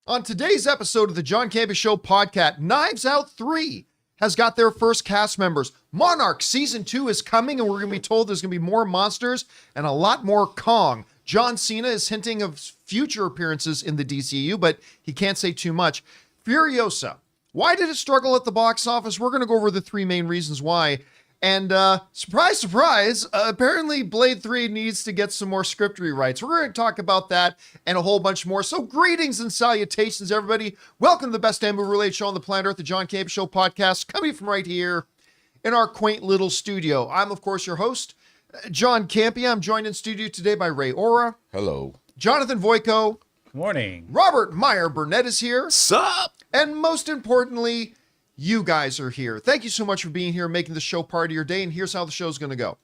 On today's episode of the John Campea Show podcast, Knives Out 3 has got their first cast members. Monarch Season 2 is coming, and we're going to be told there's going to be more monsters and a lot more Kong. John Cena is hinting of future appearances in the DCU, but he can't say too much. Furiosa. Why did it struggle at the box office? We're going to go over the three main reasons why. And surprise, surprise, apparently Blade 3 needs to get some more script rewrites. We're going to talk about that and a whole bunch more. So greetings and salutations, everybody. Welcome to the best damn movie-related show on the planet Earth, the John Campea Show podcast, coming from right here in our quaint little studio. I'm, of course, your host, John Campea. I'm joined in studio today by Ray Ora. Hello. Jonathan Voico. Morning. Robert Meyer Burnett is here. Sup? And most importantly, you guys are here. Thank you so much for being here, making the show part of your day. And here's how the show's going to go.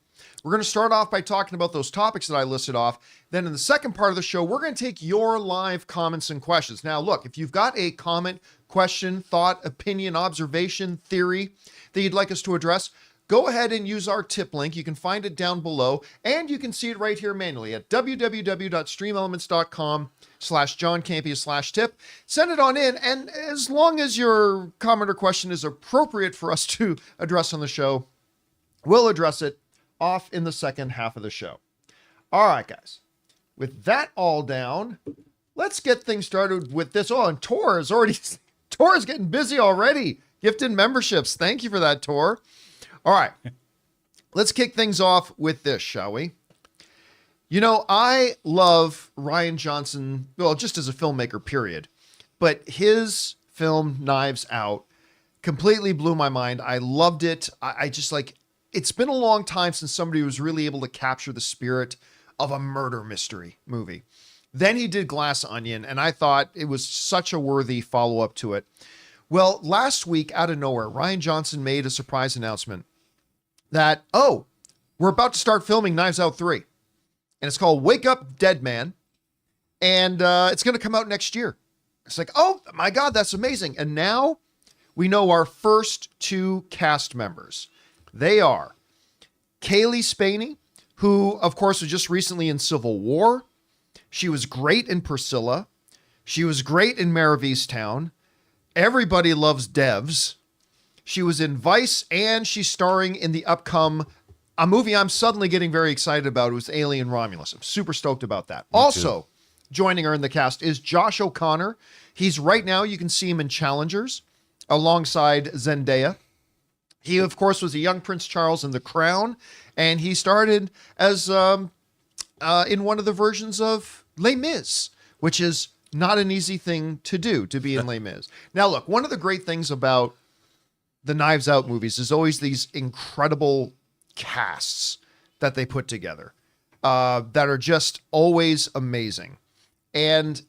We're going to start off by talking about those topics that I listed off. Then in the second part of the show, we're going to take your live comments and questions. Now, look, if you've got a comment, question, thought, opinion, observation, theory that you'd like us to address, go ahead and use our tip link. You can find it down below, and you can see it right here manually at www.streamelements.com/John Campea/tip. Send it on in, and as long as your comment or question is appropriate for us to address on the show, we'll address it off in the second half of the show. All right, guys. With that all down, let's get things started with this. Oh, and Tor is getting busy already. Gifted memberships. Thank you for that, Tor. All right, let's kick things off with this, shall we? You know, I love Rian Johnson, well, just as a filmmaker, period. But his film, Knives Out, completely blew my mind. I loved it. I just like, it's been a long time since somebody was really able to capture the spirit of a murder mystery movie. Then he did Glass Onion, and I thought it was such a worthy follow-up to it. Well, last week, out of nowhere, Rian Johnson made a surprise announcement that, oh, we're about to start filming Knives Out 3. And it's called Wake Up Deadman. And it's going to come out next year. It's like, oh my God, that's amazing. And now we know our first two cast members. They are Kaylee Spaney, who, of course, was just recently in Civil War. She was great in Priscilla. She was great in Mare of Easttown. Everybody loves Devs. She was in Vice, and she's starring in the upcoming a movie I'm suddenly getting very excited about. It was Alien Romulus. I'm super stoked about that. Also, joining her in the cast is Josh O'Connor. He's right now, you can see him in Challengers alongside Zendaya. He, of course, was a young Prince Charles in The Crown, and he started as in one of the versions of Les Mis, which is not an easy thing to do, to be in Les Mis. Now, look, one of the great things about the Knives Out movies is always these incredible casts that they put together that are just always amazing. And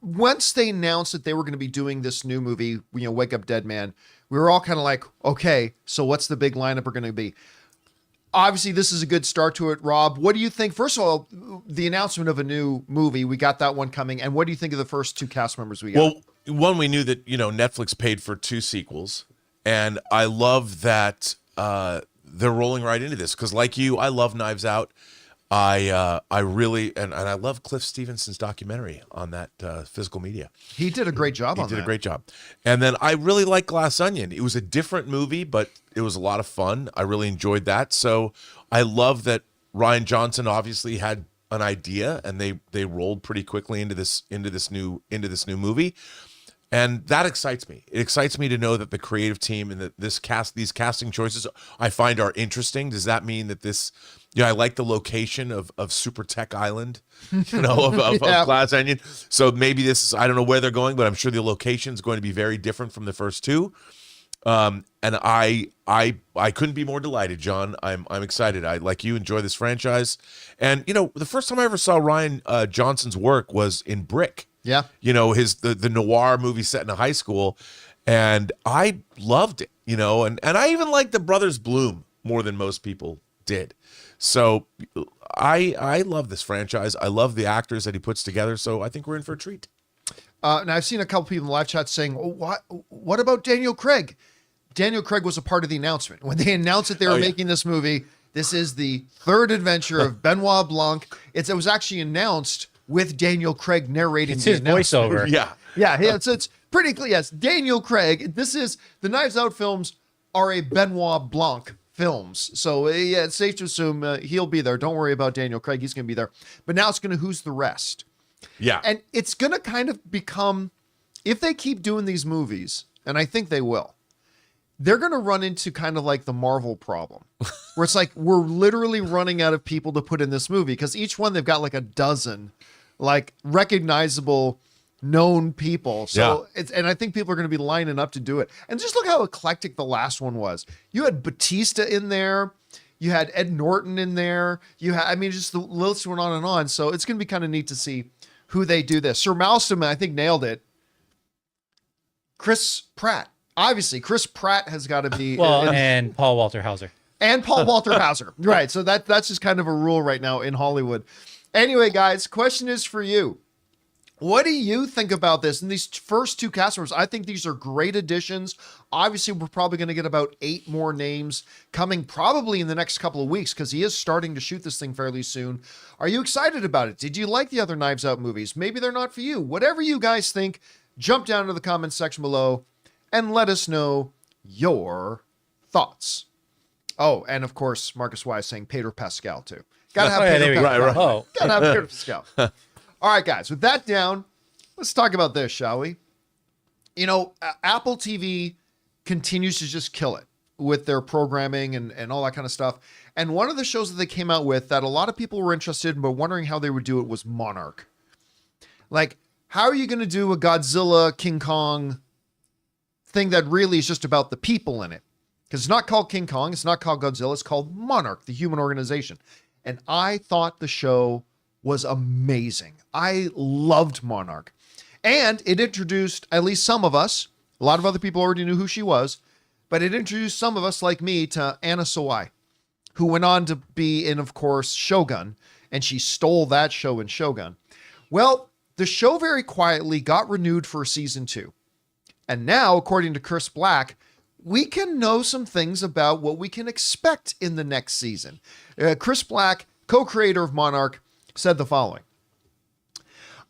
once they announced that they were going to be doing this new movie, you know, Wake Up Deadman, we were all kind of like, okay, so what's the big lineup we're going to be? Obviously, this is a good start to it, Rob. What do you think? First of all, the announcement of a new movie, we got that one coming. And what do you think of the first two cast members we got? Well, one, we knew that, you know, Netflix paid for 2 sequels. And I love that they're rolling right into this. Because like you, I love Knives Out. I really, and I love Cliff Stevenson's documentary on that physical media. He did a great job on that. He did a great job. And then I really like Glass Onion. It was a different movie, but it was a lot of fun. I really enjoyed that. So I love that Rian Johnson obviously had an idea, and they rolled pretty quickly into this new movie. And that excites me. It excites me to know that the creative team and that these casting choices I find are interesting. Does that mean that this, I like the location of Super Tech Island, of Glass Onion. So maybe this is, I don't know where they're going, but I'm sure the location is going to be very different from the first two. And I couldn't be more delighted, John. I'm excited. I, like you, enjoy this franchise. And, the first time I ever saw Rian Johnson's work was in Brick. Yeah. The noir movie set in a high school, and I loved it, and I even liked the Brothers Bloom more than most people did. So I love this franchise. I love the actors that he puts together. So I think we're in for a treat. And I've seen a couple people in the live chat saying, oh, what about Daniel Craig? Daniel Craig was a part of the announcement. When they announced that they were making this movie, this is the third adventure of Benoit Blanc. It was actually announced with Daniel Craig narrating It's the his announcement. voiceover. Yeah. Yeah, it's pretty clear. Yes, Daniel Craig. This is the Knives Out films are a Benoit Blanc films. So yeah, it's safe to assume he'll be there. Don't worry about Daniel Craig. He's going to be there. But now it's going to who's the rest. Yeah. And it's going to kind of become, if they keep doing these movies, and I think they will, they're going to run into kind of like the Marvel problem, where it's like we're literally running out of people to put in this movie because each one they've got like a dozen like recognizable known people. So it's, and I think people are going to be lining up to do it. And just look how eclectic the last one was. You had Batista in there. You had Ed Norton in there. You had, I mean, just the list went on and on. So it's going to be kind of neat to see who they do this. Sir Malston, I think, nailed it. Chris Pratt. Obviously, Chris Pratt has got to be. Well, and Paul Walter Hauser. And Paul Walter Hauser. Right. So that's just kind of a rule right now in Hollywood. Anyway, guys, question is for you. What do you think about this? And these first two cast members, I think these are great additions. Obviously, we're probably going to get about 8 more names coming probably in the next couple of weeks because he is starting to shoot this thing fairly soon. Are you excited about it? Did you like the other Knives Out movies? Maybe they're not for you. Whatever you guys think, jump down to the comments section below and let us know your thoughts. Oh, and of course, Marcus Wise saying Pedro Pascal too. Gotta have Pedro Pascal. Right. Oh, Gotta have Pedro Pascal. All right, guys, with that down, let's talk about this, shall we? You know, Apple TV continues to just kill it with their programming and all that kind of stuff. And one of the shows that they came out with that a lot of people were interested in but wondering how they would do it was Monarch. Like, how are you going to do a Godzilla, King Kong thing that really is just about the people in it? Because it's not called King Kong, it's not called Godzilla, it's called Monarch, the human organization. And I thought the show was amazing. I loved Monarch. And it introduced at least some of us, a lot of other people already knew who she was, but it introduced some of us like me to Anna Sawai, who went on to be in, of course, Shogun, and she stole that show in Shogun. Well, the show very quietly got renewed for season 2. And now, according to Chris Black, we can know some things about what we can expect in the next season. Chris Black, co-creator of Monarch, said the following.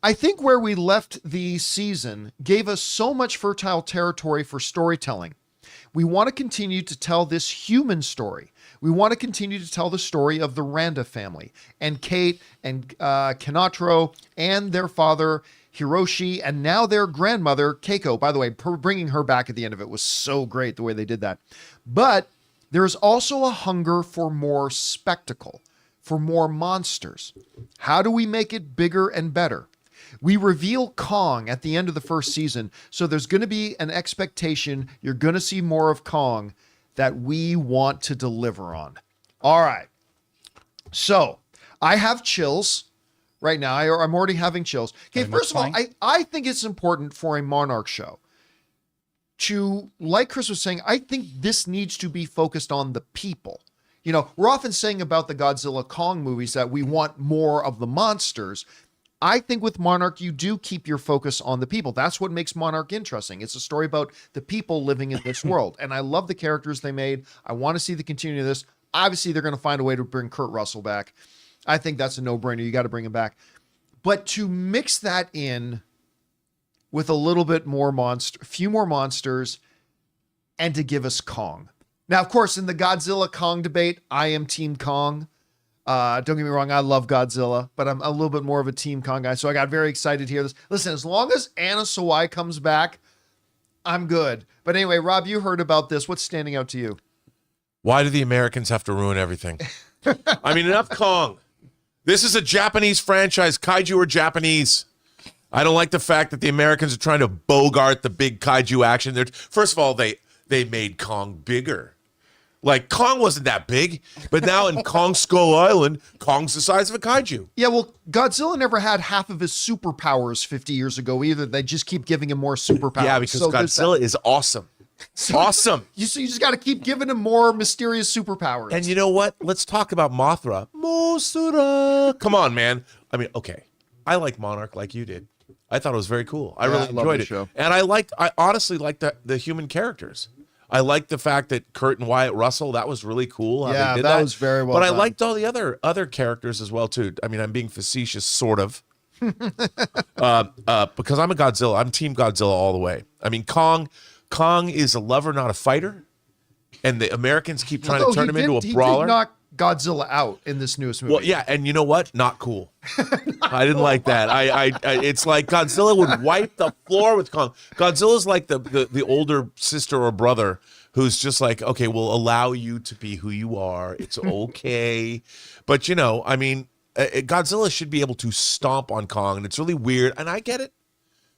I think where we left the season gave us so much fertile territory for storytelling. We want to continue to tell this human story. We want to continue to tell the story of the Randa family and Kate and Kanatro and their father, Hiroshi, and now their grandmother, Keiko. By the way, bringing her back at the end of it was so great the way they did that. But there's also a hunger for more spectacle, for more monsters. How do we make it bigger and better? We reveal Kong at the end of the first season, so there's going to be an expectation you're going to see more of Kong that we want to deliver on. All right. So I have chills right now. I'm already having chills. Okay, first of all, I think it's important for a Monarch show to, like Chris was saying, I think this needs to be focused on the people. You know, we're often saying about the Godzilla Kong movies that we want more of the monsters. I think with Monarch, you do keep your focus on the people. That's what makes Monarch interesting. It's a story about the people living in this world. And I love the characters they made. I want to see the continuing of this. Obviously, they're going to find a way to bring Kurt Russell back. I think that's a no-brainer. You got to bring him back. But to mix that in with a little bit more a few more monsters, and to give us Kong. Now, of course, in the Godzilla Kong debate, I am Team Kong. Don't get me wrong, I love Godzilla, but I'm a little bit more of a Team Kong guy, so I got very excited to hear this. Listen, as long as Anna Sawai comes back, I'm good. But anyway, Rob, you heard about this. What's standing out to you? Why do the Americans have to ruin everything? I mean, enough Kong. This is a Japanese franchise. Kaiju are Japanese. I don't like the fact that the Americans are trying to bogart the big kaiju action. First of all, they made Kong bigger. Like, Kong wasn't that big, but now in Kong Skull Island, Kong's the size of a kaiju. Yeah, well, Godzilla never had half of his superpowers 50 years ago either. They just keep giving him more superpowers. Yeah, because Godzilla is awesome. Awesome. You just got to keep giving him more mysterious superpowers. And you know what? Let's talk about Mothra. Mothra. Come on, man. I mean, okay. I like Monarch like you did. I thought it was very cool. I really enjoyed it. Show. And I honestly liked the human characters. I liked the fact that Kurt and Wyatt Russell, that was really cool. How they did that was very well But done. I liked all the other characters as well, too. I mean, I'm being facetious, sort of. Because I'm a Godzilla. I'm Team Godzilla all the way. I mean, Kong is a lover, not a fighter. And the Americans keep trying to turn him into a brawler. He did knock Godzilla out in this newest movie. Well, yeah, and you know what? Not cool. I didn't like that. I it's like Godzilla would wipe the floor with Kong. Godzilla's like the older sister or brother who's just like, okay, we'll allow you to be who you are. It's okay. But, you know, I mean, Godzilla should be able to stomp on Kong, and it's really weird, and I get it.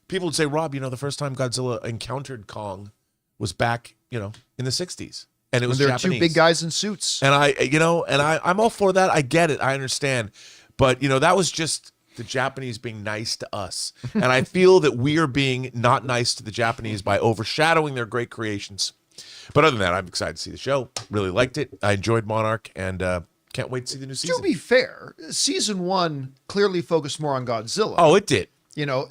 People would say, Rob, you know, the first time Godzilla encountered Kong was back, you know, in the 60s. And it was there are Japanese. two big guys in suits. And I'm all for that. I get it. I understand. But, you know, that was just the Japanese being nice to us. And I feel that we are being not nice to the Japanese by overshadowing their great creations. But other than that, I'm excited to see the show. Really liked it. I enjoyed Monarch, and can't wait to see the new season. To be fair, season 1 clearly focused more on Godzilla. Oh, it did. You know,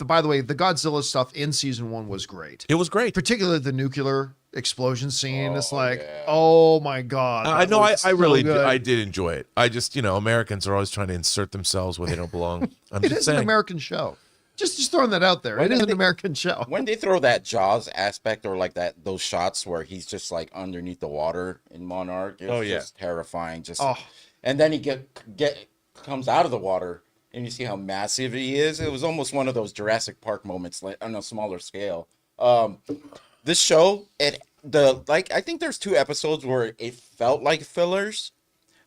by the way, the Godzilla stuff in season 1 was great. It was great. Particularly the nuclear explosion scene. It's like, oh my God. I know. I really good. I did enjoy it. I just, you know, Americans are always trying to insert themselves where they don't belong. I'm It just is saying. an American show. Just throwing that out there. It is an American show. When they throw that Jaws aspect or like those shots where he's just like underneath the water in Monarch, it's just terrifying. And then he comes out of the water and you see how massive he is. It was almost one of those Jurassic Park moments, like on a smaller scale. This show, I think there's 2 episodes where it felt like fillers,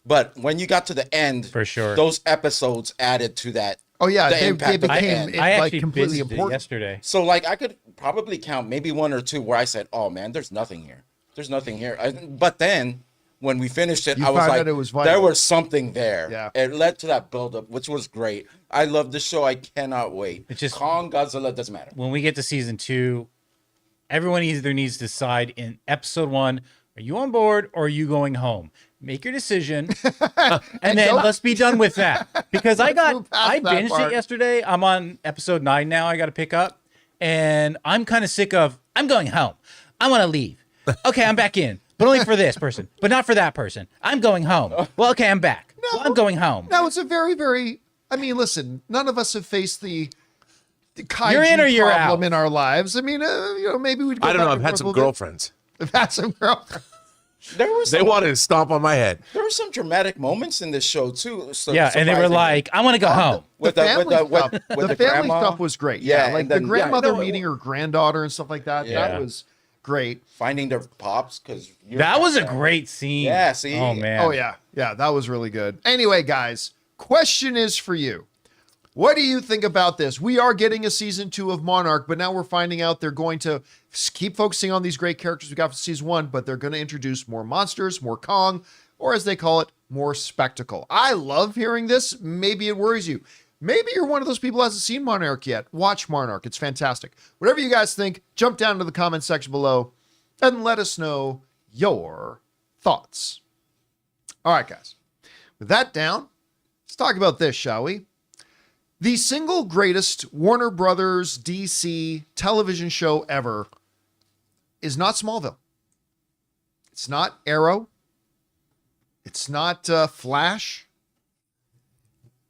but when you got to the end, For sure. those episodes added to that. Oh yeah, the they impact of the became end. I like actually completely visited important. yesterday. So like I could probably count maybe 1 or 2 where I said, "Oh man, there's nothing here. There's nothing here." But then when we finished it, You I was found like, out it was vital. there was something there. Yeah. It led to that buildup, which was great. I love this show. I cannot wait. It's just- Kong, Godzilla, doesn't matter. When we get to season 2, everyone either needs to decide in episode 1, are you on board or are you going home? Make your decision, and then let's be done with that. Because I move past that binged part. it yesterday. I'm on episode 9 now. I got to pick up, and I'm kind of sick of. I'm going home. I want to leave. Okay, I'm back in, but only for this person, but not for that person. I'm going home. Well, okay, I'm back. Well, I'm going home. Now it's a very, very. I mean, listen. None of us have faced the kaiju You're in or you're problem out. in our lives. I mean, you know, maybe we'd. Go I don't know. back I've and had forth some a little bit. girlfriends. I've had some girlfriends. There were They some, wanted to stomp on my head. there were some dramatic moments in this show too. Yeah, and they were surprisingly. like, I want to go home. With the the- family with the- stuff, with the the family grandma. stuff was great. Yeah, Yeah, like and the then- grandmother yeah, no, meeting her granddaughter and stuff like that. Yeah. That was great. finding their pops because That was a great scene. Yeah, see? Oh man. Oh yeah, that was really good. Anyway, guys, question is for you. What do you think about this? We are getting a season 2 of Monarch, but now we're finding out they're going to keep focusing on these great characters we got for season 1, but they're going to introduce more monsters, more Kong, or as they call it, more spectacle. I love hearing this. Maybe it worries you. Maybe you're one of those people who hasn't seen Monarch yet. Watch Monarch. It's fantastic. Whatever you guys think, jump down to the comment section below and let us know your thoughts. All right, guys. With that down, let's talk about this, shall we? The single greatest Warner Brothers DC television show ever is not Smallville. It's not Arrow. It's not Flash.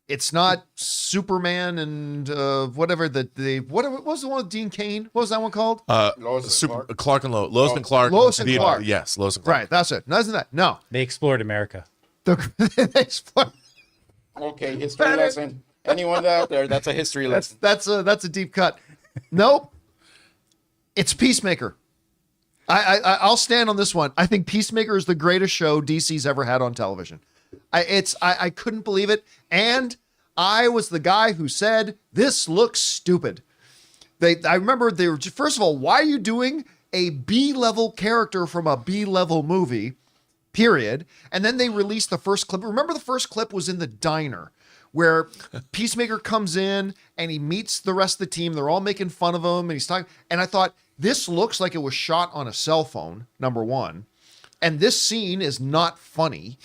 It's not Superman and whatever what was the one with Dean Cain? What was that one called? Clark and Lois and Clark. Lois and Clark. Yes, Lois and Clark. Right, that's it. No, isn't that? No. They explored America. They explore- Okay, history lesson. Anyone out there? That's a history lesson. That's a deep cut. Nope. It's Peacemaker. I'll stand on this one. I think Peacemaker is the greatest show DC's ever had on television. I couldn't believe it, and I was the guy who said this looks stupid. I remember they were first of all, why are you doing a B-level character from a B-level movie? Period. And then they released the first clip. Remember, the first clip was in the diner where Peacemaker comes in and he meets the rest of the team. They're all making fun of him and he's talking. And I thought, this looks like it was shot on a cell phone, number one. And this scene is not funny.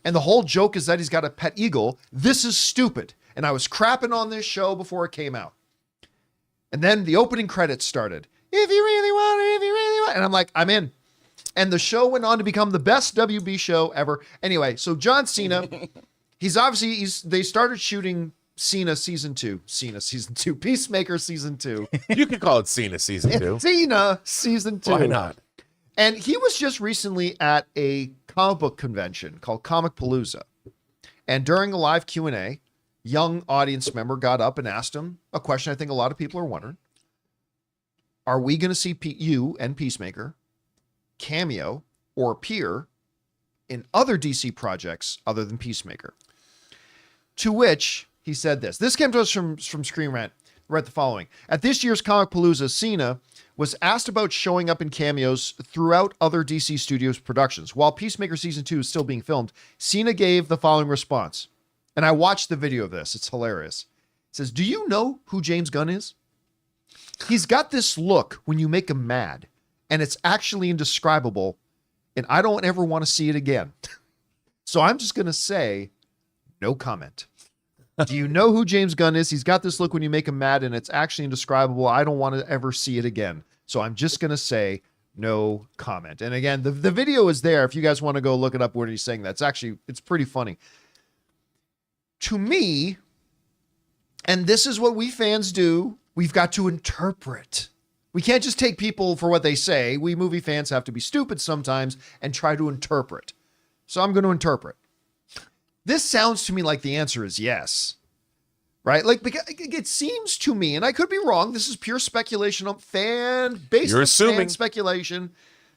And the whole joke is that he's got a pet eagle. This is stupid. And I was crapping on this show before it came out. And then the opening credits started. If you really want it, if you really want it. And I'm like, I'm in. And the show went on to become the best WB show ever. Anyway, so John Cena, they started shooting Cena season 2. Cena season 2. Peacemaker season 2. You could call it Cena season 2. Cena season 2. Why not? And he was just recently at a comic book convention called Comic Palooza. And during a live Q&A, young audience member got up and asked him a question I think a lot of people are wondering. Are we going to see you and Peacemaker cameo or appear in other DC projects other than Peacemaker? To which he said this. This came to us from Screen Rant. Read the following. At this year's Comic Palooza, Cena was asked about showing up in cameos throughout other DC Studios productions. While Peacemaker Season 2 is still being filmed, Cena gave the following response. And I watched the video of this. It's hilarious. It says, do you know who James Gunn is? He's got this look when you make him mad, and it's actually indescribable, and I don't ever want to see it again. So I'm just going to say, no comment. Do you know who James Gunn is? He's got this look when you make him mad, and it's actually indescribable. I don't want to ever see it again. So I'm just going to say no comment. And again, the video is there. If you guys want to go look it up where he's saying that. It's pretty funny. To me, and this is what we fans do, we've got to interpret. We can't just take people for what they say. We movie fans have to be stupid sometimes and try to interpret. So I'm going to interpret. This sounds to me like the answer is yes, right? Like, it seems to me, and I could be wrong. This is pure speculation on based on fan speculation.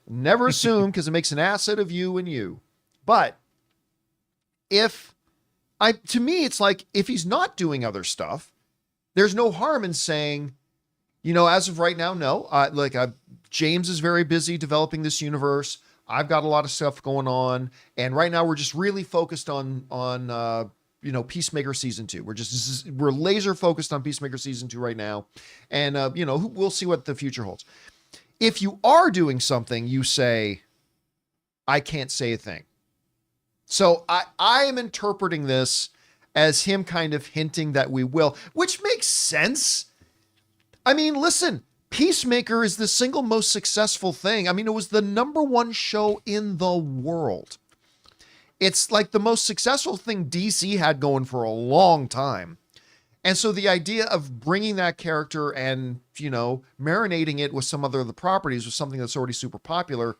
Never assume, because it makes an asset of you and you. But to me, it's like, if he's not doing other stuff, there's no harm in saying, as of right now, no. James is very busy developing this universe. I've got a lot of stuff going on, and right now we're just really focused on Peacemaker season 2. We're laser focused on Peacemaker season 2 right now, and we'll see what the future holds. If you are doing something, you say, I can't say a thing. So I am interpreting this as him kind of hinting that we will, which makes sense. I mean, listen. Peacemaker is the single most successful thing. I mean, it was the #1 show in the world. It's like the most successful thing DC had going for a long time. And so the idea of bringing that character and, marinating it with some other of the properties with something that's already super popular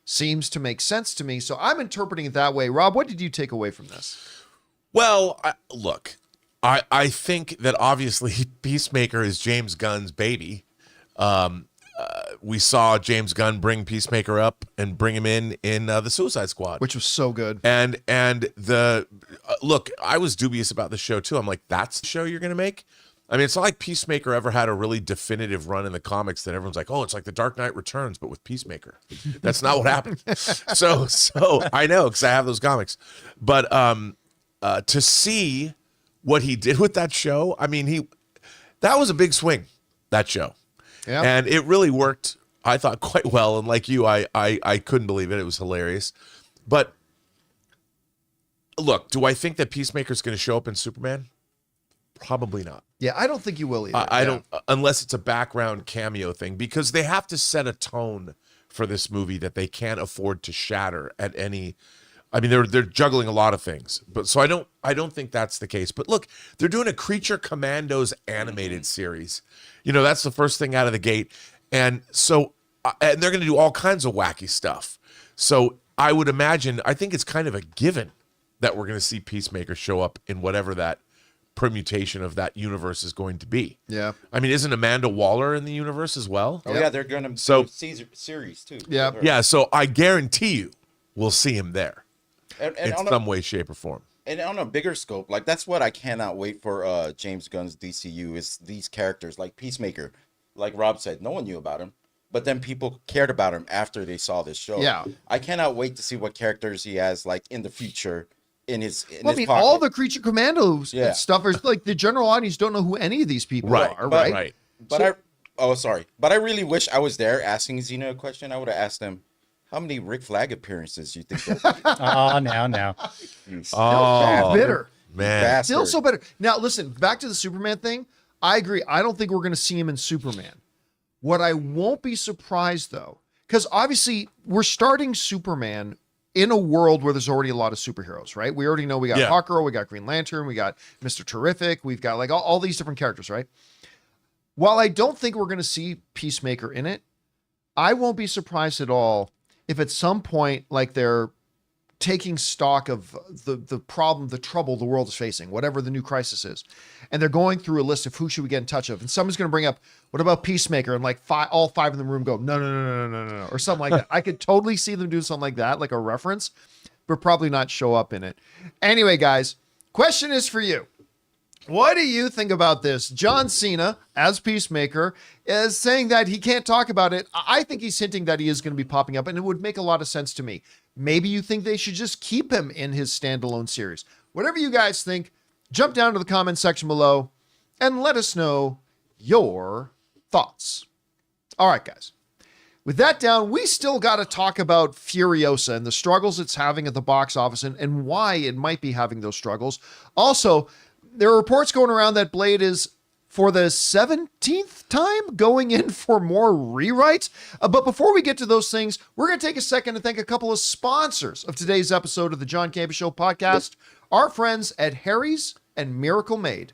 seems to make sense to me. So I'm interpreting it that way. Rob, what did you take away from this? Well, look, I think that obviously Peacemaker is James Gunn's baby. We saw James Gunn bring Peacemaker up and bring him in the Suicide Squad, which was so good. And look, I was dubious about the show too. I'm like, that's the show you're going to make? I mean, it's not like Peacemaker ever had a really definitive run in the comics that everyone's like, oh, it's like the Dark Knight Returns, but with Peacemaker. That's not what happened. So I know, because I have those comics. But to see what he did with that show, I mean, that was a big swing, that show. Yeah. And it really worked, I thought, quite well. And like you, I couldn't believe it. It was hilarious. But look, do I think that Peacemaker's going to show up in Superman? Probably not. Yeah, I don't think you will either. I don't, unless it's a background cameo thing, because they have to set a tone for this movie that they can't afford to shatter at any. I mean, they're juggling a lot of things, but so I don't think that's the case. But look, they're doing a Creature Commandos animated series. That's the first thing out of the gate, and so and they're going to do all kinds of wacky stuff. So I would imagine, I think it's kind of a given that we're going to see Peacemaker show up in whatever that permutation of that universe is going to be. Yeah. I mean, isn't Amanda Waller in the universe as well? Oh yeah, they're going to do series too. Yeah. Yeah. So I guarantee you, we'll see him there. And in some way, shape, or form. And on a bigger scope, like that's what I cannot wait for James Gunn's DCU is these characters like Peacemaker. Like Rob said, no one knew about him, but then people cared about him after they saw this show. Yeah. I cannot wait to see what characters he has like in the future in his pocket. All the Creature Commandos and stuff are like the general audience don't know who any of these people are, right? But I really wish I was there asking Cena a question. I would have asked him, how many Rick Flag appearances do you think there Oh, now. Oh, bitter. Man. Still so bitter. Now, listen, back to the Superman thing. I agree. I don't think we're going to see him in Superman. What I won't be surprised, though, because obviously we're starting Superman in a world where there's already a lot of superheroes, right? We already know we got Hawkgirl, we got Green Lantern, we got Mr. Terrific, we've got like all these different characters, right? While I don't think we're going to see Peacemaker in it, I won't be surprised at all if at some point, like, they're taking stock of the problem, the trouble the world is facing, whatever the new crisis is. And they're going through a list of who should we get in touch of. And someone's going to bring up, what about Peacemaker? And like all five in the room go, no, or something like that. I could totally see them do something like that, like a reference, but probably not show up in it. Anyway, guys, question is for you. What do you think about this? John Cena, as Peacemaker, is saying that he can't talk about it. I think he's hinting that he is going to be popping up, and it would make a lot of sense to me. Maybe you think they should just keep him in his standalone series. Whatever you guys think, jump down to the comment section below and let us know your thoughts. All right, guys. With that down, we still got to talk about Furiosa and the struggles it's having at the box office and why it might be having those struggles. Also, there are reports going around that Blade is, for the 17th time, going in for more rewrites. But before we get to those things, we're going to take a second to thank a couple of sponsors of today's episode of the John Campea Show podcast, our friends at Harry's and Miracle Made.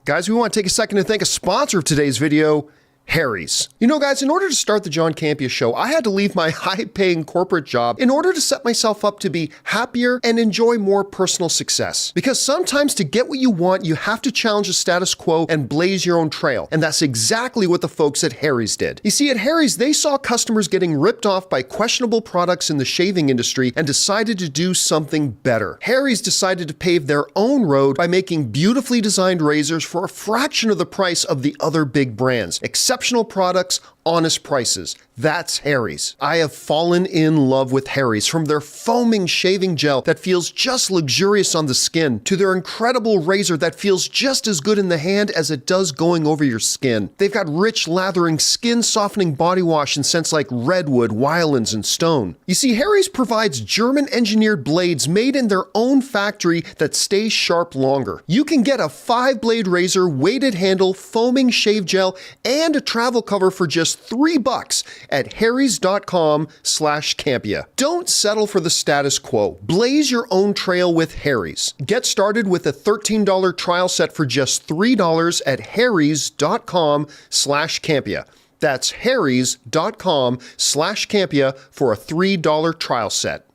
Guys, we want to take a second to thank a sponsor of today's video, Harry's. You know, guys, in order to start the John Campea Show, I had to leave my high-paying corporate job in order to set myself up to be happier and enjoy more personal success. Because sometimes to get what you want, you have to challenge the status quo and blaze your own trail. And that's exactly what the folks at Harry's did. You see, at Harry's, they saw customers getting ripped off by questionable products in the shaving industry and decided to do something better. Harry's decided to pave their own road by making beautifully designed razors for a fraction of the price of the other big brands. Exceptional products, honest prices. That's Harry's. I have fallen in love with Harry's, from their foaming shaving gel that feels just luxurious on the skin to their incredible razor that feels just as good in the hand as it does going over your skin. They've got rich, lathering, skin-softening body wash in scents like redwood, wildlands, and stone. You see, Harry's provides German-engineered blades made in their own factory that stay sharp longer. You can get a 5-blade razor, weighted handle, foaming shave gel, and a travel cover for just $3 at harrys.com/Campea. Don't settle for the status quo. Blaze your own trail with Harry's. Get started with a $13 trial set for just $3 at harrys.com/Campea. That's harrys.com/Campea for a $3 trial set.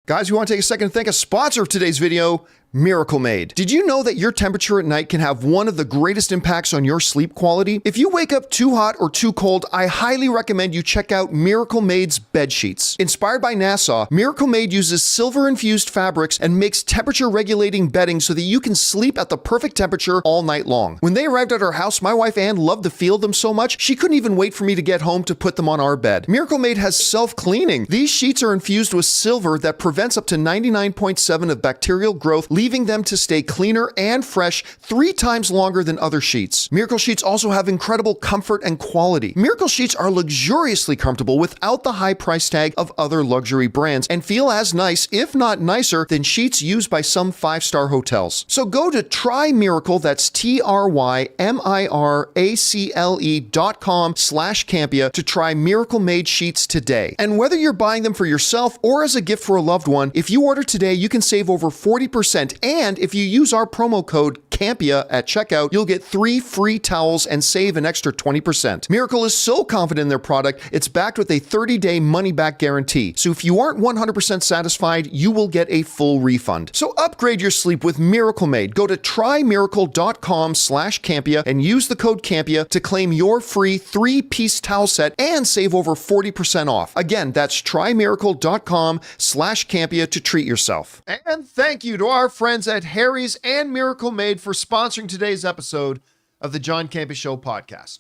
Guys, we want to take a second to thank a sponsor of today's video, Miracle Made. Did you know that your temperature at night can have one of the greatest impacts on your sleep quality? If you wake up too hot or too cold, I highly recommend you check out Miracle Made's bed sheets. Inspired by NASA, Miracle Made uses silver-infused fabrics and makes temperature-regulating bedding so that you can sleep at the perfect temperature all night long. When they arrived at our house, my wife Ann loved the feel of them so much, she couldn't even wait for me to get home to put them on our bed. Miracle Made has self-cleaning. These sheets are infused with silver that prevents up to 99.7% of bacterial growth, leaving them to stay cleaner and fresh 3 times longer than other sheets. Miracle Sheets also have incredible comfort and quality. Miracle Sheets are luxuriously comfortable without the high price tag of other luxury brands and feel as nice, if not nicer, than sheets used by some 5-star hotels. So go to TryMiracle, that's TryMiracle.com/Campea to try Miracle Made sheets today. And whether you're buying them for yourself or as a gift for a loved one, if you order today, you can save over 40%. And if you use our promo code Campea at checkout, you'll get 3 free towels and save an extra 20%. Miracle is so confident in their product, it's backed with a 30-day money-back guarantee. So if you aren't 100% satisfied, you will get a full refund. So upgrade your sleep with Miracle Made. Go to TryMiracle.com/Campea and use the code Campea to claim your free 3-piece towel set and save over 40% off. Again, that's TryMiracle.com/Campea to treat yourself. And thank you to our friends at Harry's and Miracle Made for sponsoring today's episode of the John Campea Show podcast.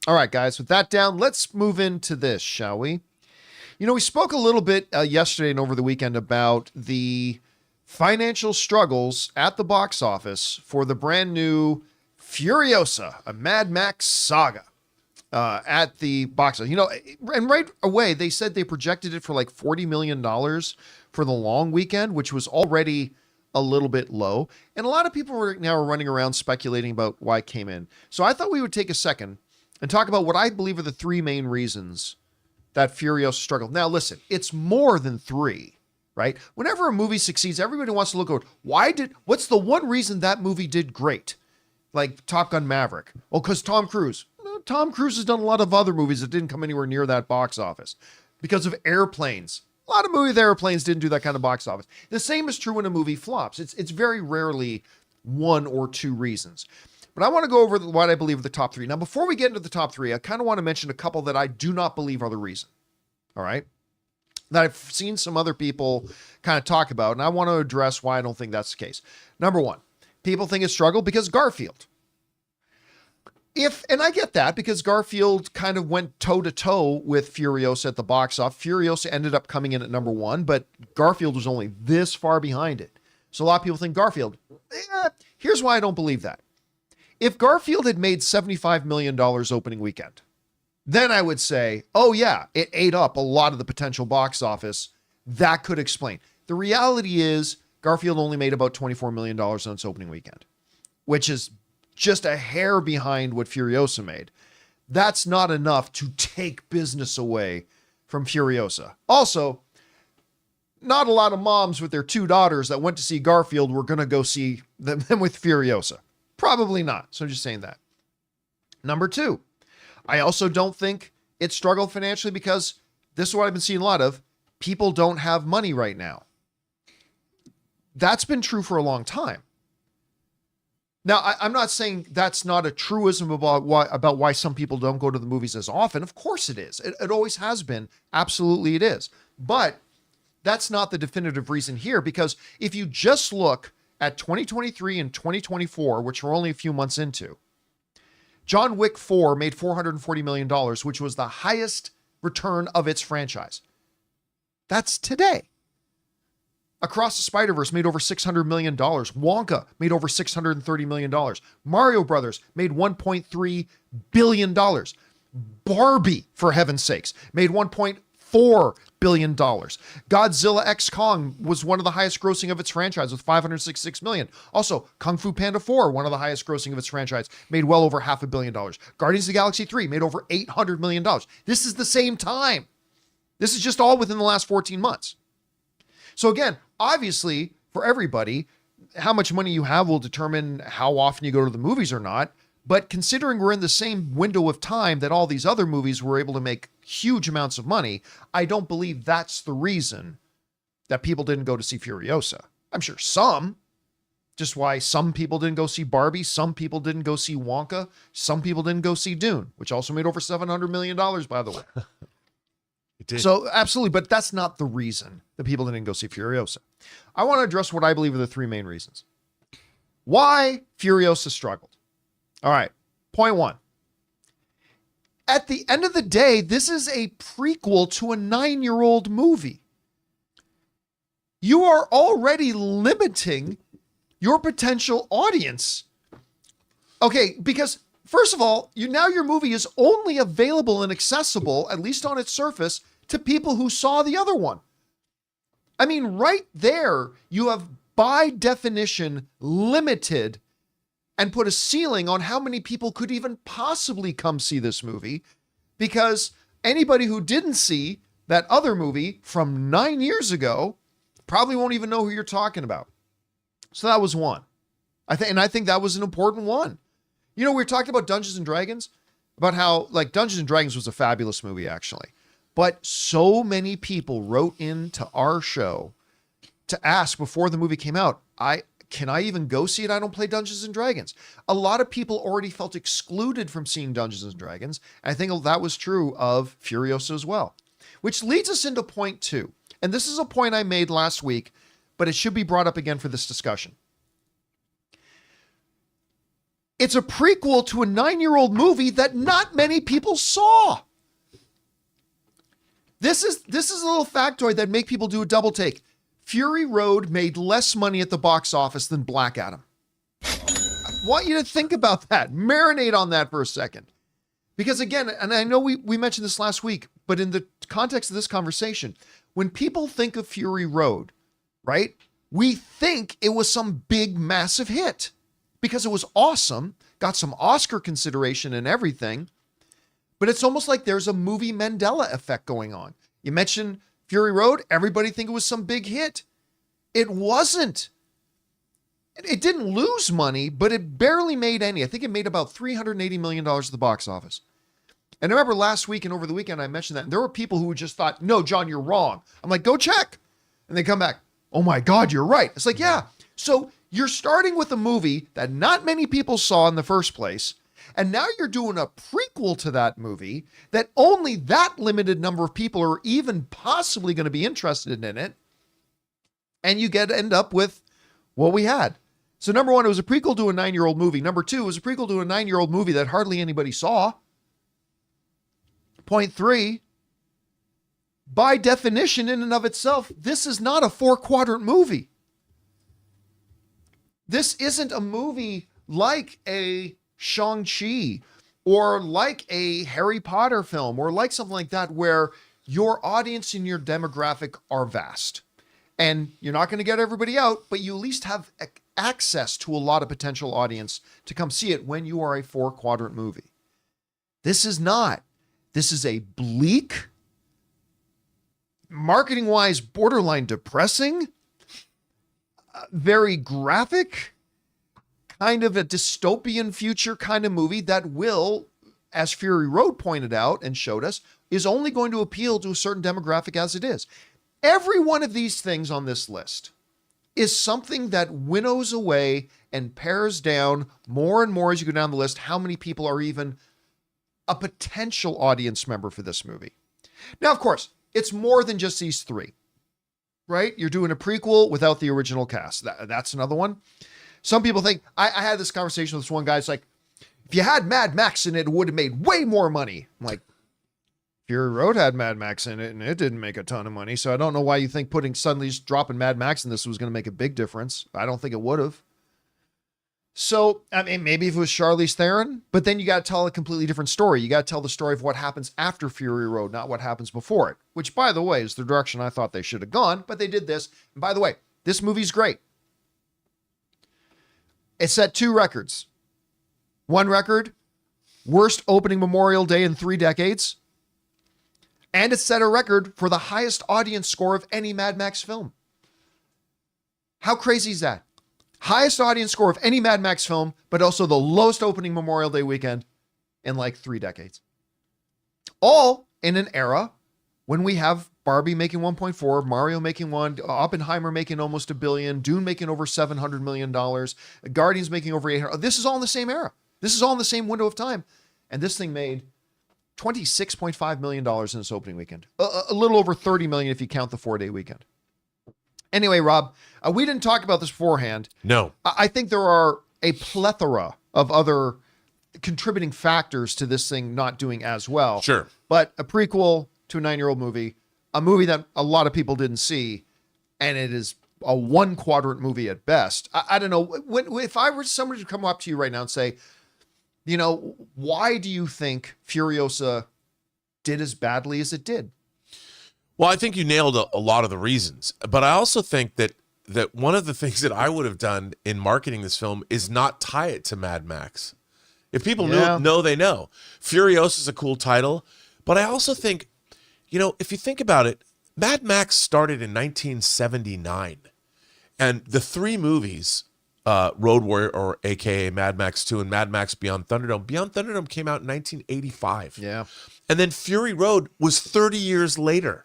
All right, guys, with that down, let's move into this, shall we? You know, we spoke a little bit yesterday and over the weekend about the financial struggles at the box office for the brand new Furiosa, a Mad Max saga. At the box office. You know, and right away, they said they projected it for like $40 million for the long weekend, which was already a little bit low. And a lot of people are now running around speculating about why it came in. So I thought we would take a second and talk about what I believe are the 3 main reasons that Furiosa struggled. Now, listen, it's more than 3, right? Whenever a movie succeeds, everybody wants to look at what's the one reason that movie did great? Like Top Gun Maverick. Well, because Tom Cruise. Well, Tom Cruise has done a lot of other movies that didn't come anywhere near that box office. Because of airplanes. A lot of movies with airplanes didn't do that kind of box office. The same is true when a movie flops. It's very rarely 1 or 2 reasons. But I want to go over what I believe are the top 3. Now, before we get into the top 3, I kind of want to mention a couple that I do not believe are the reason. All right? That I've seen some other people kind of talk about, and I want to address why I don't think that's the case. Number 1, people think it struggled because Garfield. And I get that because Garfield kind of went toe-to-toe with Furiosa at the box office. Furiosa ended up coming in at number 1, but Garfield was only this far behind it. So a lot of people think Garfield. Here's why I don't believe that. If Garfield had made $75 million opening weekend, then I would say, oh yeah, it ate up a lot of the potential box office. That could explain. The reality is Garfield only made about $24 million on its opening weekend, which is just a hair behind what Furiosa made. That's not enough to take business away from Furiosa. Also, not a lot of moms with their 2 daughters that went to see Garfield were going to go see them with Furiosa. Probably not. So I'm just saying that. Number 2, I also don't think it struggled financially because this is what I've been seeing a lot of. People don't have money right now. That's been true for a long time. Now, I'm not saying that's not a truism about why some people don't go to the movies as often. Of course it is. It always has been. Absolutely it is. But that's not the definitive reason here, because if you just look at 2023 and 2024, which we're only a few months into, John Wick 4 made $440 million, which was the highest return of its franchise. That's today. Across the Spider-Verse made over $600 million. Wonka made over $630 million. Mario Brothers made $1.3 billion. Barbie, for heaven's sakes, made $1.4 billion. Godzilla x Kong was one of the highest grossing of its franchise with $566 million. Also, Kung Fu Panda 4, one of the highest grossing of its franchise, made well over $500 million. Guardians of the Galaxy 3 made over $800 million. This is the same time. This is just all within the last 14 months. So again, obviously, for everybody, how much money you have will determine how often you go to the movies or not. But considering we're in the same window of time that all these other movies were able to make huge amounts of money, I don't believe that's the reason that people didn't go to see Furiosa. I'm sure some, just why some people didn't go see Barbie, some people didn't go see Wonka, some people didn't go see Dune, which also made over $700 million, by the way. It did. So absolutely, but that's not the reason that people didn't go see Furiosa. I want to address what I believe are the 3 main reasons. Why Furiosa struggled. All right, point 1. At the end of the day, this is a prequel to a 9-year-old movie. You are already limiting your potential audience. Okay, because first of all, your movie is only available and accessible, at least on its surface, to people who saw the other one. I mean, right there, you have by definition limited and put a ceiling on how many people could even possibly come see this movie, because anybody who didn't see that other movie from 9 years ago probably won't even know who you're talking about. So that was one. I think that was an important one. You know, we were talking about Dungeons and Dragons, about how like Dungeons and Dragons was a fabulous movie, actually. But so many people wrote into our show to ask before the movie came out, can I even go see it? I don't play Dungeons and Dragons. A lot of people already felt excluded from seeing Dungeons and Dragons. And I think that was true of Furiosa as well. Which leads us into point 2. And this is a point I made last week, but it should be brought up again for this discussion. It's a prequel to a 9-year-old movie that not many people saw. This is a little factoid that make people do a double take. Fury Road made less money at the box office than Black Adam. I want you to think about that. Marinate on that for a second. Because again, and I know we mentioned this last week, but in the context of this conversation, when people think of Fury Road, right, we think it was some big, massive hit because it was awesome, got some Oscar consideration and everything. But it's almost like there's a movie Mandela effect going on. You mentioned Fury Road. Everybody think it was some big hit. It wasn't. It didn't lose money, but it barely made any. I think it made about $380 million at the box office. And I remember last week and over the weekend, I mentioned that. And there were people who just thought, no, John, you're wrong. I'm like, go check. And they come back, oh my God, you're right. It's like, yeah. So you're starting with a movie that not many people saw in the first place. And now you're doing a prequel to that movie that only that limited number of people are even possibly going to be interested in it. And you end up with what we had. So number one, it was a prequel to a 9-year-old movie. Number two, it was a prequel to a 9-year-old movie that hardly anybody saw. Point three, by definition in and of itself, this is not a 4-quadrant movie. This isn't a movie like a Shang-Chi or like a Harry Potter film or like something like that where your audience and your demographic are vast. And you're not going to get everybody out, but you at least have access to a lot of potential audience to come see it when you are a 4-quadrant movie. This is not. This is a bleak, marketing-wise, borderline depressing, very graphic, kind of a dystopian future kind of movie that will, as Fury Road pointed out and showed us, is only going to appeal to a certain demographic as it is. Every one of these things on this list is something that winnows away and pares down more and more as you go down the list how many people are even a potential audience member for this movie. Now, of course, it's more than just these three, right? You're doing a prequel without the original cast. That's another one. Some people think, I had this conversation with this one guy. It's like, if you had Mad Max in it, it would have made way more money. I'm like, Fury Road had Mad Max in it, and it didn't make a ton of money. So I don't know why you think suddenly just dropping Mad Max in this was going to make a big difference. I don't think it would have. So, I mean, maybe if it was Charlize Theron, but then you got to tell a completely different story. You got to tell the story of what happens after Fury Road, not what happens before it, which, by the way, is the direction I thought they should have gone, but they did this. And by the way, this movie's great. It set 2 records. One record, worst opening Memorial Day in 3 decades. And it set a record for the highest audience score of any Mad Max film. How crazy is that? Highest audience score of any Mad Max film, but also the lowest opening Memorial Day weekend in like 3 decades. All in an era when we have Barbie making 1.4, Mario making 1, Oppenheimer making almost $1 billion, Dune making over $700 million, Guardians making over 800. This is all in the same era. This is all in the same window of time. And this thing made $26.5 million in its opening weekend. A little over $30 million if you count the 4-day weekend. Anyway, Rob, we didn't talk about this beforehand. No. I think there are a plethora of other contributing factors to this thing not doing as well. Sure. But a prequel to a 9-year-old movie, a movie that a lot of people didn't see, and it is a 1-quadrant movie at best. I don't know. If I were somebody to come up to you right now and say, you know, why do you think Furiosa did as badly as it did? Well, I think you nailed a lot of the reasons, but I also think that one of the things that I would have done in marketing this film is not tie it to Mad Max. If people know, they know. Furiosa is a cool title, but I also think, you know, if you think about it, Mad Max started in 1979, and the 3 movies, Road Warrior, or AKA Mad Max 2, and Mad Max Beyond Thunderdome. Beyond Thunderdome came out in 1985. Yeah. And then Fury Road was 30 years later.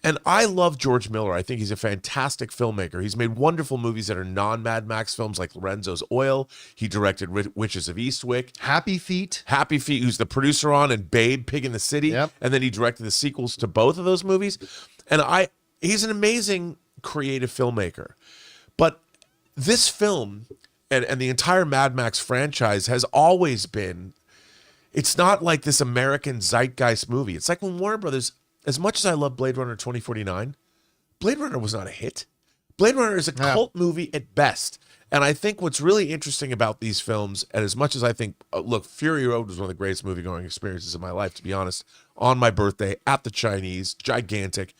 And I love George Miller. I think he's a fantastic filmmaker. He's made wonderful movies that are non-Mad Max films like Lorenzo's Oil. He directed Witches of Eastwick. Happy Feet, who's the producer on, and Babe, Pig in the City. Yep. And then he directed the sequels to both of those movies. And he's an amazing creative filmmaker. But this film and the entire Mad Max franchise has always been, it's not like this American zeitgeist movie. It's like when Warner Brothers, as much as I love Blade Runner 2049, Blade Runner was not a hit. Blade Runner is a cult movie at best. And I think what's really interesting about these films, and as much as I think, look, Fury Road was one of the greatest movie-going experiences of my life, to be honest, on my birthday, at the Chinese, gigantic.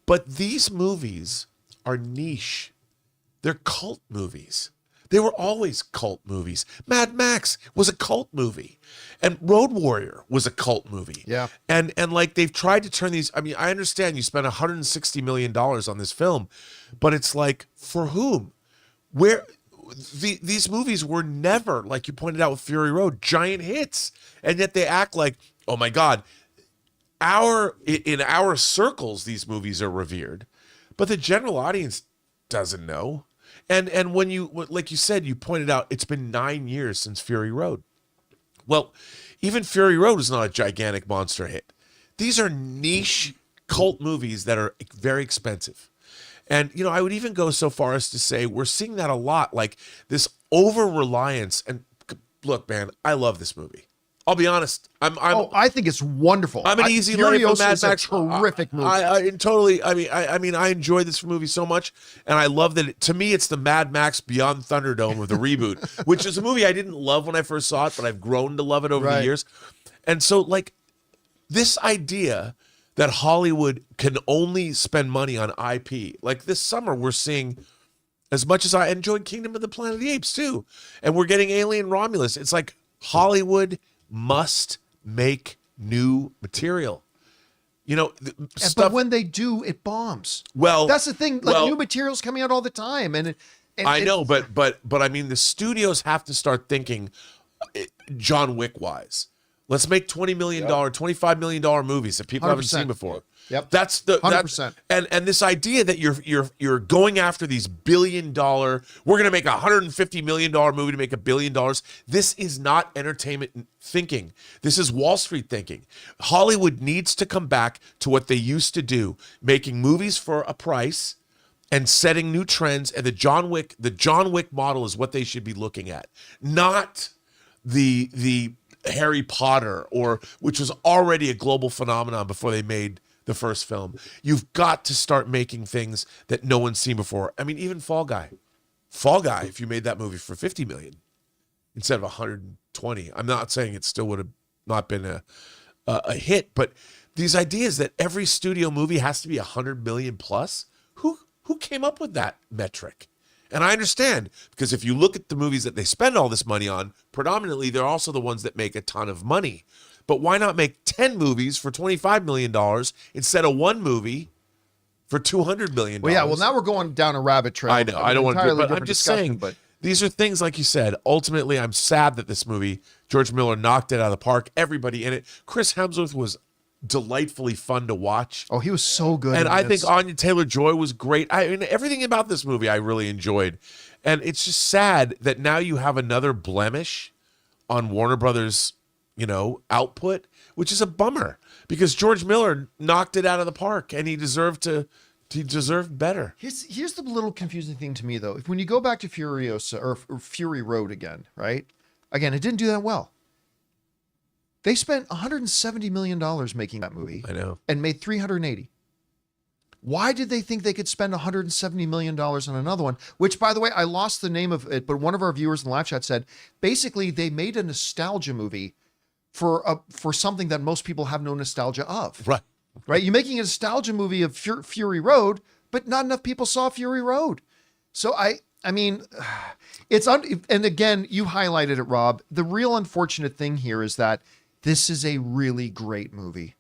But these movies are niche. They're cult movies. They were always cult movies. Mad Max was a cult movie, and Road Warrior was a cult movie. Yeah. And like they've tried to turn these. I mean, I understand you spent $160 million on this film, but it's like, for whom? Where? These movies were never, like you pointed out with Fury Road, giant hits, and yet they act like, oh my God, in our circles these movies are revered, but the general audience doesn't know. And when you, like you said, you pointed out it's been 9 years since Fury Road. Well, even Fury Road is not a gigantic monster hit. These are niche cult movies that are very expensive. And, you know, I would even go so far as to say we're seeing that a lot, like this over-reliance. And look, man, I love this movie. I'll be honest. I think it's wonderful. I'm an easy lay for Mad Furiosa is a Max. terrific movie. I mean, I enjoyed this movie so much, and I love that. To me, it's the Mad Max Beyond Thunderdome of the reboot, which is a movie I didn't love when I first saw it, but I've grown to love it over the years. And so, like, this idea that Hollywood can only spend money on IP. Like this summer, we're seeing, as much as I enjoyed Kingdom of the Planet of the Apes too, and we're getting Alien Romulus. It's like Hollywood must make new material. You know, but when they do, it bombs. Well, that's the thing. Like new materials coming out all the time, and I know, but I mean, the studios have to start thinking John Wick wise. Let's make $20 million, $25 million movies that people 100%. Haven't seen before. Yep. That's the 100%. And this idea that you're going after these $1 billion, we're gonna make $150 million movie to make $1 billion. This is not entertainment thinking. This is Wall Street thinking. Hollywood needs to come back to what they used to do, making movies for a price and setting new trends. And the John Wick model is what they should be looking at, not the Harry Potter, which was already a global phenomenon before they made the first film. You've got to start making things that no one's seen before. I mean, even Fall Guy, if you made that movie for 50 million instead of 120, I'm not saying it still would have not been a hit, but these ideas that every studio movie has to be 100 million plus, who came up with that metric? And I understand, because if you look at the movies that they spend all this money on, predominantly they're also the ones that make a ton of money. But why not make 10 movies for $25 million instead of one movie for $200 million? Well, yeah, well, now we're going down a rabbit trail. I know, I don't want to do it, but I'm just saying, these are things, like you said, ultimately I'm sad that this movie, George Miller knocked it out of the park, everybody in it. Chris Hemsworth was delightfully fun to watch. Oh, he was so good. And I think Anya Taylor-Joy was great. I mean, everything about this movie I really enjoyed. And it's just sad that now you have another blemish on Warner Brothers, output, which is a bummer, because George Miller knocked it out of the park and he deserved better. Here's the little confusing thing to me, though. If when you go back to Furiosa or Fury Road again, right? Again, it didn't do that well. They spent $170 million making that movie. I know. And made $380. Why did they think they could spend $170 million on another one? Which, by the way, I lost the name of it, but one of our viewers in the live chat said, basically, they made a nostalgia movie for something that most people have no nostalgia of. Right. Right? You're making a nostalgia movie of Fury Road, but not enough people saw Fury Road. So I mean, and again, you highlighted it, Rob. The real unfortunate thing here is that this is a really great movie.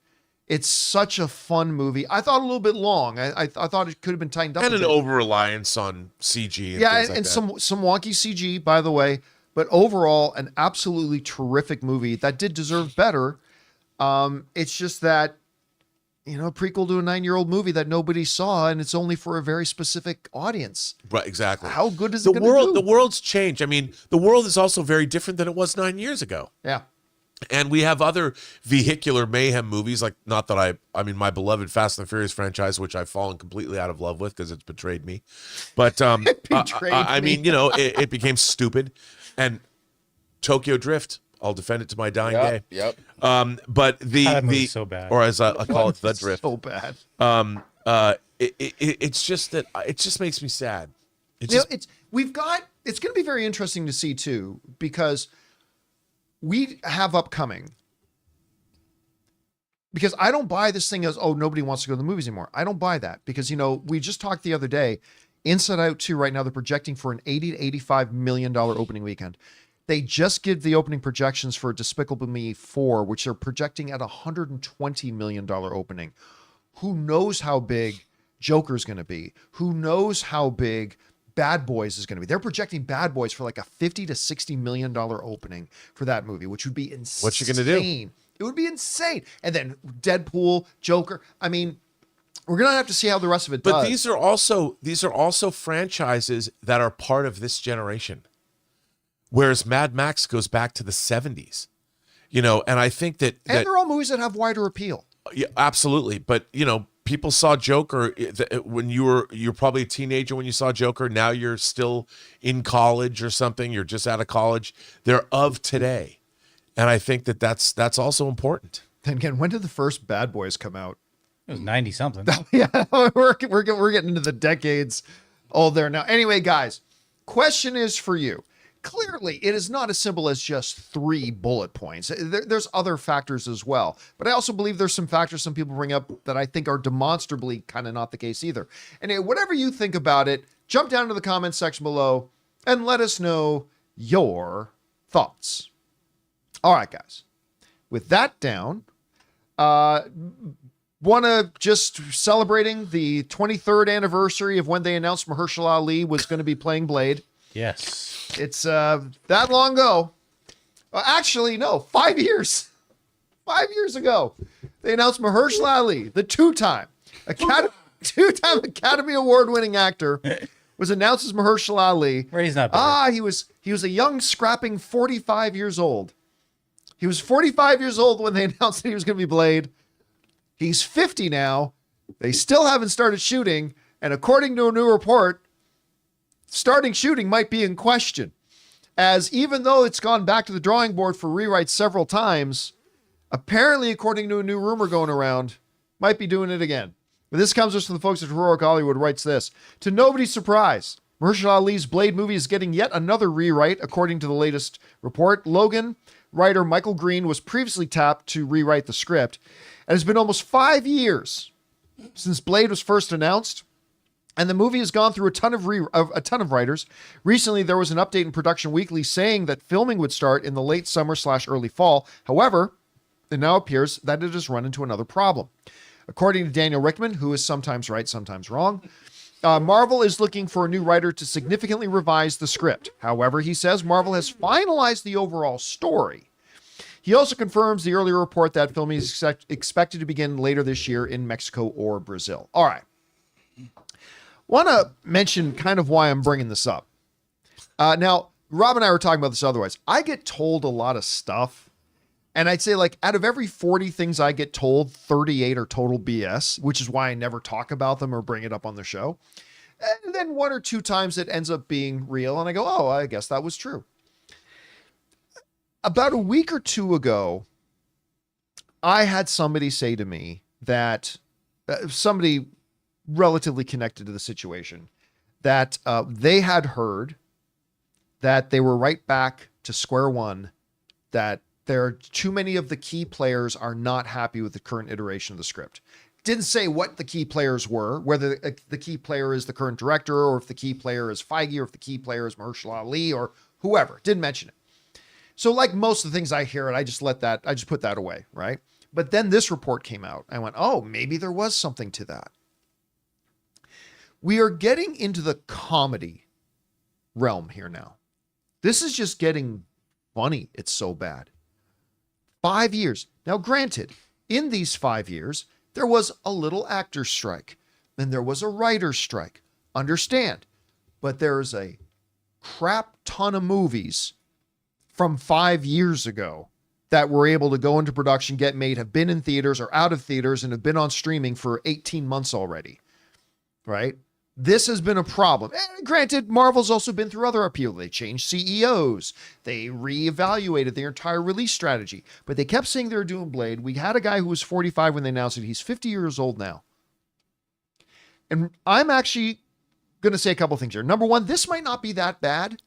It's such a fun movie. I thought a little bit long. I thought it could have been tightened up. And an over-reliance on CG. And some wonky CG, by the way. But overall, an absolutely terrific movie that did deserve better. It's just that, a prequel to a 9-year-old movie that nobody saw, and it's only for a very specific audience. Right, exactly. How good is it going to do? The world's changed. I mean, the world is also very different than it was 9 years ago. Yeah. And we have other vehicular mayhem movies, like, not that I mean, my beloved Fast and the Furious franchise, which I've fallen completely out of love with because it's betrayed me. But I mean, it became stupid. And Tokyo Drift, I'll defend it to my dying day. Yep. But that movie's so bad. Or as I call it, The Drift. So bad. It's just that it just makes me sad. It's going to be very interesting to see too, because we have upcoming, because I don't buy this thing as, nobody wants to go to the movies anymore. I don't buy that, because, we just talked the other day, Inside Out 2 right now, they're projecting for an $80 to $85 million opening weekend. They just give the opening projections for Despicable Me 4, which are projecting at $120 million opening. Who knows how big Joker's going to be? Who knows how big Bad Boys is going to be? They're projecting Bad Boys for like a $50 to $60 million opening for that movie, which would be insane. What you going to do? It would be insane. And then Deadpool, Joker. I mean, we're going to have to see how the rest of it does. But these are also franchises that are part of this generation. Whereas Mad Max goes back to the 70s. You know, and I think that they're all movies that have wider appeal. Yeah, absolutely. But, you know, people saw Joker when you're probably a teenager when you saw Joker. Now you're still in college or something. You're just out of college. They're of today. And I think that's also important. Then again, when did the first Bad Boys come out? It was 90 something. Yeah, we're getting into the decades old there now. Anyway, guys, question is for you. Clearly, it is not as simple as just 3 bullet points. There's other factors as well. But I also believe there's some factors some people bring up that I think are demonstrably kind of not the case either. And whatever you think about it, jump down to the comments section below and let us know your thoughts. All right, guys. With that down, want to just celebrating the 23rd anniversary of when they announced Mahershala Ali was going to be playing Blade. Yes. It's that long ago. Actually, no, 5 years. 5 years ago, they announced Mahershala Ali, the two-time Academy Award-winning actor, was announced as Mahershala Ali. Where he's not better. He was a young, scrapping 45 years old. He was 45 years old when they announced that he was going to be Blade. He's 50 now. They still haven't started shooting, and according to a new report, starting shooting might be in question, as even though it's gone back to the drawing board for rewrites several times, apparently, according to a new rumor going around, might be doing it again. But this comes from the folks at Heroic Hollywood, writes this. To nobody's surprise, Mahershala Ali's Blade movie is getting yet another rewrite, according to the latest report. Logan writer Michael Green was previously tapped to rewrite the script, and it's been almost 5 years since Blade was first announced. And the movie has gone through a ton of writers. Recently, there was an update in Production Weekly saying that filming would start in the late summer / early fall. However, it now appears that it has run into another problem. According to Daniel Rickman, who is sometimes right, sometimes wrong, Marvel is looking for a new writer to significantly revise the script. However, he says Marvel has finalized the overall story. He also confirms the earlier report that filming is expected to begin later this year in Mexico or Brazil. All right. Want to mention kind of why I'm bringing this up. Now, Rob and I were talking about this otherwise. I get told a lot of stuff, and I'd say like out of every 40 things I get told, 38 are total BS, which is why I never talk about them or bring it up on the show. And then 1 or 2 times it ends up being real, and I go, oh, I guess that was true. About a week or 2 ago, I had somebody say to me that somebody relatively connected to the situation, that they had heard that they were right back to square one, that there are too many of the key players are not happy with the current iteration of the script. Didn't say what the key players were, whether the key player is the current director, or if the key player is Feige, or if the key player is Mahershala Ali, or whoever. Didn't mention it. So like most of the things I hear, I just put that away, right? But then this report came out. I went, oh, maybe there was something to that. We are getting into the comedy realm here now. This is just getting funny. It's so bad. 5 years. Now, granted, in these 5 years, there was a little actor's strike. Then there was a writer's strike. Understand. But there's a crap ton of movies from 5 years ago that were able to go into production, get made, have been in theaters or out of theaters, and have been on streaming for 18 months already. Right? This has been a problem. And granted, Marvel's also been through other upheaval. They changed CEOs. They reevaluated their entire release strategy. But they kept saying they were doing Blade. We had a guy who was 45 when they announced it. He's 50 years old now. And I'm actually going to say a couple things here. Number one, this might not be that bad.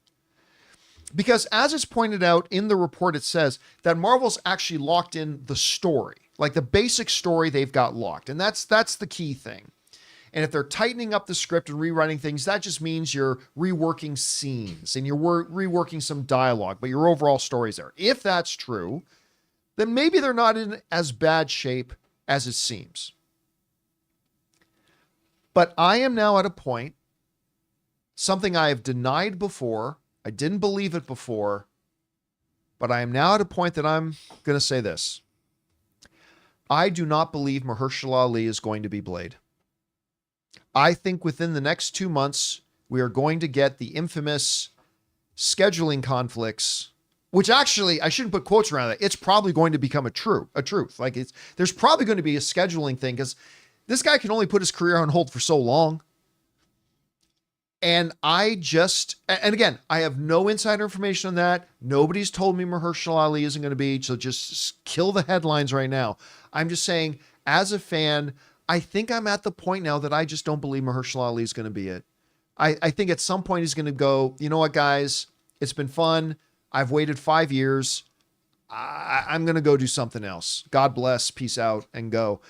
Because as it's pointed out in the report, it says that Marvel's actually locked in the story. Like the basic story they've got locked. And that's the key thing. And if they're tightening up the script and rewriting things, that just means you're reworking scenes and you're reworking some dialogue, but your overall story's there. If that's true, then maybe they're not in as bad shape as it seems. But I am now at a point, something I have denied before, I didn't believe it before, but I am now at a point that I'm going to say this. I do not believe Mahershala Ali is going to be Blade. I think within the next 2 months, we are going to get the infamous scheduling conflicts, which actually, I shouldn't put quotes around it. It's probably going to become a truth. Like there's probably going to be a scheduling thing because this guy can only put his career on hold for so long. And and again, I have no insider information on that. Nobody's told me Mahershala Ali isn't going to be, so just kill the headlines right now. I'm just saying, as a fan, I think I'm at the point now that I just don't believe Mahershala Ali is going to be it. I think at some point he's going to go, you know what, guys, it's been fun. I've waited 5 years. I'm going to go do something else. God bless, peace out, and go.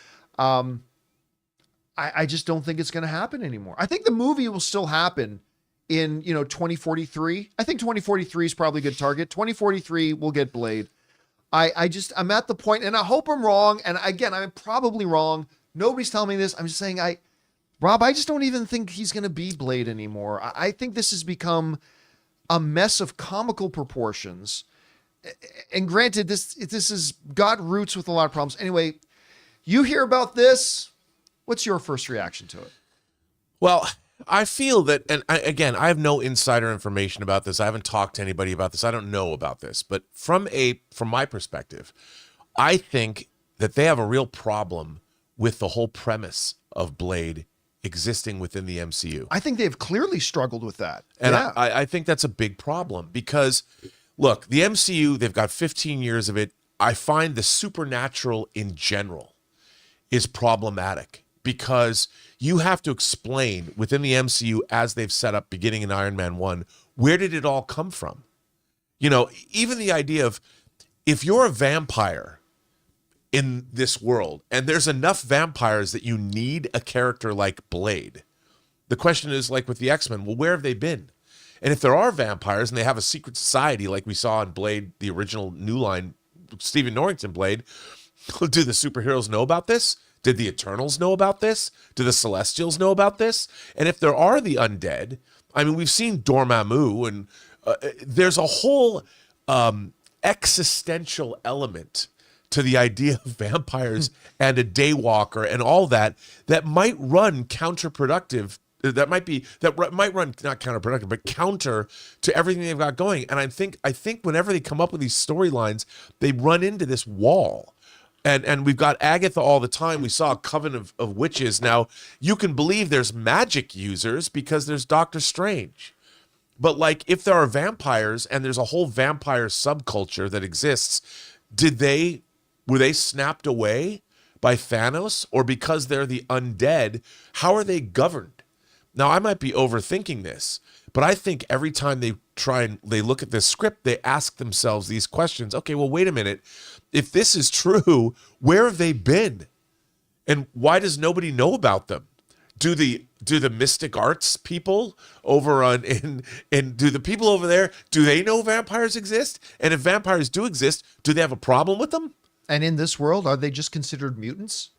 I just don't think it's going to happen anymore. I think the movie will still happen in, 2043. I think 2043 is probably a good target. 2043 will get Blade. I'm at the point, and I hope I'm wrong. And again, I'm probably wrong. Nobody's telling me this. I'm just saying, Rob, I just don't even think he's going to be Blade anymore. I think this has become a mess of comical proportions. And granted, this has got roots with a lot of problems. Anyway, you hear about this. What's your first reaction to it? Well, I feel that, and I have no insider information about this. I haven't talked to anybody about this. I don't know about this. But from my perspective, I think that they have a real problem with the whole premise of Blade existing within the MCU. I think they've clearly struggled with that. And yeah. I think that's a big problem because, look, the MCU, they've got 15 years of it. I find the supernatural in general is problematic because you have to explain within the MCU as they've set up beginning in Iron Man 1, where did it all come from? Even the idea of if you're a vampire in this world and there's enough vampires that you need a character like Blade, the question is, like with the X-Men, well, where have they been? And if there are vampires and they have a secret society like we saw in Blade, the original New Line, Stephen Norrington Blade, do the superheroes know about this? Did the Eternals know about this? Do the Celestials know about this? And if there are the undead, I mean, we've seen Dormammu, and there's a whole existential element to the idea of vampires and a daywalker and all that might run counterproductive. That might run not counterproductive, but counter to everything they've got going. And I think whenever they come up with these storylines, they run into this wall. And we've got Agatha all the time. We saw a coven of witches. Now, you can believe there's magic users because there's Doctor Strange. But like, if there are vampires and there's a whole vampire subculture that exists, were they snapped away by Thanos? Or because they're the undead, how are they governed? Now, I might be overthinking this, but I think every time they look at this script, they ask themselves these questions. Okay, well, wait a minute. If this is true, where have they been? And why does nobody know about them? Do the mystic arts people over and do the people over there, do they know vampires exist? And if vampires do exist, do they have a problem with them? And in this world, are they just considered mutants?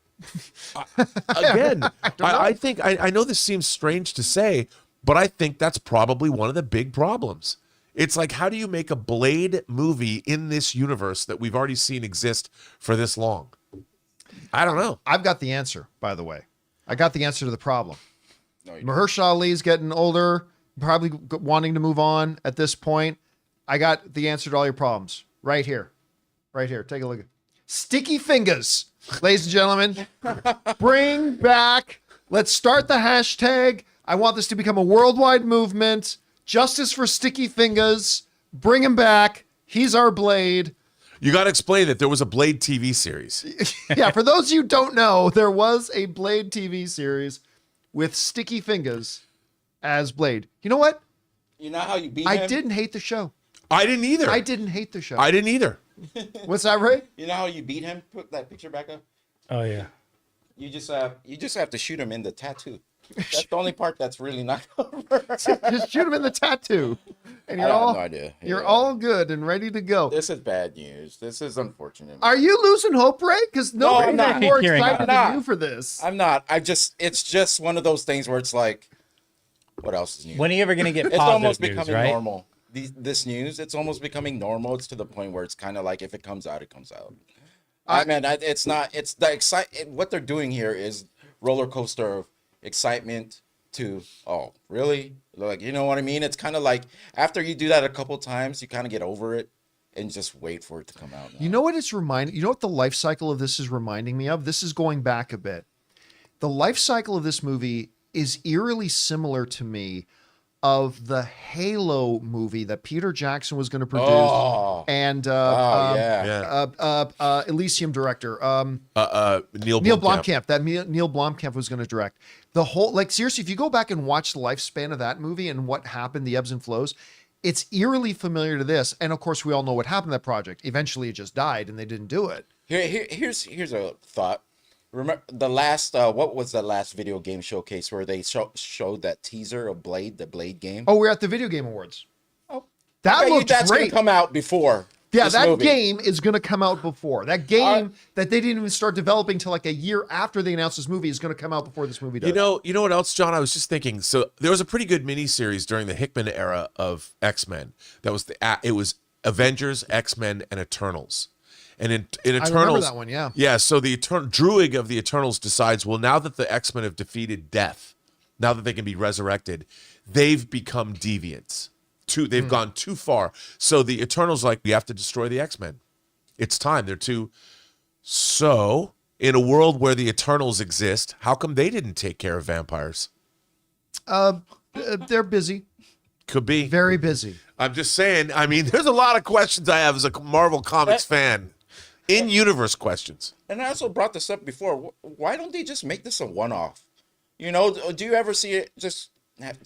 Again, I think I know this seems strange to say, but I think that's probably one of the big problems. It's like, how do you make a Blade movie in this universe that we've already seen exist for this long? I don't know. I've got the answer, by the way. I got the answer to the problem. No, Mahershala Ali's getting older, probably wanting to move on at this point. I got the answer to all your problems right here. Right here. Take a look. Sticky fingers, ladies and gentlemen. Bring back. Let's start the hashtag. I want this to become a worldwide movement. Justice for Sticky Fingers. Bring him back. He's our Blade. You got to explain that there was a Blade TV series. Yeah, for those you don't know, there was a Blade TV series with Sticky Fingers as Blade. You know what? You know how you beat him? I didn't hate the show. I didn't either. I didn't hate the show. I didn't either. What's that, Ray? You know how you beat him? Put that picture back up. Oh, yeah. You just have to shoot him in the tattoo. That's the only part that's really not covered. Just shoot him in the tattoo, and I you're have all no idea. you're Yeah. all good and ready to go. This is bad news. This is unfortunate. Are you losing hope, Ray? Because nobody's I'm not. more Hearing excited I'm than not. you for this. I'm not. It's just one of those things where it's like, what else is new? When are you ever going to get It's positive almost news, becoming right? normal. This news, it's almost becoming normal. It's to the point where it's kind of like if it comes out, it comes out. It's not. It's the what they're doing here is roller coaster of excitement to really, like, you know what I mean? It's kind of like after you do that a couple times, you kind of get over it and just wait for it to come out. You know what it's reminding? You know what the life cycle of this is reminding me of? This is going back a bit. The life cycle of this movie is eerily similar to me of the Halo movie that Peter Jackson was going to produce, and Elysium director Neil Neil Blomkamp. Blomkamp. Neil Blomkamp was going to direct the whole. Like, seriously, if you go back and watch the lifespan of that movie and what happened, the ebbs and flows, it's eerily familiar to this. And of course, we all know what happened to that project. Eventually, it just died, and they didn't do it. Here's a thought. Remember the last what was the last video game showcase where they showed that teaser of Blade, the Blade game? Oh, we're at the Video Game Awards. Oh, that looked that's great. gonna come out before. Yeah, this that movie. game is going to come out before. That game that they didn't even start developing till like a year after they announced this movie is going to come out before this movie does. You know what else, John? I was just thinking. So there was a pretty good miniseries during the Hickman era of X-Men. That was it was Avengers, X-Men, and Eternals. And in Eternals, I remember that one, yeah. Yeah, so the Druig of the Eternals decides, well, now that the X-Men have defeated death, now that they can be resurrected, they've become deviants. They've gone too far. So the Eternals like, we have to destroy the X-Men. It's time. They're too. So in a world where the Eternals exist, how come they didn't take care of vampires? They're busy. Could be. Very busy. I'm just saying, I mean, there's a lot of questions I have as a Marvel Comics fan. In-universe questions. And I also brought this up before. Why don't they just make this a one-off? You know, do you ever see it just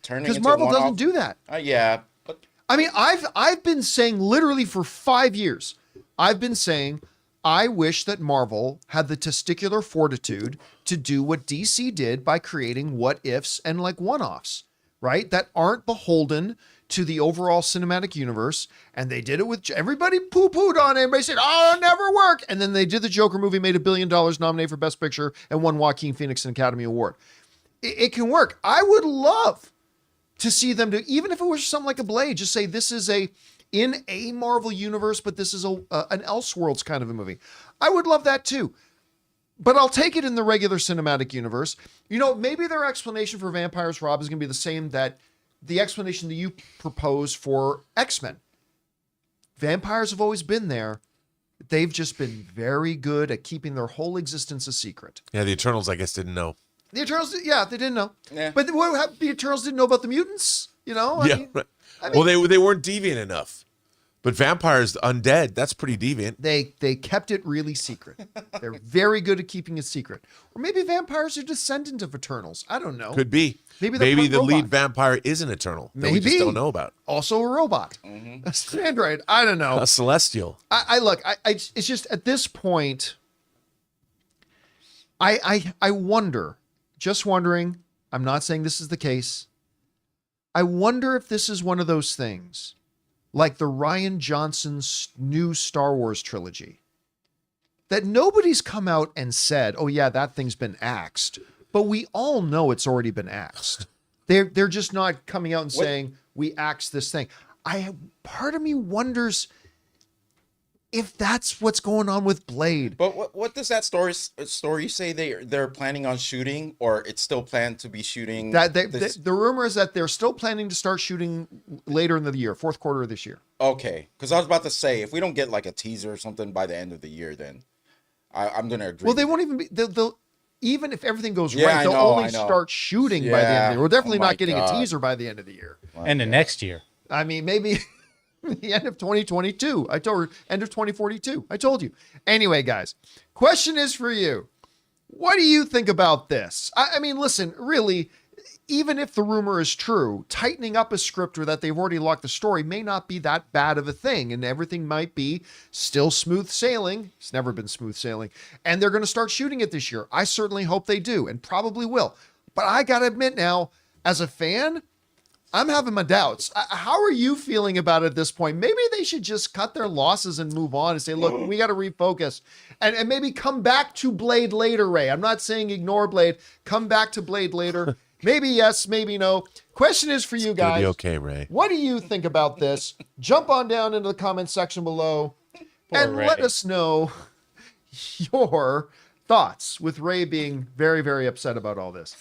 turning into Because Marvel a one-off? doesn't do that. Yeah, but I mean, I've been saying literally for 5 years, I've been saying I wish that Marvel had the testicular fortitude to do what DC did by creating what ifs and like one-offs, right? That aren't beholden to the overall cinematic universe. And they did it with everybody poo-pooed on it. Everybody said, oh, it'll never work. And then they did the Joker movie, made $1 billion, nominated for Best Picture, and won Joaquin Phoenix an Academy Award. It can work. I would love to see them do, even if it was something like a Blade, just say this is in a Marvel universe, but this is an Elseworlds kind of a movie. I would love that too. But I'll take it in the regular cinematic universe. You know, maybe their explanation for Vampires, Rob, is going to be the same that the explanation that you propose for X-Men. Vampires have always been there. They've just been very good at keeping their whole existence a secret. Yeah, the Eternals, I guess, didn't know. The Eternals, yeah, they didn't know. Yeah. But the Eternals didn't know about the mutants, you know? I mean, well, they weren't deviant enough. But vampires, undead, that's pretty deviant. They kept it really secret. They're very good at keeping it secret. Or maybe vampires are descendant of Eternals. I don't know. Could be. Maybe the lead robot. vampire is an Eternal that we just don't know about. Also a robot. Mm-hmm. Android. I don't know. A celestial. I look. It's just at this point. I wonder. Just wondering. I'm not saying this is the case. I wonder if this is one of those things, like the Rian Johnson's new Star Wars trilogy, that nobody's come out and said, "Oh yeah, that thing's been axed," but we all know it's already been axed. They're just not coming out and saying we axed this thing. Part of me wonders if that's what's going on with Blade. But what does that story say they're planning on shooting, or it's still planned to be shooting? The rumor is that they're still planning to start shooting later in the year, fourth quarter of this year. Okay, because I was about to say, if we don't get like a teaser or something by the end of the year, then I'm going to agree. Well, they won't even be. They'll even if everything goes Yeah, right, I they'll know, only I know. start shooting by the end of the Yeah. year. We're definitely Oh my not getting God. a teaser by the end of the year. And the next year. I mean, maybe the end of 2022. I told her end of 2042. I told you. Anyway, guys, question is for you. What do you think about this? I mean, listen, really, even if the rumor is true, tightening up a script or that they've already locked the story may not be that bad of a thing, and everything might be still smooth sailing. It's never been smooth sailing. And they're going to start shooting it this year. I certainly hope they do, and probably will. But I got to admit now, as a fan, I'm having my doubts. How are you feeling about it at this point? Maybe they should just cut their losses and move on and say, look, we got to refocus and maybe come back to Blade later, Ray. I'm not saying ignore Blade. Come back to Blade later. Maybe yes, maybe no. Question is for you guys. Be okay, Ray. What do you think about this? Jump on down into the comment section below and Ray. let us know your thoughts, with Ray being very, very upset about all this.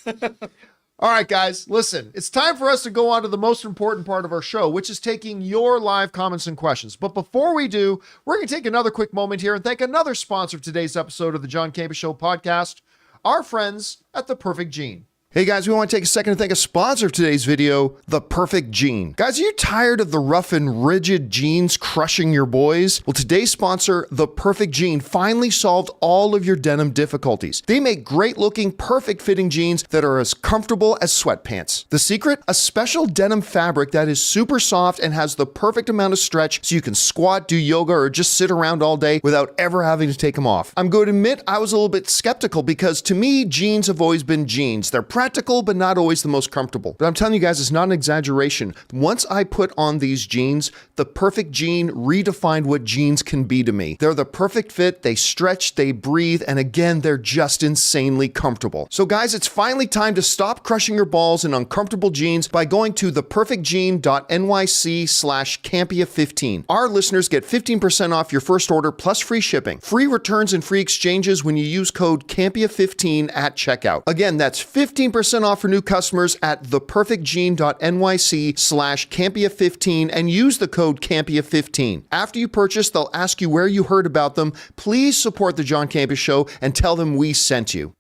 All right, guys, listen, it's time for us to go on to the most important part of our show, which is taking your live comments and questions. But before we do, we're going to take another quick moment here and thank another sponsor of today's episode of the John Campea Show podcast, our friends at The Perfect Gene. Hey guys, we want to take a second to thank a sponsor of today's video, The Perfect Gene. Guys, are you tired of the rough and rigid jeans crushing your boys? Well, today's sponsor, The Perfect Gene, finally solved all of your denim difficulties. They make great looking, perfect fitting jeans that are as comfortable as sweatpants. The secret? A special denim fabric that is super soft and has the perfect amount of stretch so you can squat, do yoga, or just sit around all day without ever having to take them off. I'm going to admit I was a little bit skeptical because to me, jeans have always been jeans. They're practical, but not always the most comfortable. But I'm telling you guys, it's not an exaggeration. Once I put on these jeans, The Perfect Gene redefined what jeans can be to me. They're the perfect fit, they stretch, they breathe, and again, they're just insanely comfortable. So guys, it's finally time to stop crushing your balls in uncomfortable jeans by going to theperfectgene.nyc/Campea15. Our listeners get 15% off your first order plus free shipping, free returns and free exchanges when you use code Campea15 at checkout. Again, that's 15% off for new customers at theperfectgene.nyc/Campea15 and use the code Campea15. After you purchase, they'll ask you where you heard about them. Please support the John Campea Show and tell them we sent you.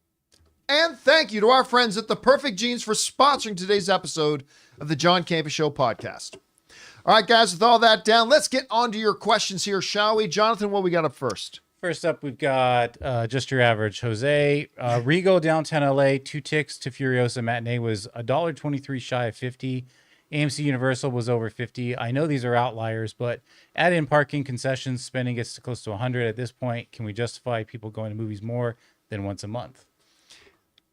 And thank you to our friends at The Perfect Jeans for sponsoring today's episode of the John Campea Show podcast. All right, guys, with all that down, let's get on to your questions here, shall we? Jonathan, what we got up first? First up, we've got just your average Jose. Regal downtown LA, 2 ticks to Furiosa matinee was $1.23 shy of 50. AMC Universal was over 50. I know these are outliers, but add in parking, concessions, spending gets close to 100 at this point. Can we justify people going to movies more than once a month?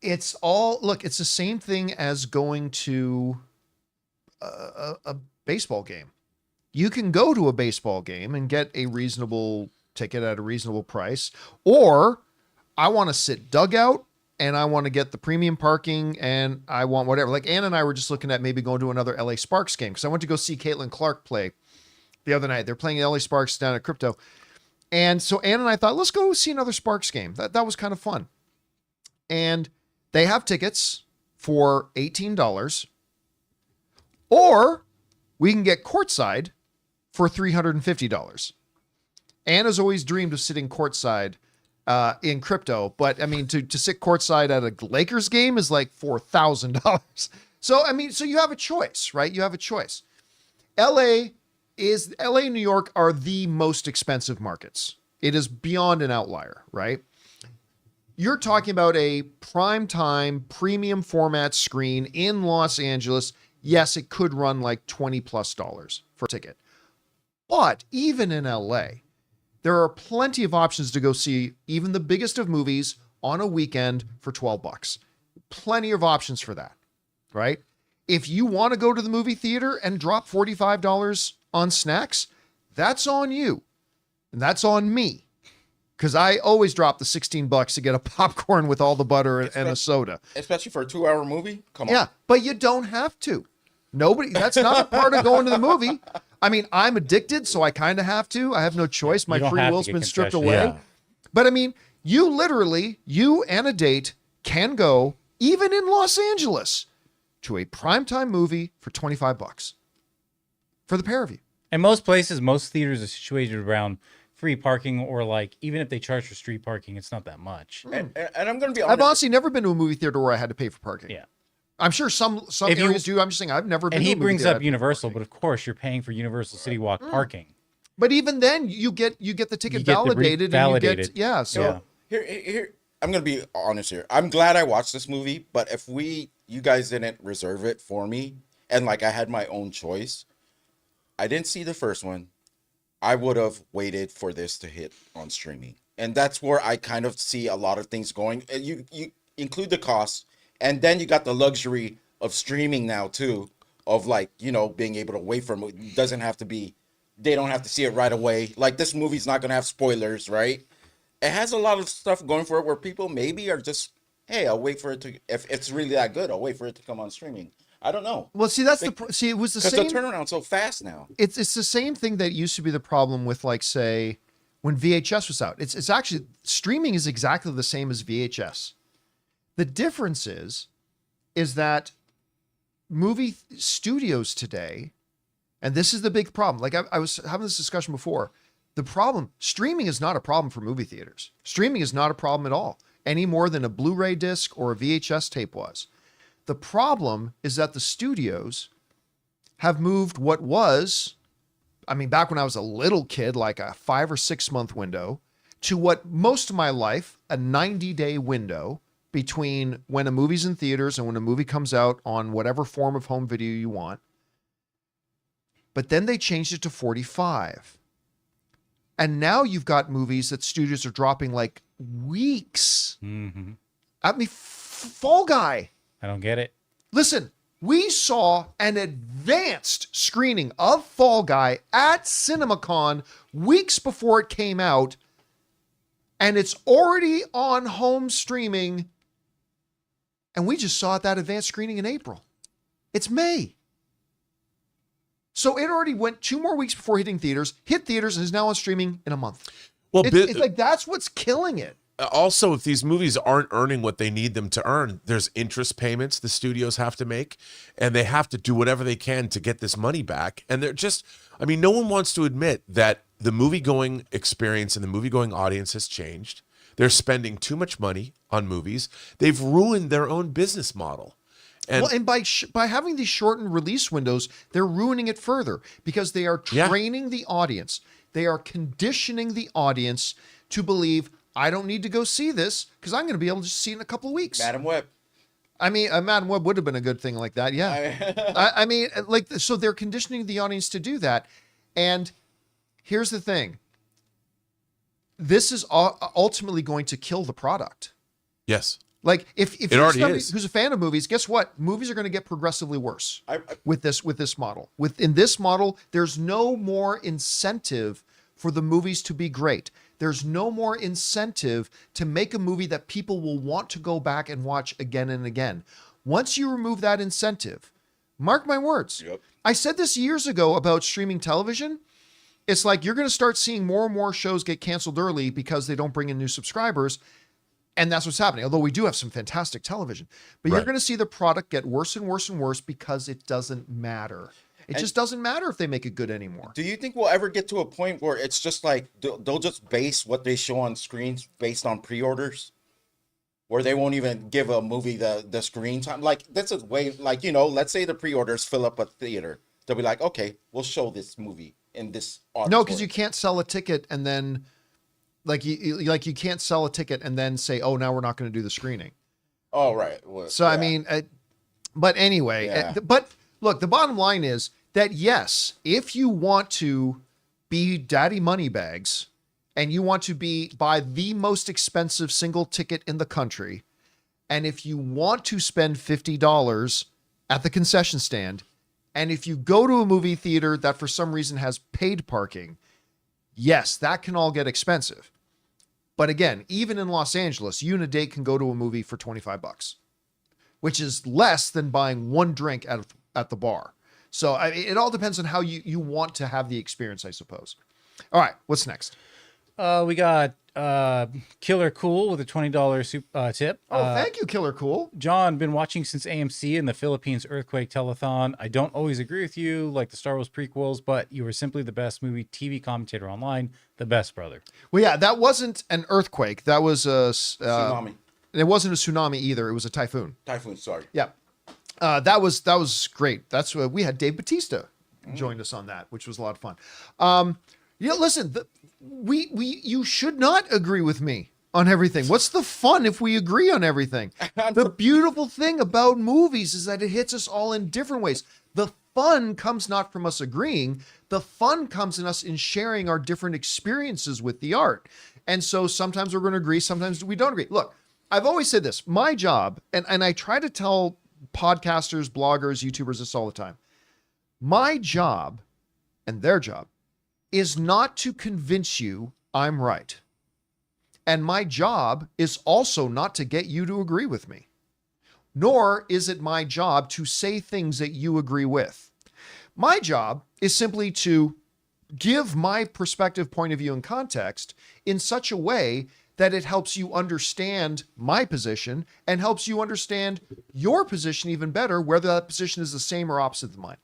It's all, look, it's the same thing as going to a baseball game. You can go to a baseball game and get a reasonable ticket at a reasonable price, or I want to sit dugout and I want to get the premium parking and I want whatever. Like Ann and I were just looking at maybe going to another LA Sparks game because I went to go see Caitlin Clark play the other night. They're playing LA Sparks down at Crypto. And so Ann and I thought, let's go see another Sparks game. That was kind of fun. And they have tickets for $18, or we can get courtside for $350. Anna's always dreamed of sitting courtside in Crypto, but I mean, to sit courtside at a Lakers game is like $4,000. So, I mean, so you have a choice, right? You have a choice. LA and New York are the most expensive markets. It is beyond an outlier, right? You're talking about a primetime premium format screen in Los Angeles. Yes, it could run like $20+ for a ticket. But even in LA, there are plenty of options to go see even the biggest of movies on a weekend for $12. Plenty of options for that, right? If you want to go to the movie theater and drop $45 on snacks, that's on you. And that's on me. Because I always drop the $16 to get a popcorn with all the butter and a soda. Especially for a 2-hour movie? Come on. Yeah, but you don't have to. That's not a part of going to the movie. I mean, I'm addicted, so I kind of have to. I have no choice. My free will's been stripped away. Yeah. But I mean, you and a date can go, even in Los Angeles, to a primetime movie for $25 for the pair of you. And most places, most theaters are situated around free parking, or like even if they charge for street parking, it's not that much. And I'm going to be honest. I've honestly never been to a movie theater where I had to pay for parking. Yeah. I'm sure some areas do. I'm just saying I've never been. And to he a movie brings theater up Universal, but of course you're paying for Universal City Walk parking. But even then, you get the ticket You get the validated, validated. and you get So Here, I'm going to be honest here. I'm glad I watched this movie, but if you guys didn't reserve it for me, and like I had my own choice, I didn't see the first one. I would have waited for this to hit on streaming. And that's where I kind of see a lot of things going. You include the costs, And then you got the luxury of streaming now too, of like, you know, being able to wait for it. Doesn't have to be, they don't have to see it right away. Like this movie's not gonna have spoilers, right? It has a lot of stuff going for it where people maybe are just, hey, I'll wait for it to, if it's really that good, I'll wait for it to come on streaming. I don't know. Well, see, that's see, it was the same. Because the turnaround's so fast now. It's the same thing that used to be the problem with, like, say, when VHS was out. It's actually, streaming is exactly the same as VHS. The difference is that movie studios today, and this is the big problem. Like I was having this discussion before. The problem, streaming is not a problem for movie theaters. Streaming is not a problem at all, any more than a Blu-ray disc or a VHS tape was. The problem is that the studios have moved what was, I mean, back when I was a little kid, like a 5 or 6 month window, to what most of my life, a 90-day window between when a movie's in theaters and when a movie comes out on whatever form of home video you want. But then they changed it to 45. And now you've got movies that studios are dropping like weeks. Mm-hmm. I mean, Fall Guy. I don't get it. Listen, we saw an advanced screening of Fall Guy at CinemaCon weeks before it came out, and it's already on home streaming, and we just saw that advanced screening in April. It's May. So it already went 2 more weeks before hitting theaters, hit theaters, and is now on streaming in a month. Well, it's like, that's what's killing it. Also, if these movies aren't earning what they need them to earn, there's interest payments the studios have to make, and they have to do whatever they can to get this money back. And they're just, I mean, no one wants to admit that the movie-going experience and the movie-going audience has changed. They're spending too much money on movies. They've ruined their own business model. And, well, and by having these shortened release windows, they're ruining it further because they are training the audience. They are conditioning the audience to believe, I don't need to go see this because I'm going to be able to see it in a couple of weeks. Madam Web. I mean, Madam Web would have been a good thing like that. Yeah. I mean, like, so they're conditioning the audience to do that. And here's the thing. This is ultimately going to kill the product. yes. Like, if you're somebody is. who's a fan of movies, guess what? Movies are going to get progressively worse with this model. In this model, there's no more incentive for the movies to be great. There's no more incentive to make a movie that people will want to go back and watch again and again. Once you remove that incentive, mark my words. Yep. I said this years ago about streaming television. It's like you're going to start seeing more and more shows get canceled early because they don't bring in new subscribers. And that's what's happening. Although we do have some fantastic television, but you're going to see the product get worse and worse and worse because it doesn't matter. It just doesn't matter if they make it good anymore. Do you think we'll ever get to a point where it's just like they'll just base what they show on screens based on pre-orders, where they won't even give a movie the screen time? Like, this is way, like, you know, let's say the pre-orders fill up a theater. They'll be like, okay, we'll show this movie in this auditorium. No, because you can't sell a ticket and then you can't sell a ticket and then say, oh, now we're not going to do the screening. Oh, right. Well, so, yeah. I mean, but anyway, but look, the bottom line is that, yes, if you want to be daddy moneybags and you want to buy the most expensive single ticket in the country, and if you want to spend $50 at the concession stand, and if you go to a movie theater that for some reason has paid parking, yes, that can all get expensive. But again, even in Los Angeles, you and a date can go to a movie for $25, which is less than buying one drink at the bar. So it all depends on how you want to have the experience, I suppose. All right, what's next? We got Killer Cool with a $20 tip. Oh, thank you, Killer Cool. John, been watching since AMC and the Philippines earthquake telethon. I don't always agree with you, like the Star Wars prequels, but you were simply the best movie TV commentator online. The best, brother. Well, yeah, that wasn't an earthquake. That was a tsunami. It wasn't a tsunami either. It was a typhoon. Typhoon, sorry. Yeah. That was great. That's we had Dave Bautista joined us on that, which was a lot of fun. Listen, you should not agree with me on everything. What's the fun if we agree on everything? The beautiful thing about movies is that it hits us all in different ways. The fun comes not from us agreeing. The fun comes in us in sharing our different experiences with the art. And so sometimes we're going to agree, sometimes we don't agree. Look, I've always said this, my job, and I try to tell podcasters, bloggers, YouTubers this all the time. My job and their job is not to convince you I'm right. And my job is also not to get you to agree with me. Nor is it my job to say things that you agree with. My job is simply to give my perspective, point of view, and context in such a way that it helps you understand my position and helps you understand your position even better, whether that position is the same or opposite than mine.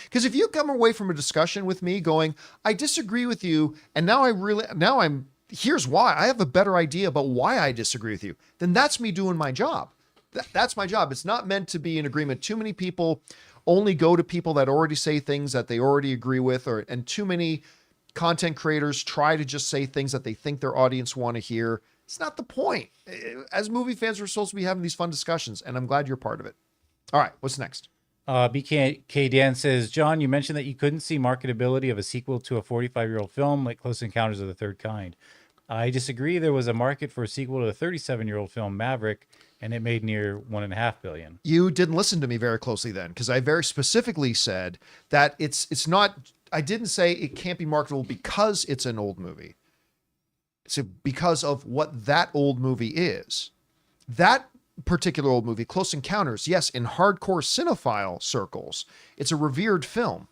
Because if you come away from a discussion with me going, I disagree with you, and here's why, I have a better idea about why I disagree with you, then that's me doing my job. That's my job. It's not meant to be an agreement. Too many people only go to people that already say things that they already agree with, and too many content creators try to just say things that they think their audience want to hear. It's not the point. As movie fans, we're supposed to be having these fun discussions, and I'm glad you're part of it. All right, what's next? BK Dan says, John, you mentioned that you couldn't see marketability of a sequel to a 45-year-old film like Close Encounters of the Third Kind. I disagree. There was a market for a sequel to the 37-year-old film Maverick, and it made near $1.5 billion. You didn't listen to me very closely then, because I very specifically said that it's not. I didn't say it can't be marketable because it's an old movie. It's because of what that old movie is. That particular old movie, Close Encounters, yes, in hardcore cinephile circles, it's a revered film,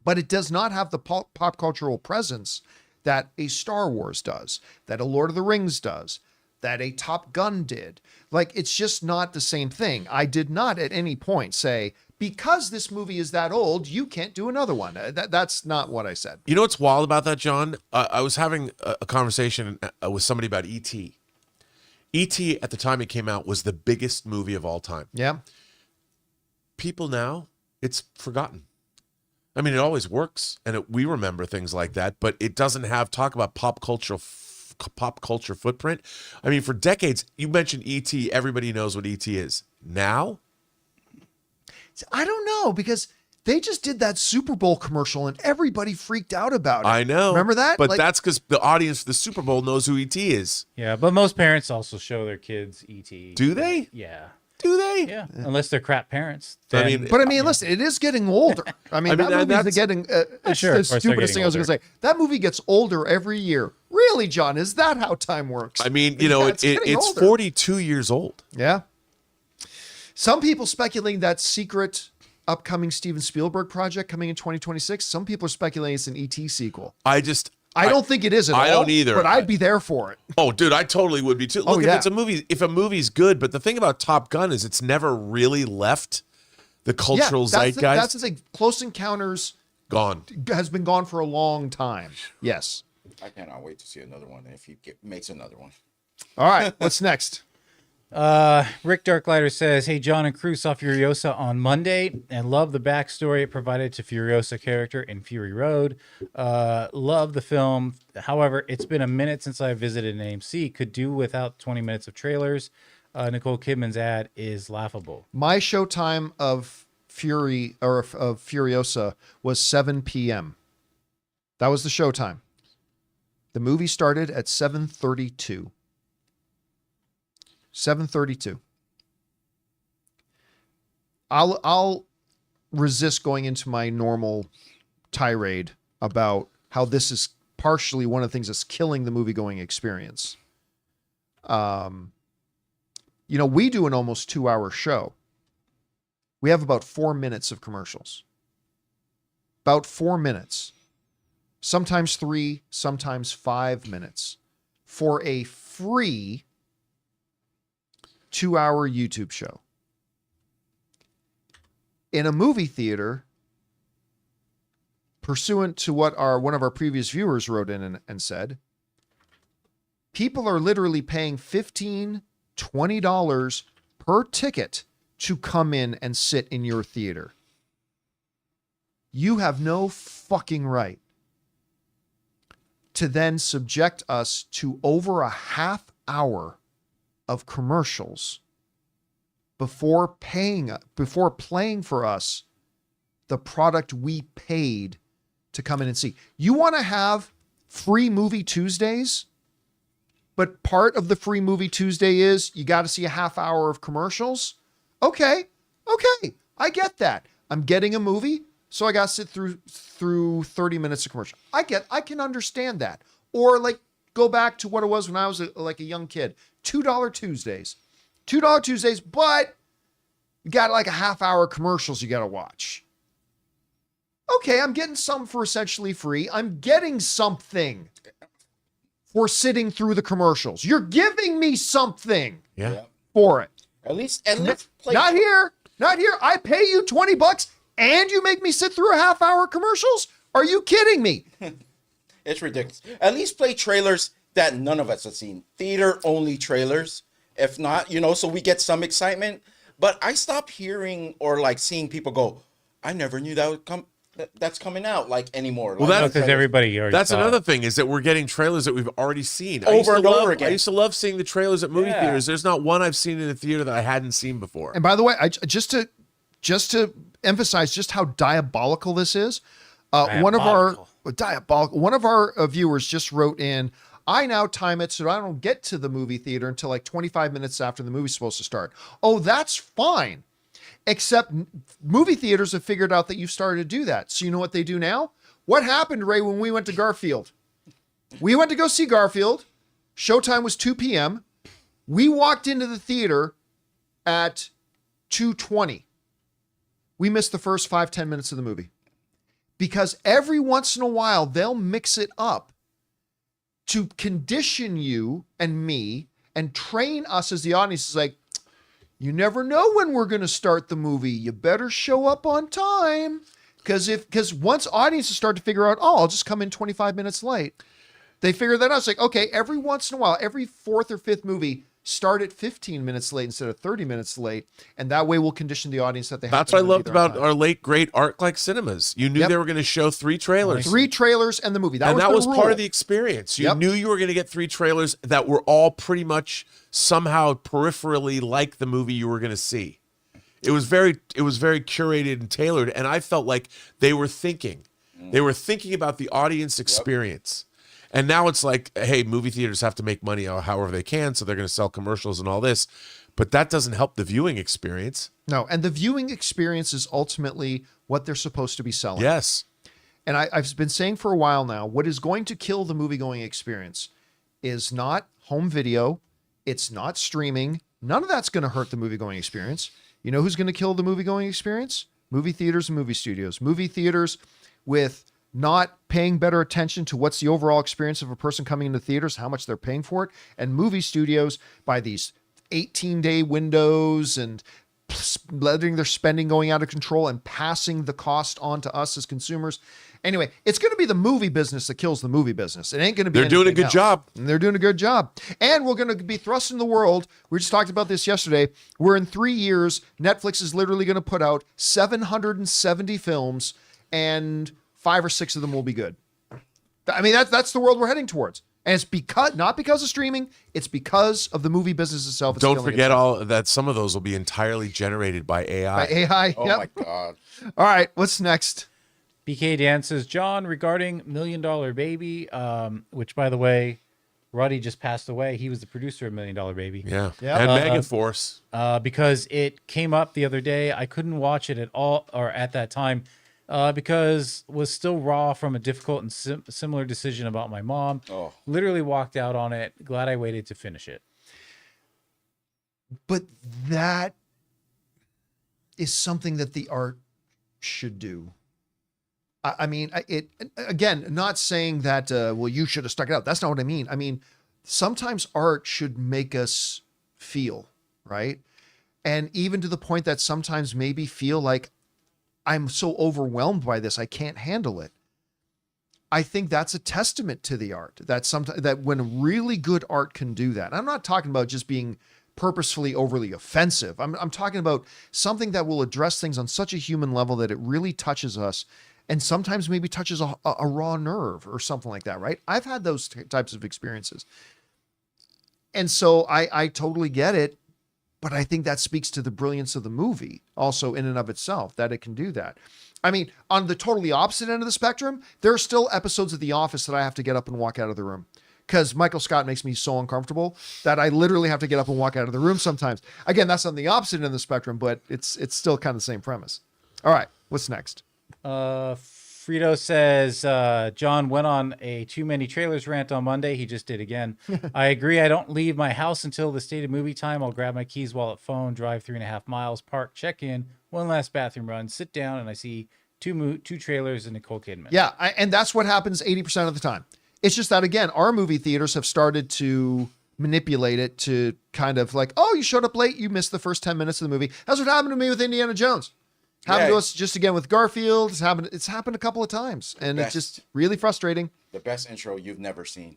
but it does not have the pop cultural presence that a Star Wars does, that a Lord of the Rings does, that a Top Gun did. Like, it's just not the same thing. I did not at any point say, because this movie is that old, you can't do another one. That's not what I said. You know what's wild about that, John? I was having a conversation with somebody about E.T. E.T. at the time it came out was the biggest movie of all time. Yeah. People now, it's forgotten. I mean, it always works, and we remember things like that, but it doesn't have talk about pop culture footprint. I mean, for decades, you mentioned E.T., everybody knows what E.T. is. Now? I don't know, because they just did that Super Bowl commercial and everybody freaked out about it. I know. Remember that? But that's because the audience for the Super Bowl knows who E.T. is. Yeah, but most parents also show their kids E.T. Do they? Yeah. Do they? Yeah, unless they're crap parents. I Then, mean, listen, it is getting older. I mean that movie's that's- getting Sure, the of course they're stupidest thing getting I was going to say. That movie gets older every year. Really, John? Is that how time works? I mean, It's getting it's older. 42 years old. Yeah. Some people speculating that secret upcoming Steven Spielberg project coming in 2026. Some people are speculating it's an E.T. sequel. I don't think it is at all. I don't either. But I'd be there for it. Oh, dude, I totally would be too. Look, yeah. if a movie's good, but the thing about Top Gun is it's never really left the cultural zeitgeist. That's the thing. Close Encounters Gone. has been gone for a long time. Yes. I cannot wait to see another one if he makes another one. All right. What's next? Rick Darklighter says, hey, John and crew, saw Furiosa on Monday and love the backstory it provided to Furiosa character in Fury Road. Love the film. However, it's been a minute since I visited an AMC. Could do without 20 minutes of trailers. Nicole Kidman's ad is laughable. My showtime of Furiosa was 7 p.m. That was the showtime. The movie started at 7:32. 7:32. I'll resist going into my normal tirade about how this is partially one of the things that's killing the movie-going experience. We do an almost 2-hour show. We have about 4 minutes of commercials. About 4 minutes. Sometimes 3, sometimes 5 minutes for a free 2-hour YouTube show. In a movie theater, pursuant to what one of our previous viewers wrote in and said, people are literally paying $15, $20 per ticket to come in and sit in your theater. You have no fucking right to then subject us to over a half hour of commercials before playing for us the product we paid to come in and see. You want to have free movie Tuesdays? but part of the free movie Tuesday is you got to see a half hour of commercials. Okay. I get that. I'm getting a movie, so I got to sit through 30 minutes of commercial. I can understand that. Or like go back to what it was when I was like a young kid. $2 Tuesdays. $2 Tuesdays, but you got like a half hour commercials you got to watch. Okay, I'm getting some for essentially free. I'm getting something for sitting through the commercials. You're giving me something for it. At least play. Not here. I pay you $20 and you make me sit through a half hour commercials? Are you kidding me? It's ridiculous. At least play trailers that none of us have seen. Theater only trailers. If not, so we get some excitement. But I stopped hearing or like seeing people go, I never knew that would come. That's coming out like anymore. Well, that's because everybody already That's saw another it. thing is that we're getting trailers that we've already seen over and over again. I used to love seeing the trailers at movie theaters. There's not one I've seen in a theater that I hadn't seen before. And by the way, just to emphasize just how diabolical this is, one of our viewers just wrote in, I now time it so I don't get to the movie theater until like 25 minutes after the movie's supposed to start. Oh, that's fine. Except movie theaters have figured out that you've started to do that. So you know what they do now? What happened, Ray, when we went to Garfield? We went to go see Garfield. Showtime was 2 p.m. We walked into the theater at 2:20. We missed the first 5-10 minutes of the movie. Because every once in a while, they'll mix it up to condition you and me and train us as the audience. It's like, you never know when we're going to start the movie. You better show up on time. Because once audiences start to figure out, I'll just come in 25 minutes late. They figure that out. It's like, okay, every once in a while, every fourth or fifth movie, start at 15 minutes late instead of 30 minutes late. And that way we'll condition the audience that they have. That's what I loved about our late, great ArcLight cinemas. You knew they were going to show 3 trailers. 3 trailers and the movie. That was part of the experience. You knew you were going to get 3 trailers that were all pretty much somehow peripherally like the movie you were going to see. It was very curated and tailored, and I felt like they were thinking. They were thinking about the audience experience. And now it's like, hey, movie theaters have to make money however they can, so they're going to sell commercials and all this. But that doesn't help the viewing experience. No, and the viewing experience is ultimately what they're supposed to be selling. Yes. And I've been saying for a while now, what is going to kill the movie-going experience is not home video. It's not streaming. None of that's going to hurt the movie-going experience. You know who's going to kill the movie-going experience? Movie theaters and movie studios. Movie theaters with not paying better attention to what's the overall experience of a person coming into theaters, how much they're paying for it, and movie studios by these 18-day windows and letting their spending going out of control and passing the cost on to us as consumers. Anyway, it's going to be the movie business that kills the movie business. It ain't going to be. They're doing a good job. And they're doing a good job. And we're going to be thrust in the world. We just talked about this yesterday. Where in 3 years, Netflix is literally going to put out 770 films, and 5 or 6 of them will be good. I mean, that's the world we're heading towards. And it's not because of streaming, it's because of the movie business itself. Don't forget that some of those will be entirely generated by AI. By AI. Oh my God. All right, what's next? BK Dan says, John, regarding $1 Million Baby, which, by the way, Roddy just passed away. He was the producer of $1 Million Baby. Yeah. And Megan Force. Because it came up the other day. I couldn't watch it at all, or at that time, because was still raw from a difficult and similar decision about my mom. Oh. Literally walked out on it. Glad I waited to finish it. But that is something that the art should do. I mean, it again, not saying that, well, you should have stuck it out. That's not what I mean. I mean, sometimes art should make us feel, right? And even to the point that sometimes maybe feel like I'm so overwhelmed by this, I can't handle it. I think that's a testament to the art, that when really good art can do that. I'm not talking about just being purposefully overly offensive. I'm talking about something that will address things on such a human level that it really touches us, and sometimes maybe touches a raw nerve or something like that, right? I've had those types of experiences. And so I totally get it, but I think that speaks to the brilliance of the movie also in and of itself, that it can do that. I mean, on the totally opposite end of the spectrum, there are still episodes of The Office that I have to get up and walk out of the room because Michael Scott makes me so uncomfortable that I literally have to get up and walk out of the room sometimes. Again, that's on the opposite end of the spectrum, but it's still kind of the same premise. All right, what's next? Frito says, John went on a too many trailers rant on Monday. He just did again. I agree. I don't leave my house until the stated movie time. I'll grab my keys, wallet, phone, drive 3.5 miles, park, check in, one last bathroom run, sit down, and I see two trailers and Nicole Kidman. Yeah, and that's what happens 80% of the time. It's just that, again, our movie theaters have started to manipulate it to kind of like, oh, you showed up late, you missed the first 10 minutes of the movie. That's what happened to me with Indiana Jones. Happened to us just again with Garfield. It's happened a couple of times, and it's just really frustrating. The best intro you've never seen.